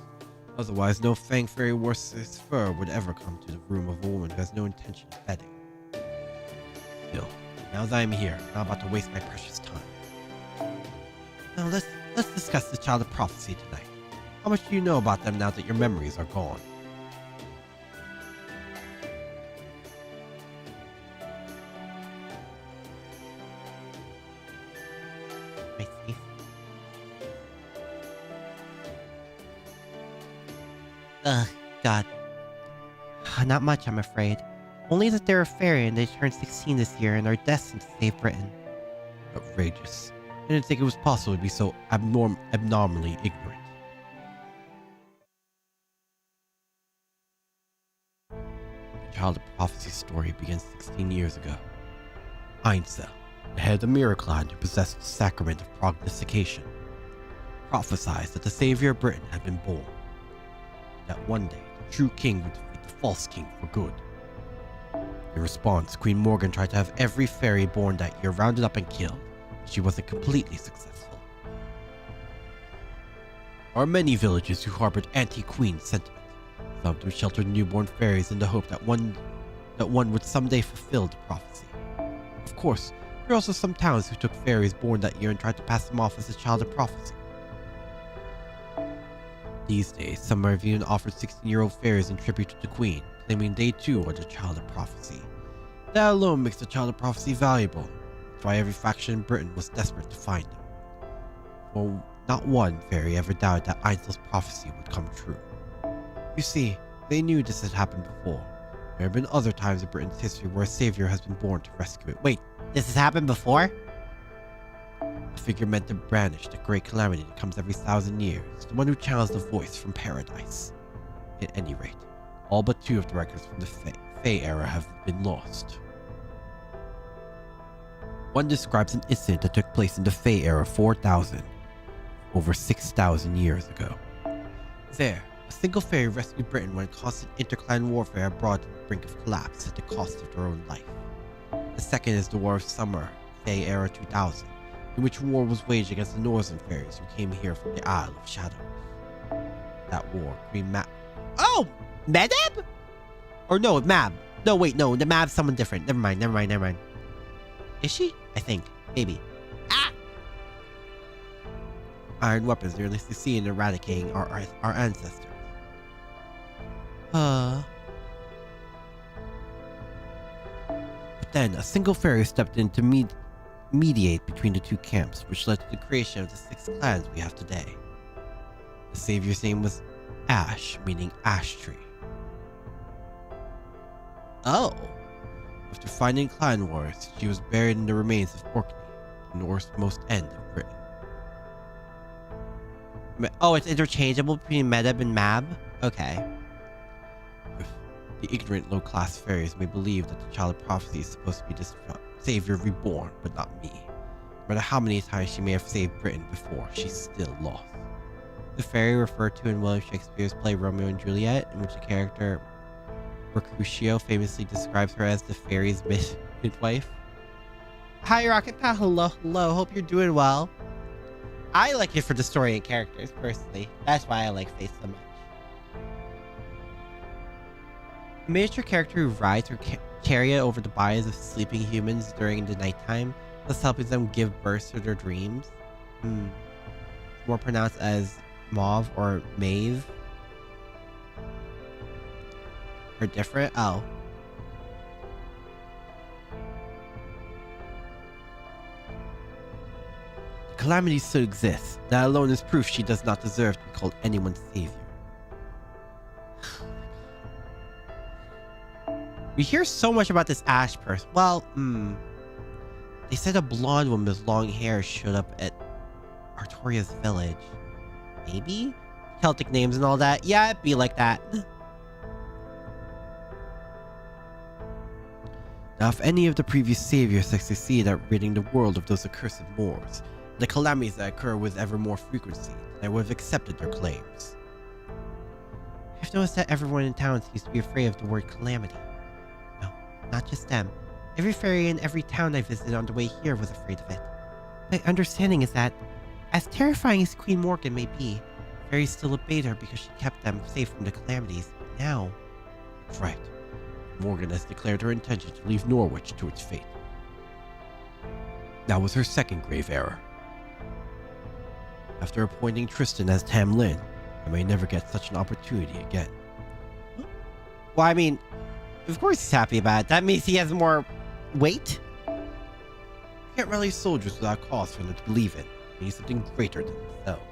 Speaker 6: Otherwise, no Fang Fairy worth his fur would ever come to the room of a woman who has no intention of bedding. Still, now that I'm here, I'm not about to waste my precious time.
Speaker 2: Now let's discuss the Child of Prophecy tonight.
Speaker 6: How much do you know about them now that your memories are gone?
Speaker 2: I see. Ugh, God. Not much, I'm afraid. Only that they're a fairy and they turned 16 this year and are destined to save Britain.
Speaker 6: Outrageous. didn't think it was possible to be so abnormally ignorant. The Child of Prophecy story begins 16 years ago. Einzel, the head of the Miraclan who possessed the sacrament of prognostication, prophesied that the savior of Britain had been born, and that one day the true king would defeat the false king for good. In response, Queen Morgan tried to have every fairy born that year rounded up and killed, but she wasn't completely successful. There are many villages who harbored anti-queen sentiment. Some of them sheltered newborn fairies in the hope that one would someday fulfill the prophecy. Of course, there are also some towns who took fairies born that year and tried to pass them off as a child of prophecy. These days, some have even offered 16-year-old fairies in tribute to the queen, claiming they too are the child of prophecy. That alone makes the child of prophecy valuable. That's why every faction in Britain was desperate to find them. Well, not one fairy ever doubted that Einzel's prophecy would come true. You see, they knew this had happened before. There have been other times in Britain's history where a savior has been born to rescue it. Wait, this has happened before? A figure meant to banish the great calamity that comes every 1,000 years, the one who channels the voice from paradise. At any rate, all but 2 of the records from the Fey era have been lost. One describes an incident that took place in the Fey era 4,000, over 6,000 years ago. There, a single fairy rescued Britain when constant interclan warfare had brought to the brink of collapse at the cost of their own life. The second is the War of Summer, Fey era 2000, in which war was waged against the northern fairies who came here from the Isle of Shadows. That war, Queen Oh! Medeb? Or no, Mab. No, wait, no, the Mab's someone different. Never mind. Is she? I think. Maybe. Ah! Iron weapons nearly succeed in eradicating our ancestors. But then, a single fairy stepped in to mediate between the two camps, which led to the creation of the 6 clans we have today. The savior's name was Ash, meaning ash tree. Oh! After finding clan wars, she was buried in the remains of Orkney, the northmost end of Britain. Oh, it's interchangeable between Medeb and Mab? Okay. The ignorant low-class fairies may believe that the child of prophecy is supposed to be this savior reborn, but not me. No matter how many times she may have saved Britain before, she's still lost. The fairy referred to in William Shakespeare's play Romeo and Juliet, in which the character Mercutio famously describes her as the fairy's midwife. Hi, Rocket Pal. Hello. Hope you're doing well. I like it for the story and characters, personally. That's why I like Faith so much. A miniature character who rides her chariot over the bodies of sleeping humans during the nighttime, thus helping them give birth to their dreams. More pronounced as Mauve or Maeve. Or different? Oh. The calamity still exists. That alone is proof she does not deserve to be called anyone's savior. We hear so much about this Ash person. Well, they said a blonde woman with long hair showed up at Artoria's village. Maybe? Celtic names and all that. Yeah, it'd be like that. Now, if any of the previous saviors had succeeded at ridding the world of those accursed Moors, the calamities that occur with ever more frequency, I would have accepted their claims. I've noticed that everyone in town seems to be afraid of the word calamity. No, not just them. Every fairy in every town I visited on the way here was afraid of it. My understanding is that, as terrifying as Queen Morgan may be, fairies still obeyed her because she kept them safe from the calamities. Now... That's right. Morgan has declared her intention to leave Norwich to its fate. That was her second grave error. After appointing Tristan as Tam Lin, I may never get such an opportunity again. Well, I mean, of course he's happy about it. That means he has more weight? You can't rally soldiers without cause for them to believe in. They need something greater than themselves.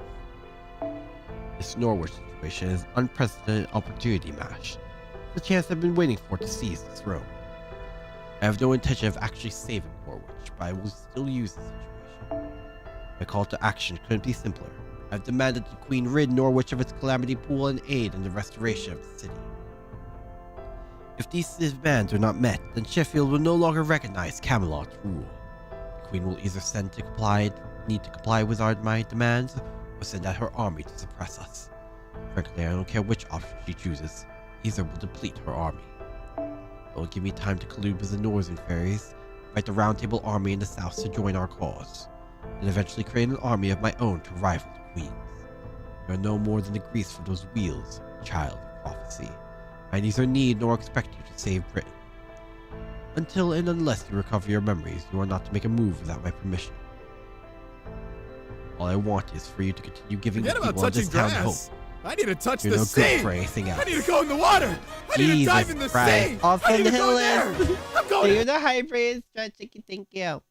Speaker 6: This Norwich situation is an unprecedented opportunity, Mash. The chance I've been waiting for to seize the throne. I have no intention of actually saving Norwich, but I will still use the situation.
Speaker 2: My call to action couldn't be simpler. I've demanded the Queen rid Norwich of its calamity pool and aid in the restoration of the city. If these demands are not met, then Sheffield will no longer recognize Camelot's rule. The Queen will either need to comply with my demands, or send out her army to suppress us. Frankly, I don't care which option she chooses. Either will deplete her army. It will give me time to collude with the Northern fairies, invite the Round Table army in the south to join our cause, and eventually create an army of my own to rival the Queen's. You are no more than the grease for those wheels, child of prophecy. I neither need nor expect you to save Britain. Until and unless you recover your memories, you are not to make a move without my permission. All I want is for you to continue giving the
Speaker 4: Forget about
Speaker 2: people of this
Speaker 4: touching
Speaker 2: town hope.
Speaker 4: grass. I need to touch
Speaker 2: You're
Speaker 4: the
Speaker 2: no
Speaker 4: sea.
Speaker 2: good for anything else.
Speaker 4: I need to go in the water. I need to dive in the
Speaker 2: Christ.
Speaker 4: sea.
Speaker 2: Off
Speaker 4: I
Speaker 2: in
Speaker 4: need
Speaker 2: the
Speaker 4: to go in
Speaker 2: hill
Speaker 4: there. I'm going.
Speaker 1: You're the hybrids. Thank you.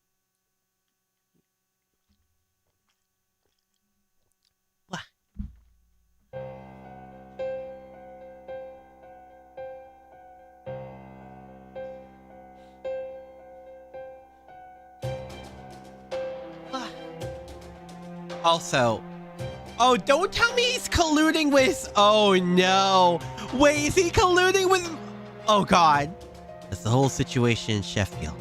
Speaker 1: Also, oh, don't tell me he's colluding with. Oh no. Wait, is he colluding with. Oh god.
Speaker 2: That's the whole situation in Sheffield.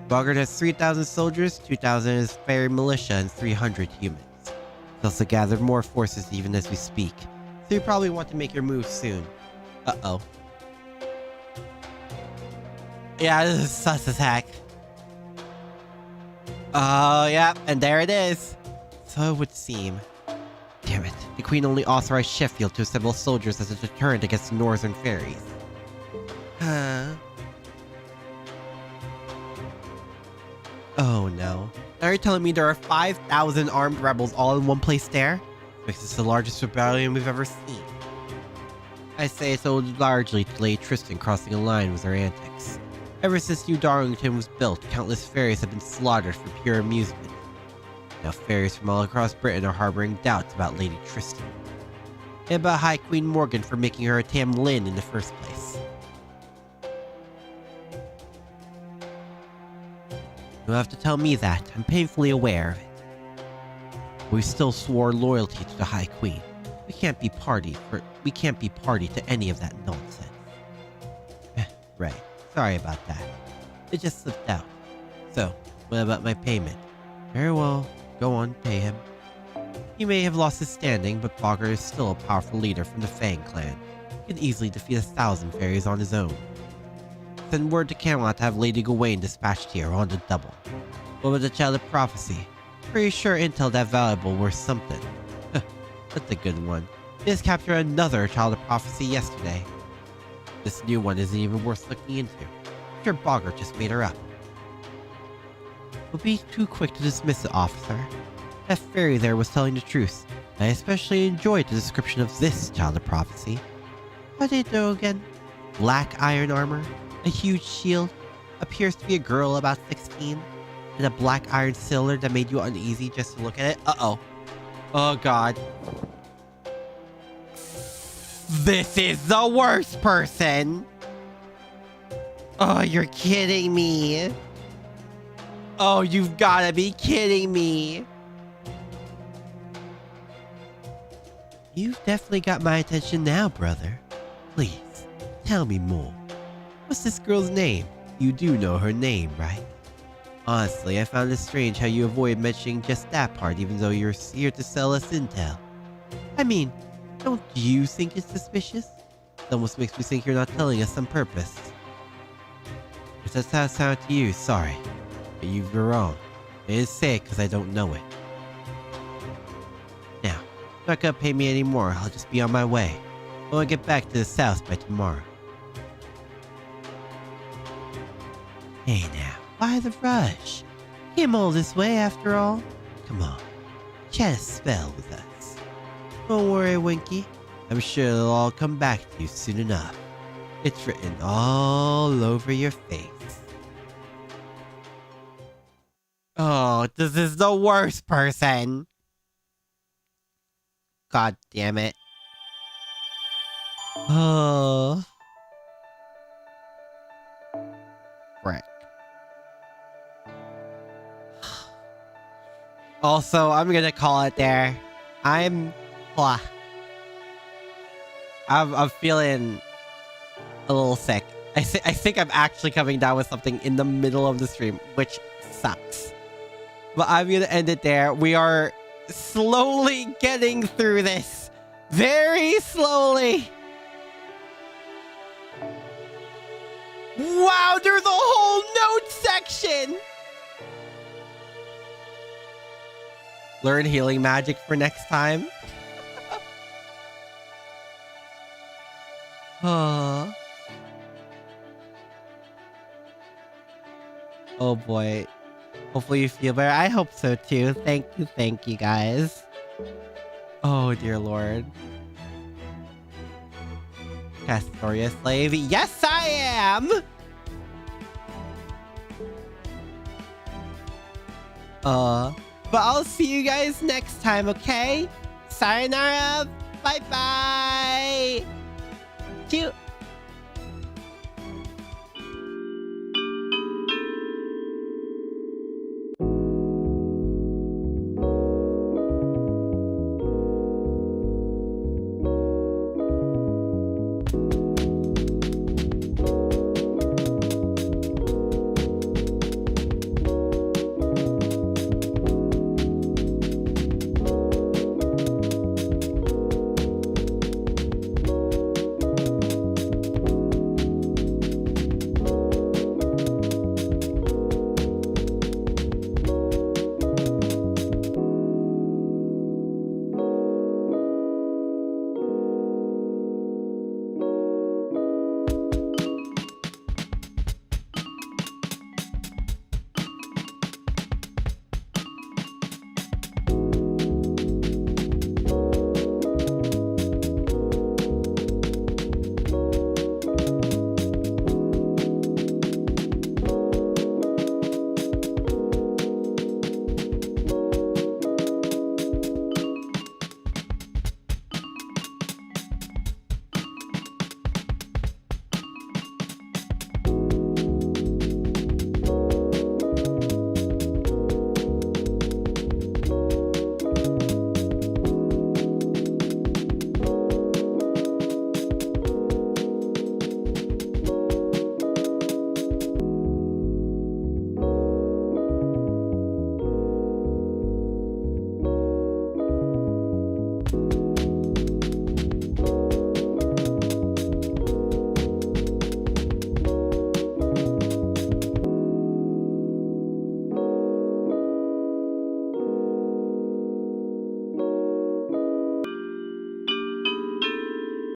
Speaker 2: Bogart has 3,000 soldiers, 2,000 is fairy militia, and 300 humans. He's also gathered more forces even as we speak, so you probably want to make your move soon. Uh-oh.
Speaker 1: Yeah, this is sus as heck. Oh, yeah, and there it is.
Speaker 2: So it would seem. Damn it, the Queen only authorized Sheffield to assemble soldiers as a deterrent against the Northern fairies.
Speaker 1: Huh.
Speaker 2: Oh no. Are you telling me there are 5,000 armed rebels all in one place there? Makes this the largest rebellion we've ever seen. I say it's owed largely to Lady Tristan crossing a line with her antics. Ever since New Darlington was built, countless fairies have been slaughtered for pure amusement. Now fairies from all across Britain are harboring doubts about Lady Tristan. And about High Queen Morgan for making her a Tam Lin in the first place. You'll have to tell me that. I'm painfully aware of it. We still swore loyalty to the High Queen. We can't be party to any of that nonsense. Right. Sorry about that. It just slipped out. So, what about my payment? Very well. Go on, pay him. He may have lost his standing, but Bogart is still a powerful leader from the Fang clan. He can easily defeat 1,000 fairies on his own. Send word to Camelot to have Lady Gawain dispatched here on the double. What about the Child of Prophecy? Pretty sure intel that valuable worth something. That's a good one. They just captured another Child of Prophecy yesterday. This new one isn't even worth looking into. I'm sure Bogart just made her up. Don't be too quick to dismiss it, officer. That fairy there was telling the truth. I especially enjoyed the description of this Child of Prophecy. How did it do again? Black iron armor, a huge shield, appears to be a girl about 16, and a black iron cylinder that made you uneasy just to look at it. Uh-oh. Oh god.
Speaker 1: This is the worst person. Oh, you're kidding me. Oh, you've gotta be kidding me.
Speaker 2: You've definitely got my attention now, brother. Please, tell me more. What's this girl's name? You do know her name, right? Honestly, I found it strange how you avoid mentioning just that part even though you're here to sell us intel. I mean, don't you think it's suspicious? It almost makes me think you're not telling us on purpose. If that's how it sounded to you, sorry. But you're wrong. I didn't say it because I don't know it. Now, you're not gonna pay me anymore. I'll just be on my way. I want to get back to the south by tomorrow. Hey now, why the rush? Came all this way after all. Come on, chat a spell with us. Don't worry, Winky. I'm sure it'll all come back to you soon enough. It's written all over your face.
Speaker 1: Oh, this is the worst person. God damn it.
Speaker 2: Oh.
Speaker 1: Frick. Also, I'm gonna call it there. I'm feeling a little sick. I think I'm actually coming down with something in the middle of the stream, which sucks. But I'm gonna end it there. We are slowly getting through this. Very slowly. Wow, there's a whole note section. Learn healing magic for next time. Oh boy. Hopefully you feel better. I hope so too. Thank you guys. Oh dear lord. Castoria slave. Yes, I am! But I'll see you guys next time, okay? Sayonara. Bye-bye.